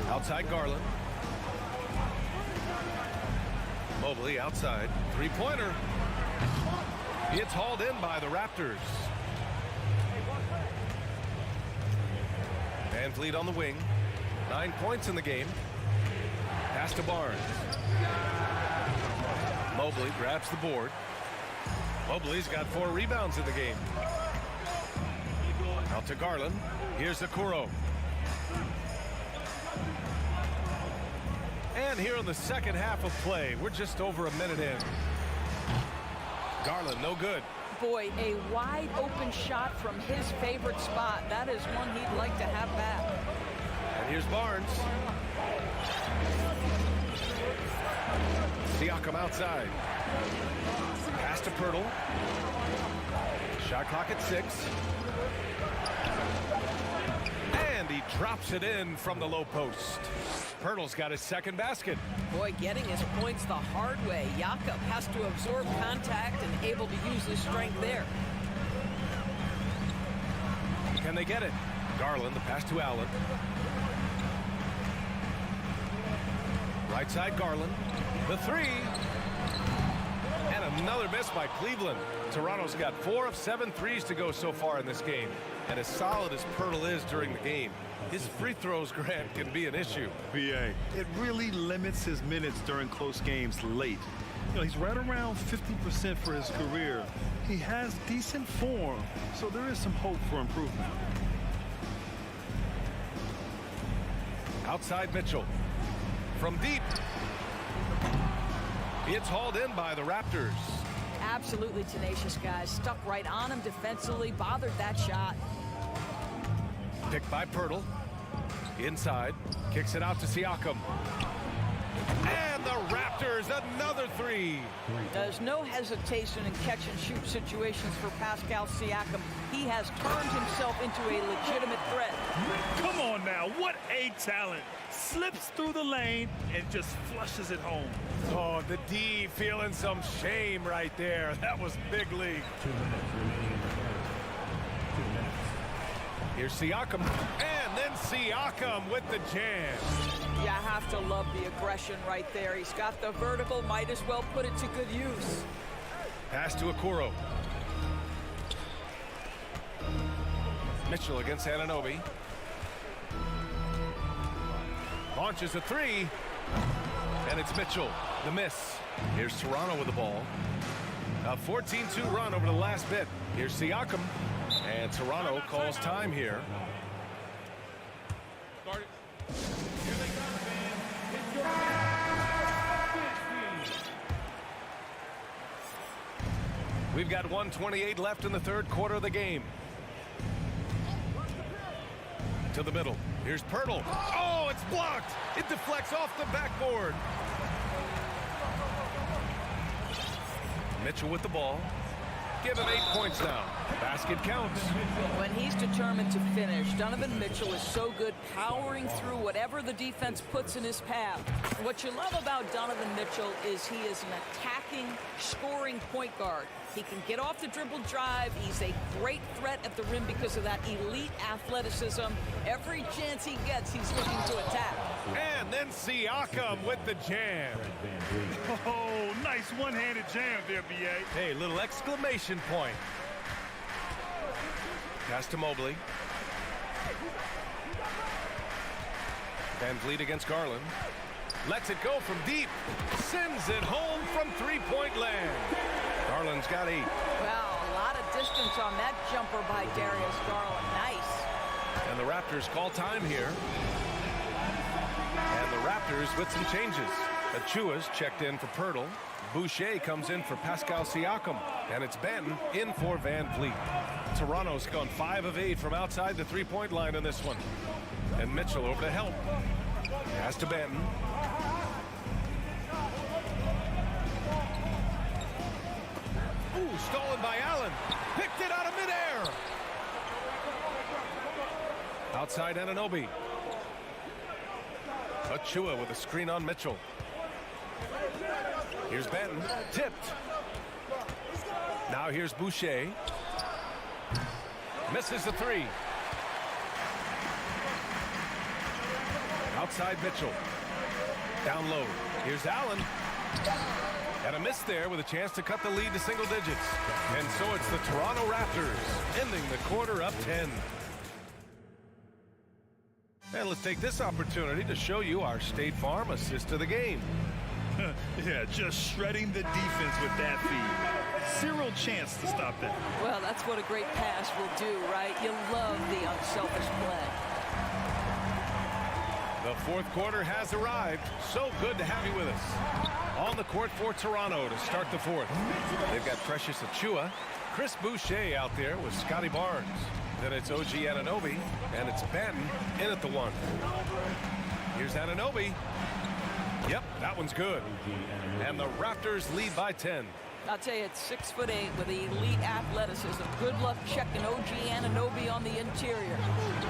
Outside Garland. Mobley outside. 3-pointer. It's hauled in by the Raptors. VanVleet on the wing. 9 points in the game. Pass to Barnes. Mobley grabs the board. Mobley's got 4 rebounds in the game. Out to Garland. Here's Okoro. And here in the second half of play, we're just over a minute in. Garland, no good. Boy, a wide open shot from his favorite spot. That is one he'd like to have back. And here's Barnes. Siakam outside. Pass to Pirtle. Shot clock at 6. And he drops it in from the low post. Pirtle's got his second basket. Boy, getting his points the hard way. Jakob has to absorb contact and able to use his strength there. Can they get it? Garland, the pass to Allen. Right side Garland. The 3. And another miss by Cleveland. Toronto's got 4 of 7 threes to go so far in this game. And as solid as Pirtle is during the game, his free throws, Grant, can be an issue. BA, it really limits his minutes during close games late. You know, he's right around 50% for his career. He has decent form, so there is some hope for improvement. Outside Mitchell. From deep. It's hauled in by the Raptors. Absolutely tenacious, guys. Stuck right on him defensively, bothered that shot. Picked by Pirtle. Inside. Kicks it out to Siakam. And the Raptors, another three. There's no hesitation in catch-and-shoot situations for Pascal Siakam. He has turned himself into a legitimate threat. Come on now, what a talent. Slips through the lane and just flushes it home. Oh, the D feeling some shame right there. That was big league. 2 minutes remaining in the third. 2 minutes. Here's Siakam. And then Siakam with the jam. You have to love the aggression right there. He's got the vertical, might as well put it to good use. Pass to Okoro. Mitchell against Anunoby. Launches a three. And it's Mitchell. The miss. Here's Toronto with the ball. A 14-2 run over the last bit. Here's Siakam. And Toronto calls time here. We've got 1:28 left in the third quarter of the game. To the middle. Here's Pirtle. Oh, it's blocked. It deflects off the backboard. Mitchell with the ball. Give him 8 points now. Basket counts. When he's determined to finish, Donovan Mitchell is so good powering through whatever the defense puts in his path. What you love about Donovan Mitchell is he is an attacking, scoring point guard. He can get off the dribble drive. He's a great threat at the rim because of that elite athleticism. Every chance he gets, he's looking to attack. And then Siakam with the jam. Oh, nice one-handed jam there, B.A. Hey, little exclamation point. Pass to Mobley. Van Vliet against Garland. Lets it go from deep. Sends it home from three-point land. Garland's got 8. Well, a lot of distance on that jumper by Darius Garland. Nice. And the Raptors call time here. And the Raptors with some changes. Achua's checked in for Pirtle. Boucher comes in for Pascal Siakam. And it's Benton in for Van Vliet. Toronto's gone 5 of 8 from outside the three-point line in this one. And Mitchell over to help. Pass to Benton. Ooh, stolen by Allen. Picked it out of midair. Outside Anunoby. Achua with a screen on Mitchell. Here's Benton. Tipped. Now here's Boucher. Misses the three. Outside Mitchell. Down low. Here's Allen. And a miss there with a chance to cut the lead to single digits. And so it's the Toronto Raptors ending the quarter up 10. And let's take this opportunity to show you our State Farm assist of the game. Yeah, just shredding the defense with that feed. Zero chance to stop that. Well, that's what a great pass will do, right? You love the unselfish play. The fourth quarter has arrived. So good to have you with us. On the court for Toronto to start the fourth. They've got Precious Achua, Chris Boucher out there with Scotty Barnes. Then it's OG Anunoby, and it's Benton in at the 1. Here's Anunoby. Yep, that one's good. And the Raptors lead by 10. I'll tell you, it's 6'8" with elite athleticism. Good luck checking OG Anunoby on the interior.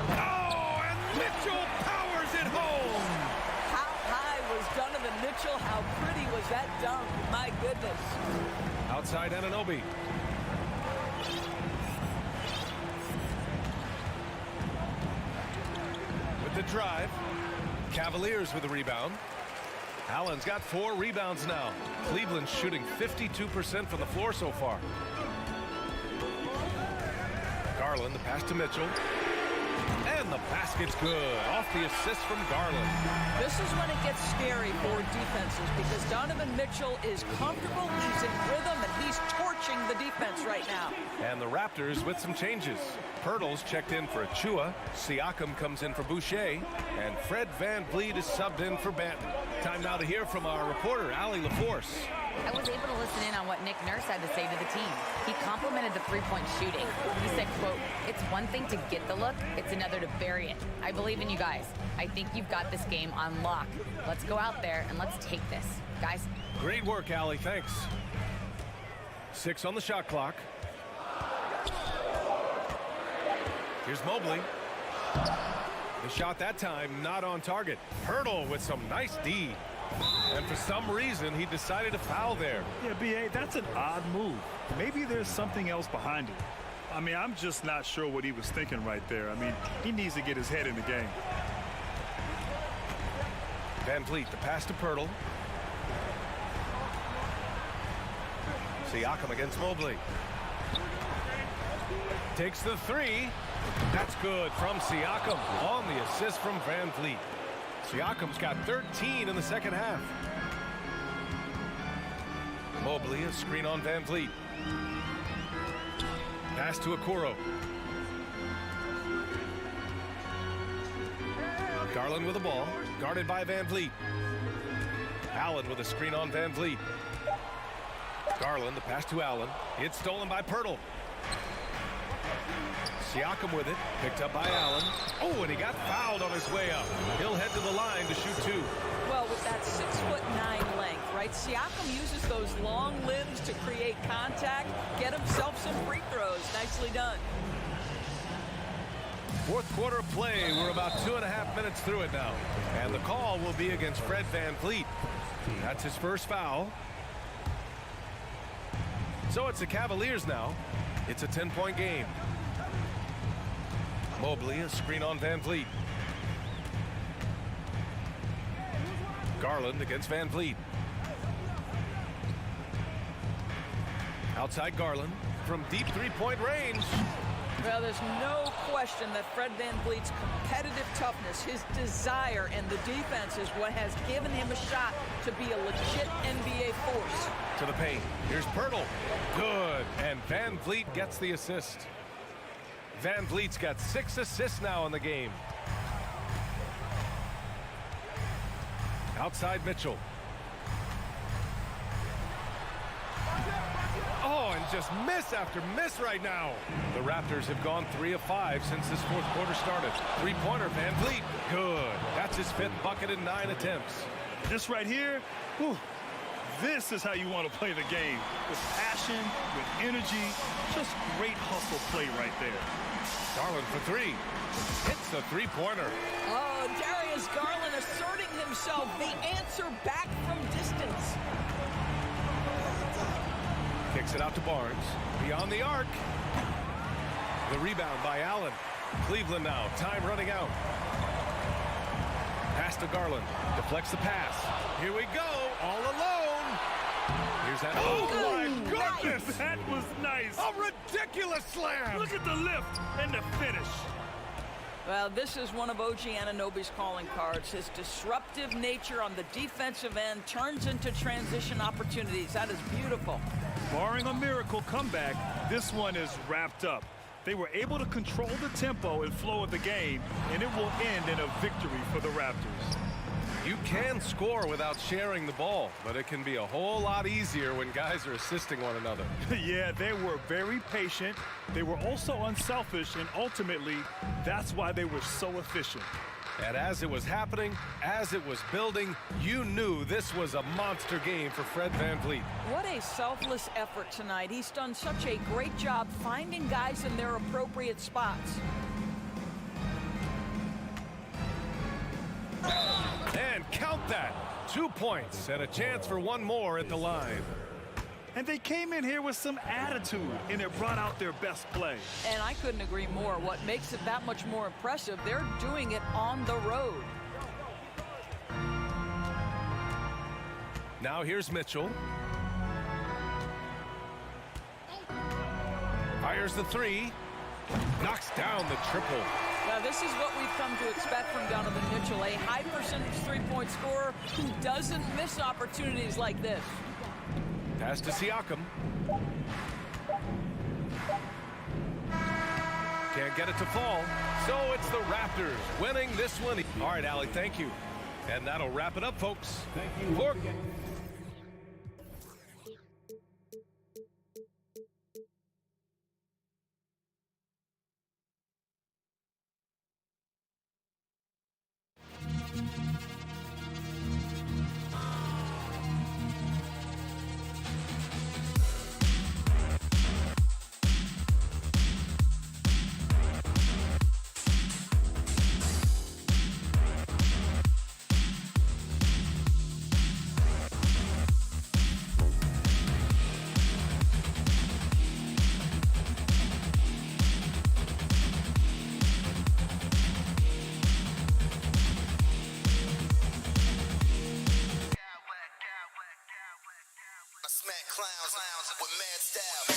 Oh, and Mitchell powers it home. How high was Donovan Mitchell? How pretty was that dunk? My goodness. Outside Anunoby. With the drive. Cavaliers with the rebound. Allen's got 4 rebounds now. Cleveland's shooting 52% from the floor so far. Garland, the pass to Mitchell. And the basket's good. Off the assist from Garland. This is when it gets scary for defenses because Donovan Mitchell is comfortable, he's in rhythm, and he's torching the defense right now. And the Raptors with some changes. Pirtle's checked in for Achua. Siakam comes in for Boucher. And Fred VanVleet is subbed in for Banton. Time now to hear from our reporter, Allie LaForce. I was able to listen in on what Nick Nurse had to say to the team. He complimented the three-point shooting. He said, quote, "It's one thing to get the look, it's another to bury it. I believe in you guys. I think you've got this game on lock. Let's go out there and let's take this. Guys." Great work, Allie. Thanks. 6 on the shot clock. Here's Mobley. The shot that time not on target. Pirtle with some nice D. And for some reason, he decided to foul there. Yeah, B.A., that's an odd move. Maybe there's something else behind it. I mean, I'm just not sure what he was thinking right there. I mean, he needs to get his head in the game. VanVleet, the pass to Pirtle. Siakam against Mobley. Takes the three. That's good from Siakam on the assist from VanVleet. Siakam's got 13 in the second half. Mobley, a screen on VanVleet. Pass to Okoro. Garland with the ball, guarded by VanVleet. Allen with a screen on VanVleet. Garland, the pass to Allen. It's stolen by Pirtle. Siakam with it, picked up by Allen. Oh, and he got fouled on his way up. He'll head to the line to shoot 2. Well, with that 6'9" length, right? Siakam uses those long limbs to create contact, get himself some free throws. Nicely done. Fourth quarter of play. We're about 2.5 minutes through it now. And the call will be against Fred VanVleet. That's his first foul. So it's the Cavaliers now. It's a 10-point game. Mobley, a screen on VanVleet. Garland against VanVleet. Outside Garland from deep three-point range. Well, there's no question that Fred VanVleet's competitive toughness, his desire, and the defense is what has given him a shot to be a legit NBA force. To the paint. Here's Pirtle. Good. And VanVleet gets the assist. VanVleet's got 6 assists now in the game. Outside Mitchell. Oh, and just miss after miss right now. The Raptors have gone 3 of 5 since this fourth quarter started. Three-pointer, VanVleet. Good. That's his 5th bucket in 9 attempts. This right here, whew, this is how you want to play the game. With passion, with energy, just great hustle play right there. Garland for 3. Hits the three-pointer. Oh, Darius Garland asserting himself, the answer back from distance. Kicks it out to Barnes. Beyond the arc. The rebound by Allen. Cleveland now. Time running out. Pass to Garland. Deflects the pass. Here we go. All alone. Here's that. Oh, my goodness. That was nice. A ridiculous slam. Look at the lift and the finish. Well, this is one of OG Anunoby's calling cards. His disruptive nature on the defensive end turns into transition opportunities. That is beautiful. Barring a miracle comeback, this one is wrapped up. They were able to control the tempo and flow of the game, and it will end in a victory for the Raptors. You can score without sharing the ball, but it can be a whole lot easier when guys are assisting one another. Yeah, they were very patient. They were also unselfish, and ultimately, that's why they were so efficient. And as it was happening, as it was building, you knew this was a monster game for Fred VanVleet. What a selfless effort tonight. He's done such a great job finding guys in their appropriate spots. And count that. 2 points and a chance for one more at the line. And they came in here with some attitude, and it brought out their best play. And I couldn't agree more. What makes it that much more impressive, they're doing it on the road. Now here's Mitchell. Fires the 3. Knocks down the triple. Now, this is what we've come to expect from Donovan Mitchell, a high-percentage three-point scorer who doesn't miss opportunities like this. Pass to Siakam. Can't get it to fall. So it's the Raptors winning this one. All right, Allie, thank you. And that'll wrap it up, folks. Thank you. For Smack clowns with mad style.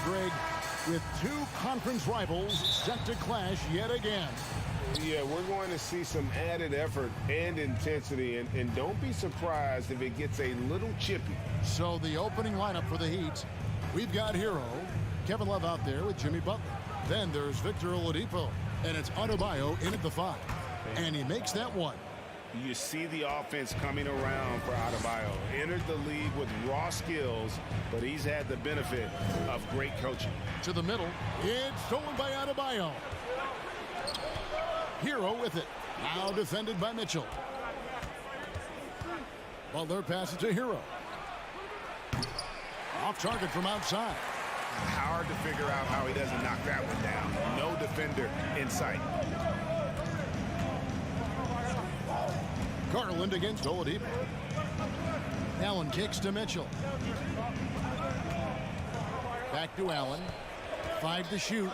Greg, with two conference rivals set to clash yet again. Yeah, we're going to see some added effort and intensity, and don't be surprised if it gets a little chippy. So the opening lineup for the Heat, we've got Hero, Kevin Love out there with Jimmy Butler. Then there's Victor Oladipo, and it's Adebayo in at the 5. And he makes that one. You see the offense coming around for Adebayo. Entered the league with raw skills, but he's had the benefit of great coaching. To the middle, it's stolen by Adebayo. Hero with it. Now defended by Mitchell. Butler passes to Hero. Off target from outside. Hard to figure out how he doesn't knock that one down. No defender in sight. Garland against Oladipo. Allen kicks to Mitchell. Back to Allen. 5 to shoot.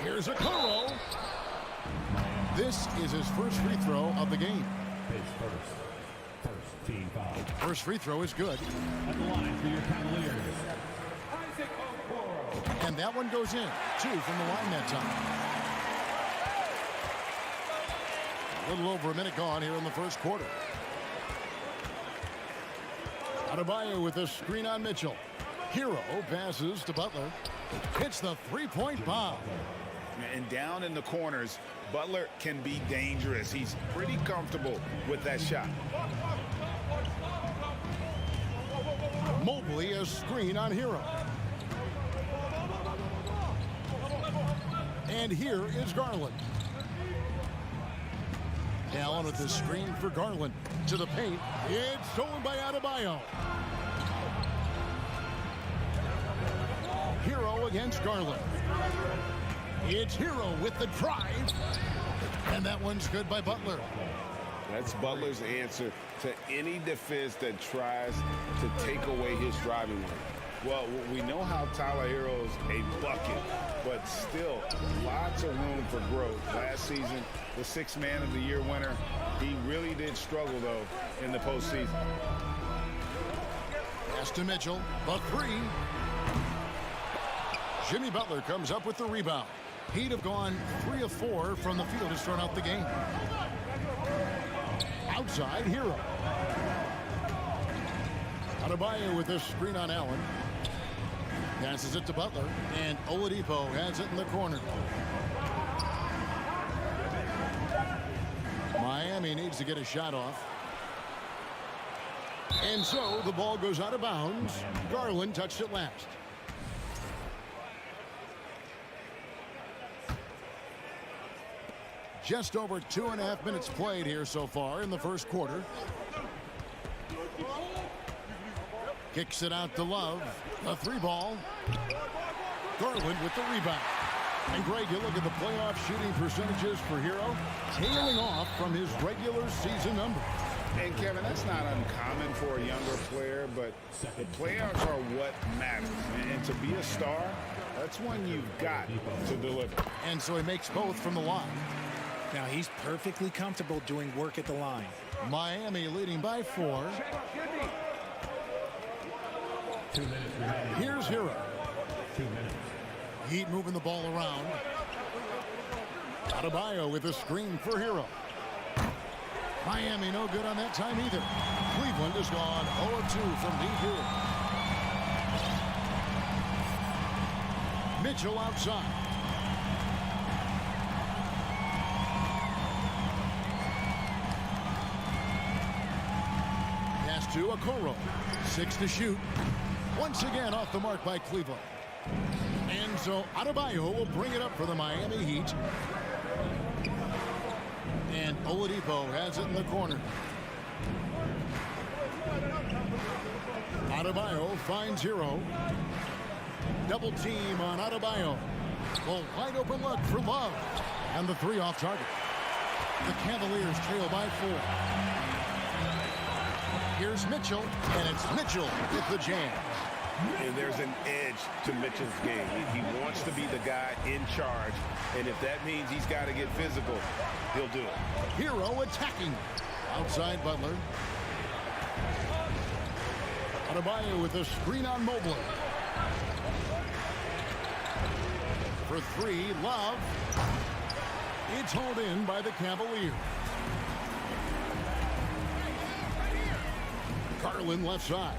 Here's a Okoro. This is his first free throw of the game. First team foul. First free throw is good. At the line for your Cavaliers. And that one goes in. 2 from the line that time. A little over a minute gone here in the first quarter. Adebayo with a screen on Mitchell. Hero passes to Butler. Hits the three-point bomb. And down in the corners, Butler can be dangerous. He's pretty comfortable with that shot. Mobley a screen on Hero. And here is Garland. Allen with the screen for Garland. To the paint. It's stolen by Adebayo. Hero against Garland. It's Hero with the drive. And that one's good by Butler. That's Butler's answer to any defense that tries to take away his driving lane. Well, we know how Tyler Hero's a bucket, but still lots of room for growth. Last season, the 6th Man of the Year winner, he really did struggle, though, in the postseason. Pass to Mitchell, the 3. Jimmy Butler comes up with the rebound. He'd have gone 3 of 4 from the field to start out the game. Outside, Hero. Adebayo with this screen on Allen. Passes it to Butler, and Oladipo has it in the corner. Miami needs to get a shot off. And so the ball goes out of bounds. Garland touched it last. Just over 2.5 minutes played here so far in the first quarter. Kicks it out to Love. A 3-ball. Garland with the rebound. And Greg, you look at the playoff shooting percentages for Hero, tailing off from his regular season number. And Kevin, that's not uncommon for a younger player, but the playoffs are what matters. And to be a star, that's when you've got to deliver. And so he makes both from the line. Now he's perfectly comfortable doing work at the line. Miami leading by 4. 2 minutes remaining. Here's Hero. 2 minutes. Heat moving the ball around. Adebayo with a screen for Hero. Miami no good on that time either. Cleveland has gone 0-2 from deep here. Mitchell outside. Pass to Okoro. 6 to shoot. Once again off the mark by Cleveland. And so Adebayo will bring it up for the Miami Heat. And Oladipo has it in the corner. Adebayo finds Hero. Double team on Adebayo. Well, wide open look for Love. And the 3 off target. The Cavaliers trail by 4. Here's Mitchell, and it's Mitchell with the jam. And there's an edge to Mitchell's game. He wants to be the guy in charge, and if that means he's got to get physical, he'll do it. Hero attacking. Outside Butler. Adebayo with a screen on Mobley. For three, Love. It's hauled in by the Cavaliers. Garland left side.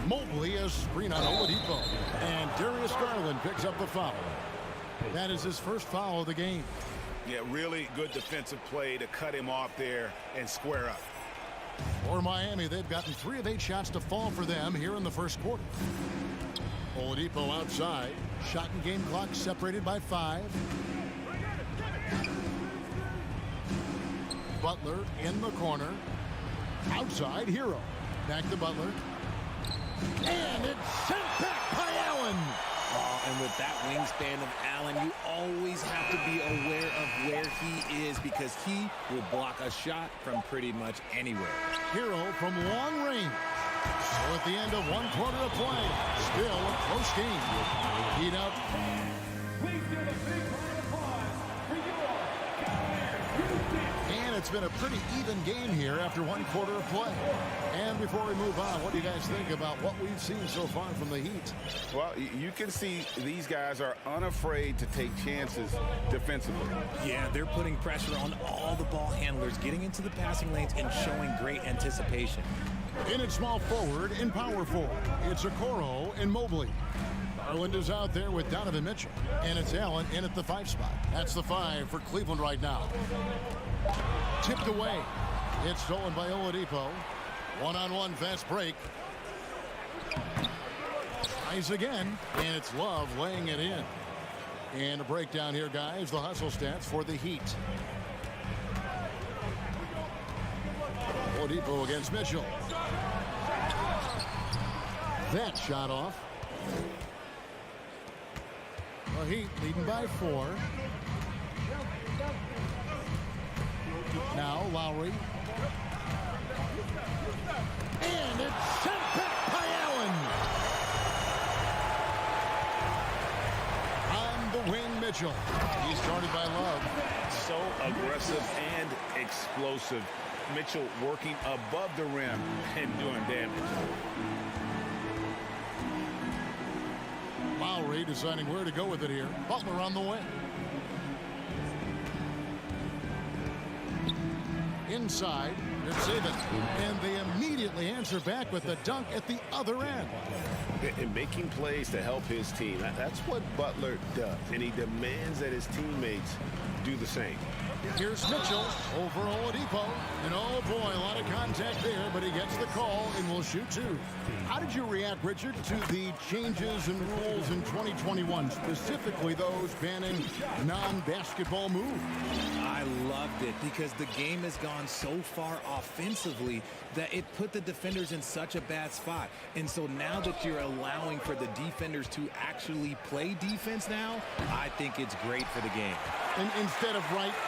Mobley a screen on Oladipo. And Darius Garland picks up the foul. That is his first foul of the game. Yeah, really good defensive play to cut him off there and square up. For Miami, they've gotten 3 of 8 shots to fall for them here in the first quarter. Oladipo outside. Shot and game clock separated by 5. Butler in the corner. Outside, Hero. Back to Butler. And it's sent back by Allen. Oh, and with that wingspan of Allen, you always have to be aware of where he is because he will block a shot from pretty much anywhere. Hero from long range. So at the end of 1 quarter of play, still a close game. Heat up. Please give a big round of applause for your Cavaliers. And it's been a pretty even game here after 1 quarter of play. And before we move on, what do you guys think about what we've seen so far from the Heat? Well, you can see these guys are unafraid to take chances defensively. Yeah, they're putting pressure on all the ball handlers, getting into the passing lanes and showing great anticipation. In at small forward and power forward, it's Okoro and Mobley. Garland is out there with Donovan Mitchell. And it's Allen in at the 5 spot. That's the 5 for Cleveland right now. Tipped away. It's stolen by Oladipo. One-on-one fast break. Tries again. And it's Love laying it in. And a breakdown here, guys. The hustle stats for the Heat. Oladipo against Mitchell. That shot off. The Heat leading by 4. Now Lowry. And it's sent back by Allen. On the wing, Mitchell. He's guarded by Love. So aggressive and explosive. Mitchell working above the rim and doing damage. Lowry deciding where to go with it here. Butler on the way. Inside, it's Saban. And they immediately answer back with the dunk at the other end. And making plays to help his team. That's what Butler does. And he demands that his teammates do the same. Here's Mitchell over Oladipo. And oh boy, a lot of contact there, but he gets the call and will shoot 2. How did you react, Richard, to the changes in rules in 2021, specifically those banning non-basketball moves? I loved it because the game has gone so far offensively that it put the defenders in such a bad spot. And so now that you're allowing for the defenders to actually play defense now, I think it's great for the game. And instead of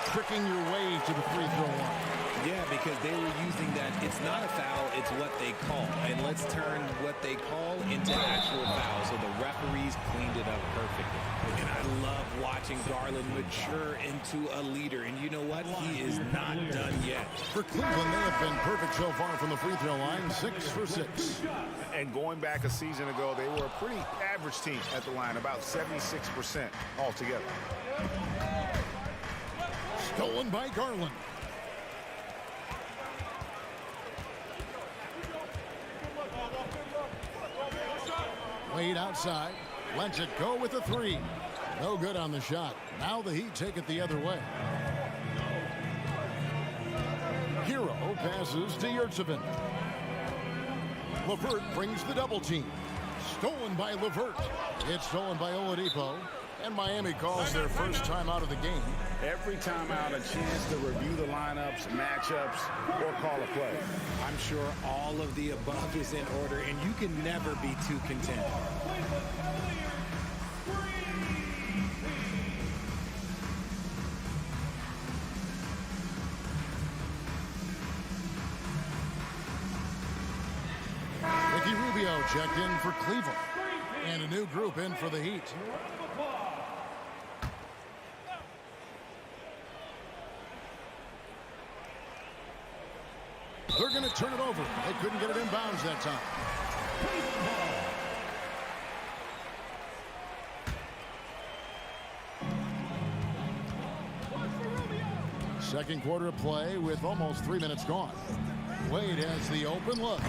tricking your way to the free throw line. Yeah, because they were using that it's not a foul, it's what they call. And let's turn what they call into actual foul. So the referees cleaned it up perfectly. And I love watching Garland mature into a leader. And you know what? He is not done yet. For Cleveland, they have been perfect so far from the free throw line, 6 for 6. And going back a season ago, they were a pretty average team at the line, about 76% altogether. Stolen by Garland. Wade outside. Lets it go with a 3. No good on the shot. Now the Heat take it the other way. Hero passes to Yurtsevin. LeVert brings the double team. Stolen by LeVert. It's stolen by Oladipo. And Miami calls their first time out of the game. Every time out, a chance to review the lineups, matchups, or call a play. I'm sure all of the above is in order, and you can never be too content. Ricky Rubio checked in for Cleveland. And a new group in for the Heat. They're going to turn it over. They couldn't get it in bounds that time. Second quarter of play with almost 3 minutes gone. Wade has the open look.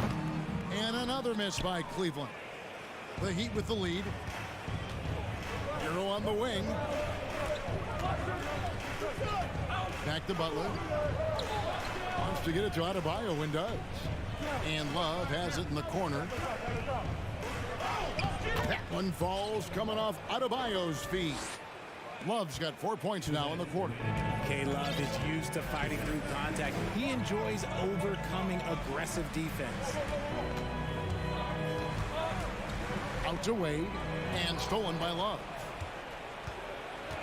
And another miss by Cleveland. The Heat with the lead. Hero on the wing. Back to Butler. Wants to get it to Adebayo and does. And Love has it in the corner. That one falls coming off Adebayo's feet. Love's got 4 points now in the quarter. K-Love is used to fighting through contact. He enjoys overcoming aggressive defense. Out to Wade and stolen by Love.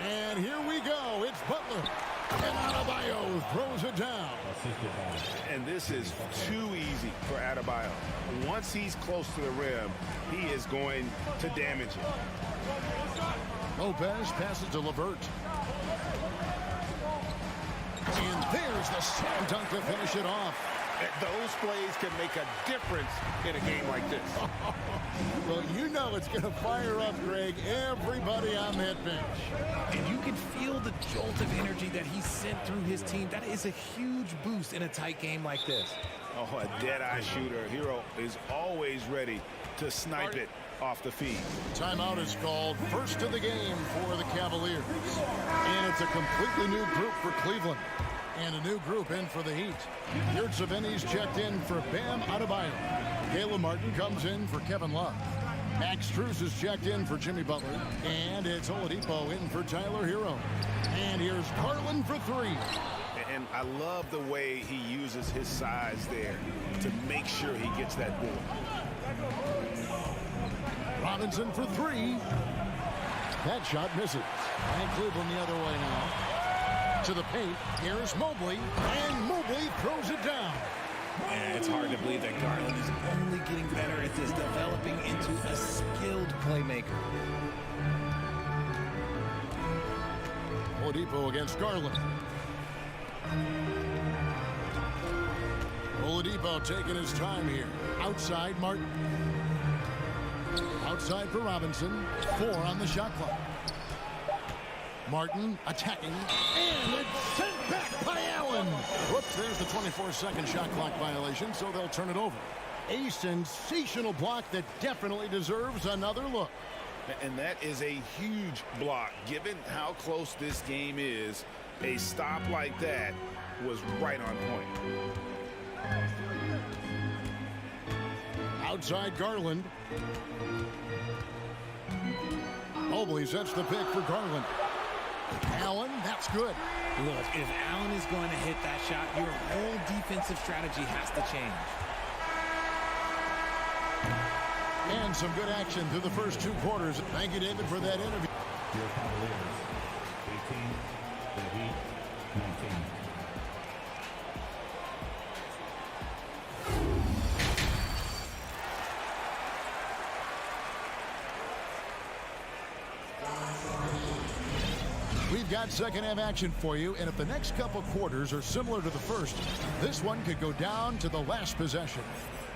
And here we go. It's Butler. And Adebayo throws it down. And this is too easy for Adebayo. Once he's close to the rim, he is going to damage it. Lopez passes to LeVert. And there's the slam dunk to finish it off. Those plays can make a difference in a game like this. Well, you know it's going to fire up, Greg, everybody on that bench. And you can feel the jolt of energy that he sent through his team. That is a huge boost in a tight game like this. Oh, a dead-eye shooter. Hero is always ready to snipe it off the feed. Timeout is called. First of the game for the Cavaliers. And it's a completely new group for Cleveland. And a new group in for the Heat. Yurtseven's checked in for Bam Adebayo. Caleb Martin comes in for Kevin Love. Max Strus is checked in for Jimmy Butler. And it's Oladipo in for Tyler Hero. And here's Garland for three. And I love the way he uses his size there to make sure he gets that board. Robinson for three. That shot misses. And Cleveland the other way now. To the paint, here's Mobley, and Mobley throws it down. And it's hard to believe that Garland is only getting better at this, developing into a skilled playmaker. Oladipo against Garland. Oladipo taking his time here. Outside, Martin. Outside for Robinson. 4 on the shot clock. Martin attacking, and it's sent back by Allen. Whoops, there's the 24-second shot clock violation, so they'll turn it over. A sensational block that definitely deserves another look. And that is a huge block. Given how close this game is, a stop like that was right on point. Outside Garland. Mobley sets the pick for Garland. Allen, that's good. Look, if Allen is going to hit that shot, your whole defensive strategy has to change. And some good action through the first 2 quarters. Thank you, David, for that interview. Your Cavaliers, 18, the Heat, 19. We've got second half action for you, and if the next couple quarters are similar to the first, this one could go down to the last possession.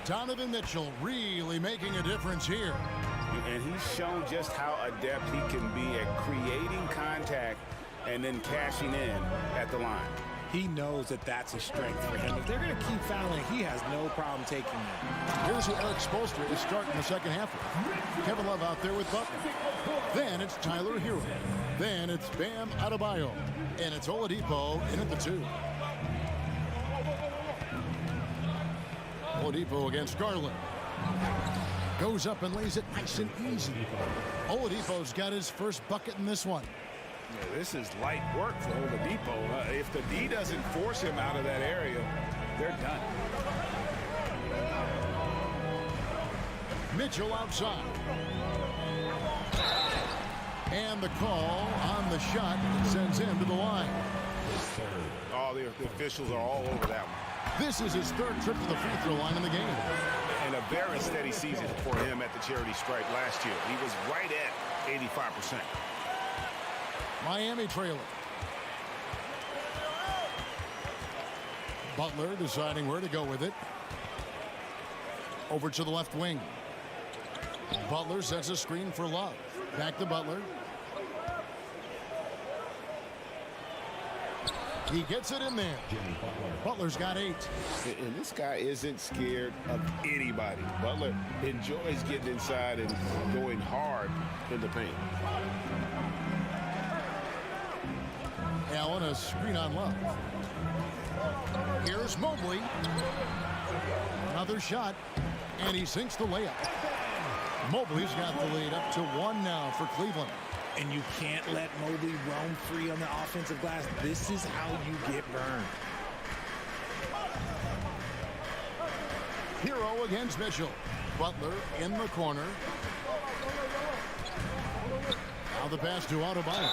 Donovan Mitchell really making a difference here. And he's shown just how adept he can be at creating contact and then cashing in at the line. He knows that that's a strength for him. If they're going to keep fouling, he has no problem taking it. Here's who Eric Spoelstra is starting the second half with. Kevin Love out there with Butler. Then it's Tyler Hero. Then it's Bam Adebayo. And it's Oladipo in at the 2. Oladipo against Garland. Goes up and lays it nice and easy. Oladipo's got his first bucket in this one. Yeah, this is light work for Oladipo. If the D doesn't force him out of that area, they're done. Mitchell outside. And the call on the shot sends him to the line. Oh, the officials are all over that one. This is his 3rd trip to the free throw line in the game. And a very steady season for him at the charity stripe last year. He was right at 85%. Miami trailing. Butler deciding where to go with it. Over to the left wing. Butler sets a screen for Love. Back to Butler. He gets it in there. Butler's got 8. And this guy isn't scared of anybody. Butler enjoys getting inside and going hard in the paint. Allen, a screen on Love. Here's Mobley. Another shot, and he sinks the layup. Mobley's got the lead up to 1 now for Cleveland. And you can't let Mobley roam free on the offensive glass. This is how you get burned. Hero against Mitchell. Butler in the corner. Now the pass to Octopi.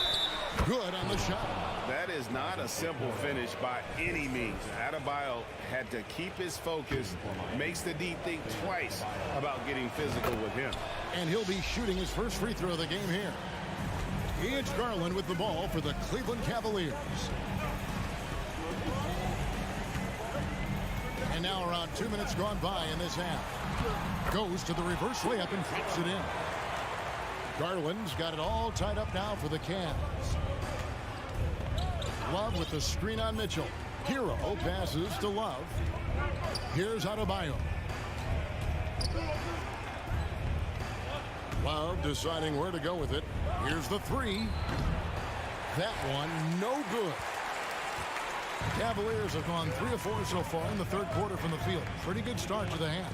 Good on the shot. That is not a simple finish by any means. Adebayo had to keep his focus, makes the D think twice about getting physical with him. And he'll be shooting his first free throw of the game here. It's Garland with the ball for the Cleveland Cavaliers. And now around 2 minutes gone by in this half. Goes to the reverse layup and drops it in. Garland's got it all tied up now for the Cavs. Love with the screen on Mitchell. Hero passes to Love. Here's Adebayo. Love deciding where to go with it. Here's the 3. That one, no good. Cavaliers have gone 3 of 4 so far in the third quarter from the field. Pretty good start to the half.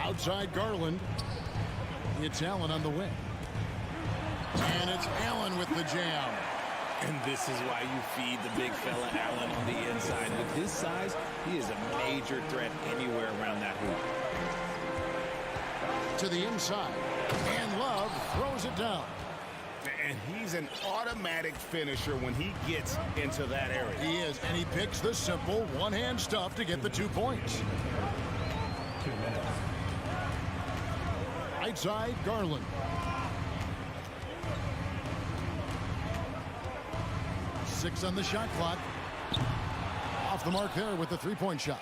Outside Garland. It's Allen on the wing. And it's Allen with the jam. And this is why you feed the big fella Allen on the inside. With his size, he is a major threat anywhere around that hoop. To the inside. And Love throws it down. And he's an automatic finisher when he gets into that area. He is, and he picks the simple one-hand stuff to get the 2 points. 2 minutes. Right side, Garland. Six on the shot clock. Off the mark there with the three-point shot.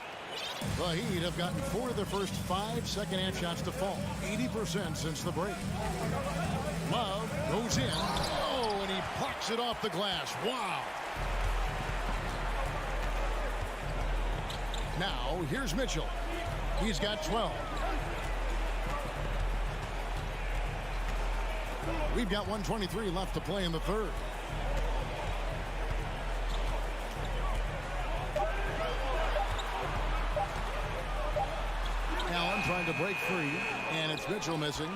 The Heat have gotten 4 of their first 5 second-half shots to fall. 80% since the break. Love goes in. Oh, and he plucks it off the glass. Wow. Now, here's Mitchell. He's got 12. We've got 1:23 left to play in the third. Allen trying to break free, and it's Mitchell missing.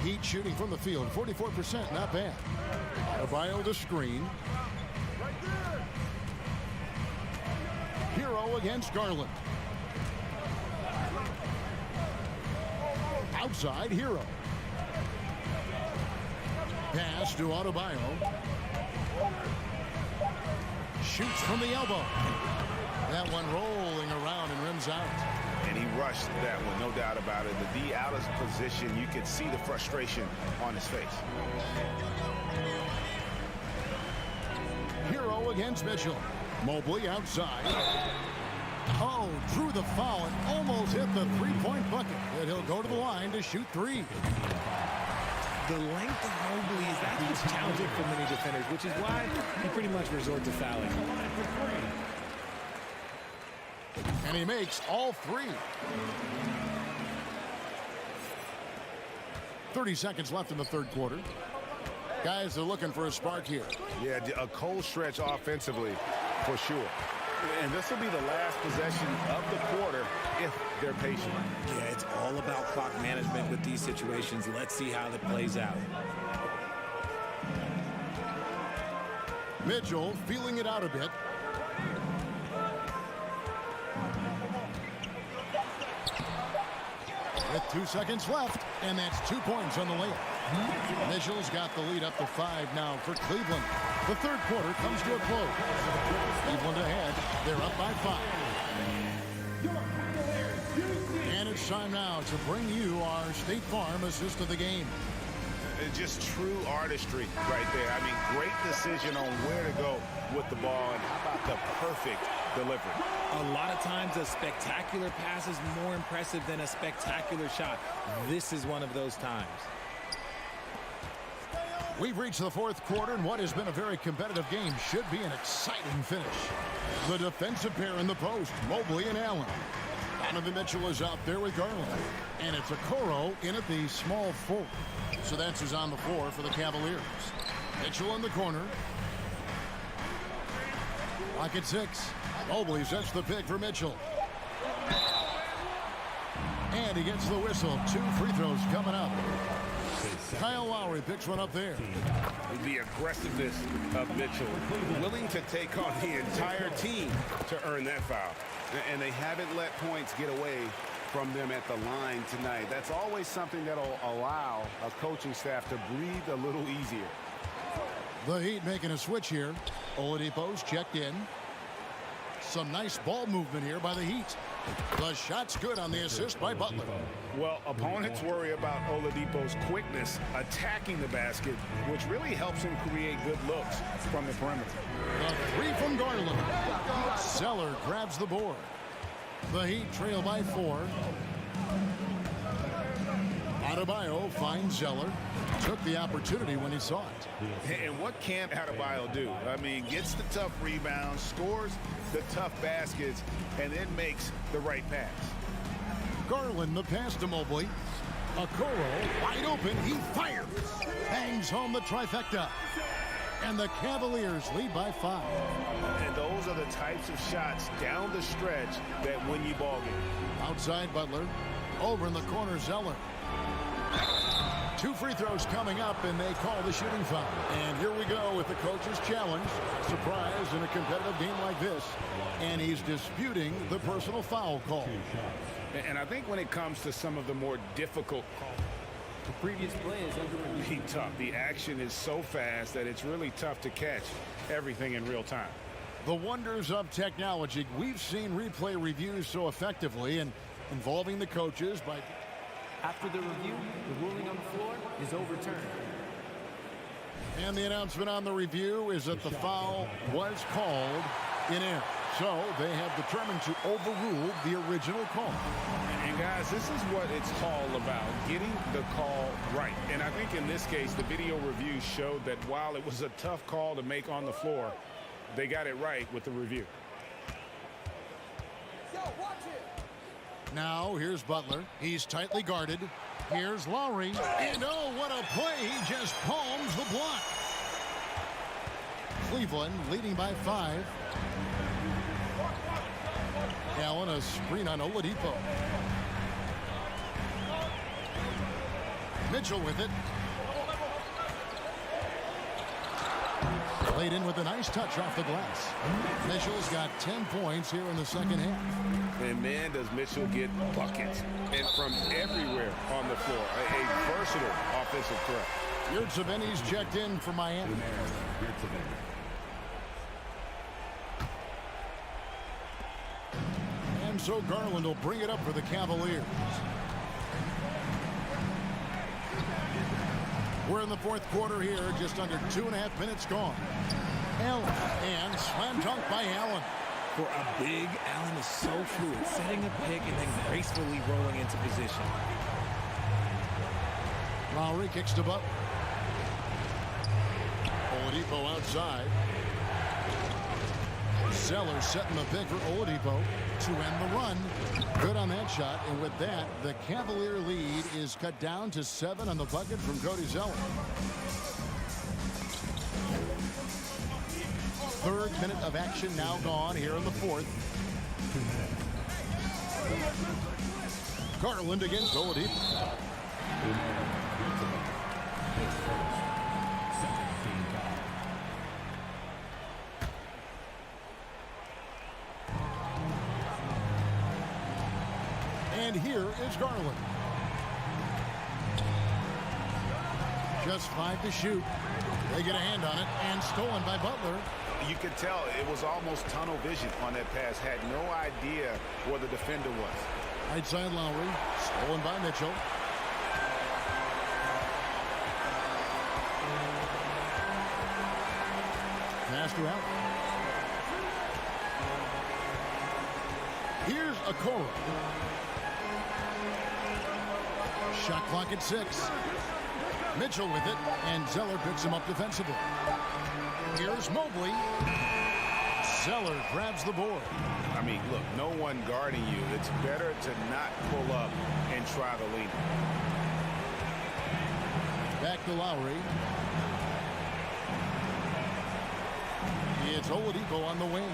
Heat shooting from the field, 44%, not bad. Adebayo to screen. Hero against Garland. Outside, Hero. Pass to Adebayo. Shoots from the elbow. That one rolling around and rims out. And he rushed that one, no doubt about it. The D out of position, you could see the frustration on his face. Hero against Mitchell. Mobley outside. Oh, drew the foul and almost hit the three-point bucket. And he'll go to the line to shoot 3. The length of Mobley is that's what's challenging for many defenders, which is why he pretty much resort to fouling. And he makes all 3. 30 seconds left in the third quarter. Guys are looking for a spark here. Yeah, a cold stretch offensively for sure. And this will be the last possession of the quarter if they're patient. Yeah, it's all about clock management with these situations. Let's see how that plays out. Mitchell feeling it out a bit. With 2 seconds left, and that's 2 points on the layup. Mitchell's got the lead up to 5 now for Cleveland. The third quarter comes to a close. Cleveland ahead. They're up by 5. And it's time now to bring you our State Farm assist of the game. Just true artistry right there. I mean, great decision on where to go with the ball, and how about the perfect delivery? A lot of times a spectacular pass is more impressive than a spectacular shot. This is one of those times. We've reached the fourth quarter, and what has been a very competitive game should be an exciting finish. The defensive pair in the post, Mobley and Allen. Donovan Mitchell is out there with Garland. And it's Okoro in at the small forward. So that's who's on the floor for the Cavaliers. Mitchell in the corner. Lock at 6. Mobley sets the pick for Mitchell. And he gets the whistle. 2 free throws coming up. Kyle Lowry picks one up there. The aggressiveness of Mitchell, willing to take on the entire team to earn that foul. And they haven't let points get away from them at the line tonight. That's always something that'll allow a coaching staff to breathe a little easier. The Heat making a switch here. Oladipo's checked in. Some nice ball movement here by the Heat. The shot's good on the assist by Butler. Well, opponents worry about Oladipo's quickness attacking the basket, which really helps him create good looks from the perimeter. The 3 from Garland. Zeller grabs the board. The Heat trail by 4. Adebayo finds Zeller. Took the opportunity when he saw it. And what can't Adebayo do? I mean, gets the tough rebounds, scores the tough baskets, and then makes the right pass. Garland the pass to Mobley. Okoro wide open. He fires. Hangs home the trifecta. And the Cavaliers lead by 5. And those are the types of shots down the stretch that win you ball game. Outside Butler. Over in the corner Zeller. 2 free throws coming up, and they call the shooting foul. And here we go with the coach's challenge. Surprise in a competitive game like this. And he's disputing the personal foul call. And I think when it comes to some of the more difficult calls, the previous play is under review. Tough. The action is so fast that it's really tough to catch everything in real time. The wonders of technology. We've seen replay reviews so effectively, and involving the coaches by... After the review, the ruling on the floor is overturned. And the announcement on the review is that the foul was called in error. So they have determined to overrule the original call. And guys, this is what it's all about, getting the call right. And I think in this case, the video review showed that while it was a tough call to make on the floor, they got it right with the review. Now, here's Butler. He's tightly guarded. Here's Lowry. And oh, what a play. He just palms the block. Cleveland leading by 5. Allen, a screen on Oladipo. Mitchell with it. Played in with a nice touch off the glass. Mitchell's got 10 points here in the second half. And man, does Mitchell get buckets. And from everywhere on the floor. A versatile offensive threat. Yurtseven's checked in for Miami. And so Garland will bring it up for the Cavaliers. We're in the fourth quarter here, just under 2.5 minutes gone. Allen, and slam dunk by Allen. For a big, Allen is so fluid, setting a pick and then gracefully rolling into position. Lowry kicks to Butler. Oladipo outside. Zeller setting the pick for Oladipo to end the run. Good on that shot, and with that, the Cavalier lead is cut down to 7 on the bucket from Cody Zeller. Third minute of action now gone here in the fourth. Garland against Oladipo. And here is Garland. Just 5 to shoot. They get a hand on it, and stolen by Butler. You could tell it was almost tunnel vision on that pass. Had no idea where the defender was. Right side Lowry, stolen by Mitchell. to Allen. Here's Okoro. Shot clock at 6. Mitchell with it, and Zeller picks him up defensively. Here's Mobley. Zeller grabs the board. I mean, look, no one guarding you. It's better to not pull up and try the lead. Back to Lowry. It's Oladipo on the wing,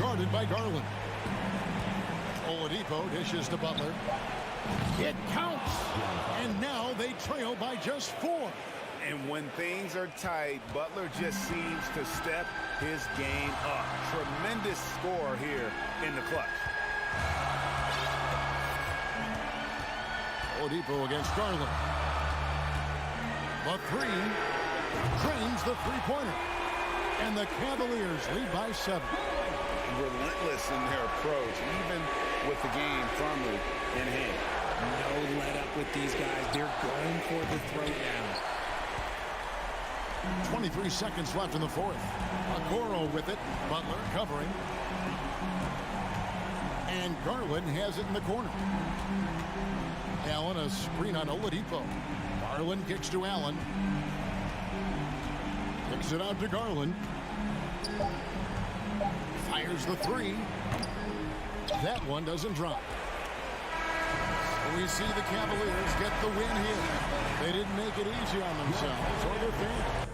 guarded by Garland. Oladipo dishes to Butler. It counts, and now they trail by just 4. And when things are tight, Butler just seems to step his game up. Tremendous score here in the clutch. Oladipo against Garland. The 3 drains the three-pointer. And the Cavaliers lead by 7. Relentless in their approach, even with the game firmly in hand. No let up with these guys. They're going for the throat now. 23 seconds left in the fourth. Okoro with it. Butler covering. And Garland has it in the corner. Allen a screen on Oladipo. Garland kicks to Allen. Kicks it out to Garland. Fires the 3. That one doesn't drop. We see the Cavaliers get the win here. They didn't make it easy on themselves or their fans.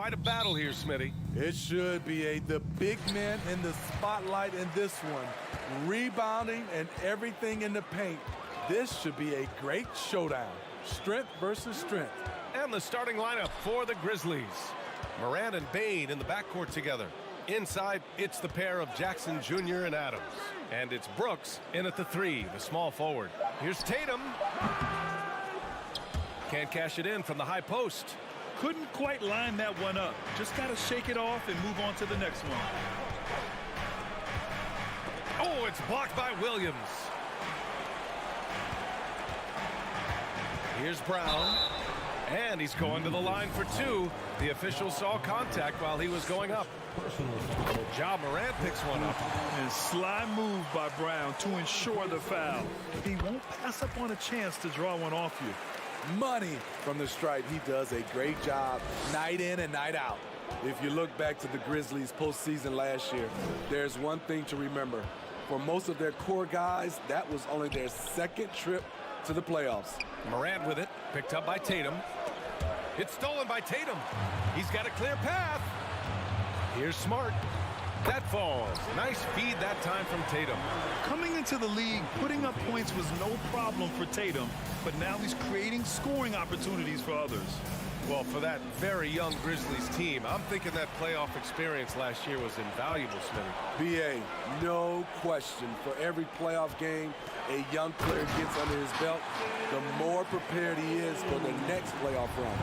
quite a battle here, Smitty. It should be the big man in the spotlight in this one. Rebounding and everything in the paint. This should be a great showdown. Strength versus strength. And the starting lineup for the Grizzlies. Morant and Bane in the backcourt together. Inside, it's the pair of Jackson Jr. and Adams. And it's Brooks in at the 3, the small forward. Here's Tatum. Can't cash it in from the high post. Couldn't quite line that one up. Just got to shake it off and move on to the next one. Oh, it's blocked by Williams. Here's Brown. And he's going to the line for 2. The official saw contact while he was going up. Ja Morant picks one up. And sly move by Brown to ensure the foul. He won't pass up on a chance to draw one off you. Money from the stripe. He does a great job night in and night out. If you look back to the Grizzlies postseason last year, there's one thing to remember. For most of their core guys, that was only their second trip to the playoffs. Morant with it, picked up by Tatum. It's stolen by Tatum. He's got a clear path. Here's Smart. That falls. Nice feed that time from Tatum. Coming into the league, putting up points was no problem for Tatum, but now he's creating scoring opportunities for others. Well, for that very young Grizzlies team, I'm thinking that playoff experience last year was invaluable, Smitty. B.A., no question. For every playoff game a young player gets under his belt, the more prepared he is for the next playoff run.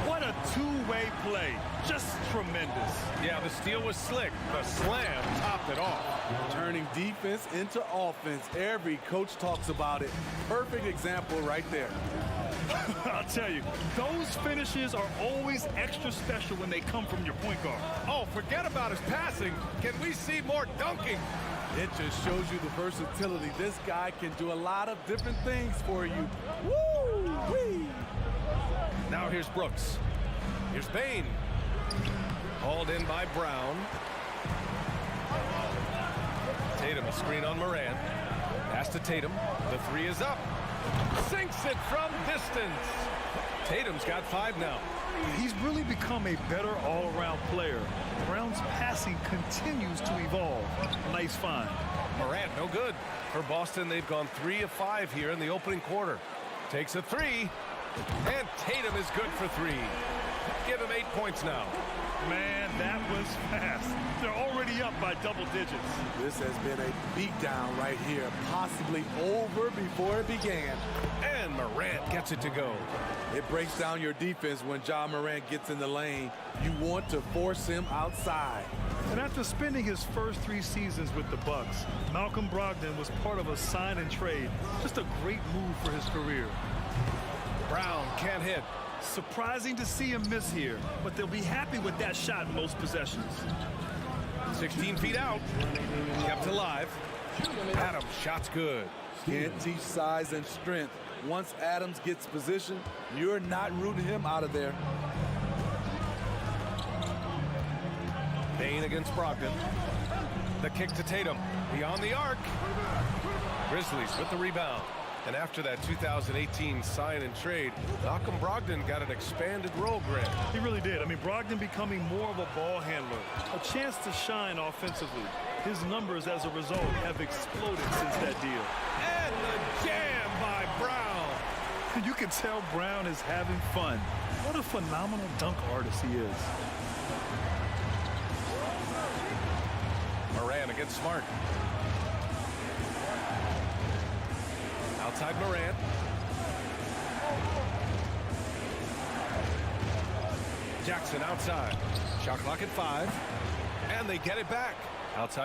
What a two-way play. Just tremendous. Yeah, the steal was slick. The slam topped it off. Turning defense into offense. Every coach talks about it. Perfect example right there. I'll tell you, those finishes are always extra special when they come from your point guard. Oh, forget about his passing. Can we see more dunking? It just shows you the versatility. This guy can do a lot of different things for you. Woo-wee! Now here's Brooks. Here's Bane. Hauled in by Brown. Tatum, a screen on Morant. Pass to Tatum. The 3 is up. Sinks it from distance. Tatum's got 5 now. He's really become a better all-around player. Brown's passing continues to evolve. Nice find. Morant, no good. For Boston, they've gone 3 of 5 here in the opening quarter. Takes a 3. And Tatum is good for 3. Give him 8 points now. Man, that was fast. They're already up by double digits. This has been a beatdown right here, possibly over before it began. And Morant gets it to go. It breaks down your defense when Ja Morant gets in the lane. You want to force him outside. And after spending his first 3 seasons with the Bucks, Malcolm Brogdon was part of a sign and trade. Just a great move for his career. Brown can't hit. Surprising to see him miss here, but they'll be happy with that shot in most possessions. 16 feet out. Kept alive. Adams, shot's good. Can't teach size and strength. Once Adams gets position, you're not rooting him out of there. Bane against Brogdon. The kick to Tatum. Beyond the arc. Grizzlies with the rebound. And after that 2018 sign and trade, Malcolm Brogdon got an expanded role grant. He really did. I mean, Brogdon becoming more of a ball handler, a chance to shine offensively. His numbers as a result have exploded since that deal. And the jam by Brown. You can tell Brown is having fun. What a phenomenal dunk artist he is. Morant against Smart. Outside Morant. Jackson outside. Shot clock at 5. And they get it back. Outside.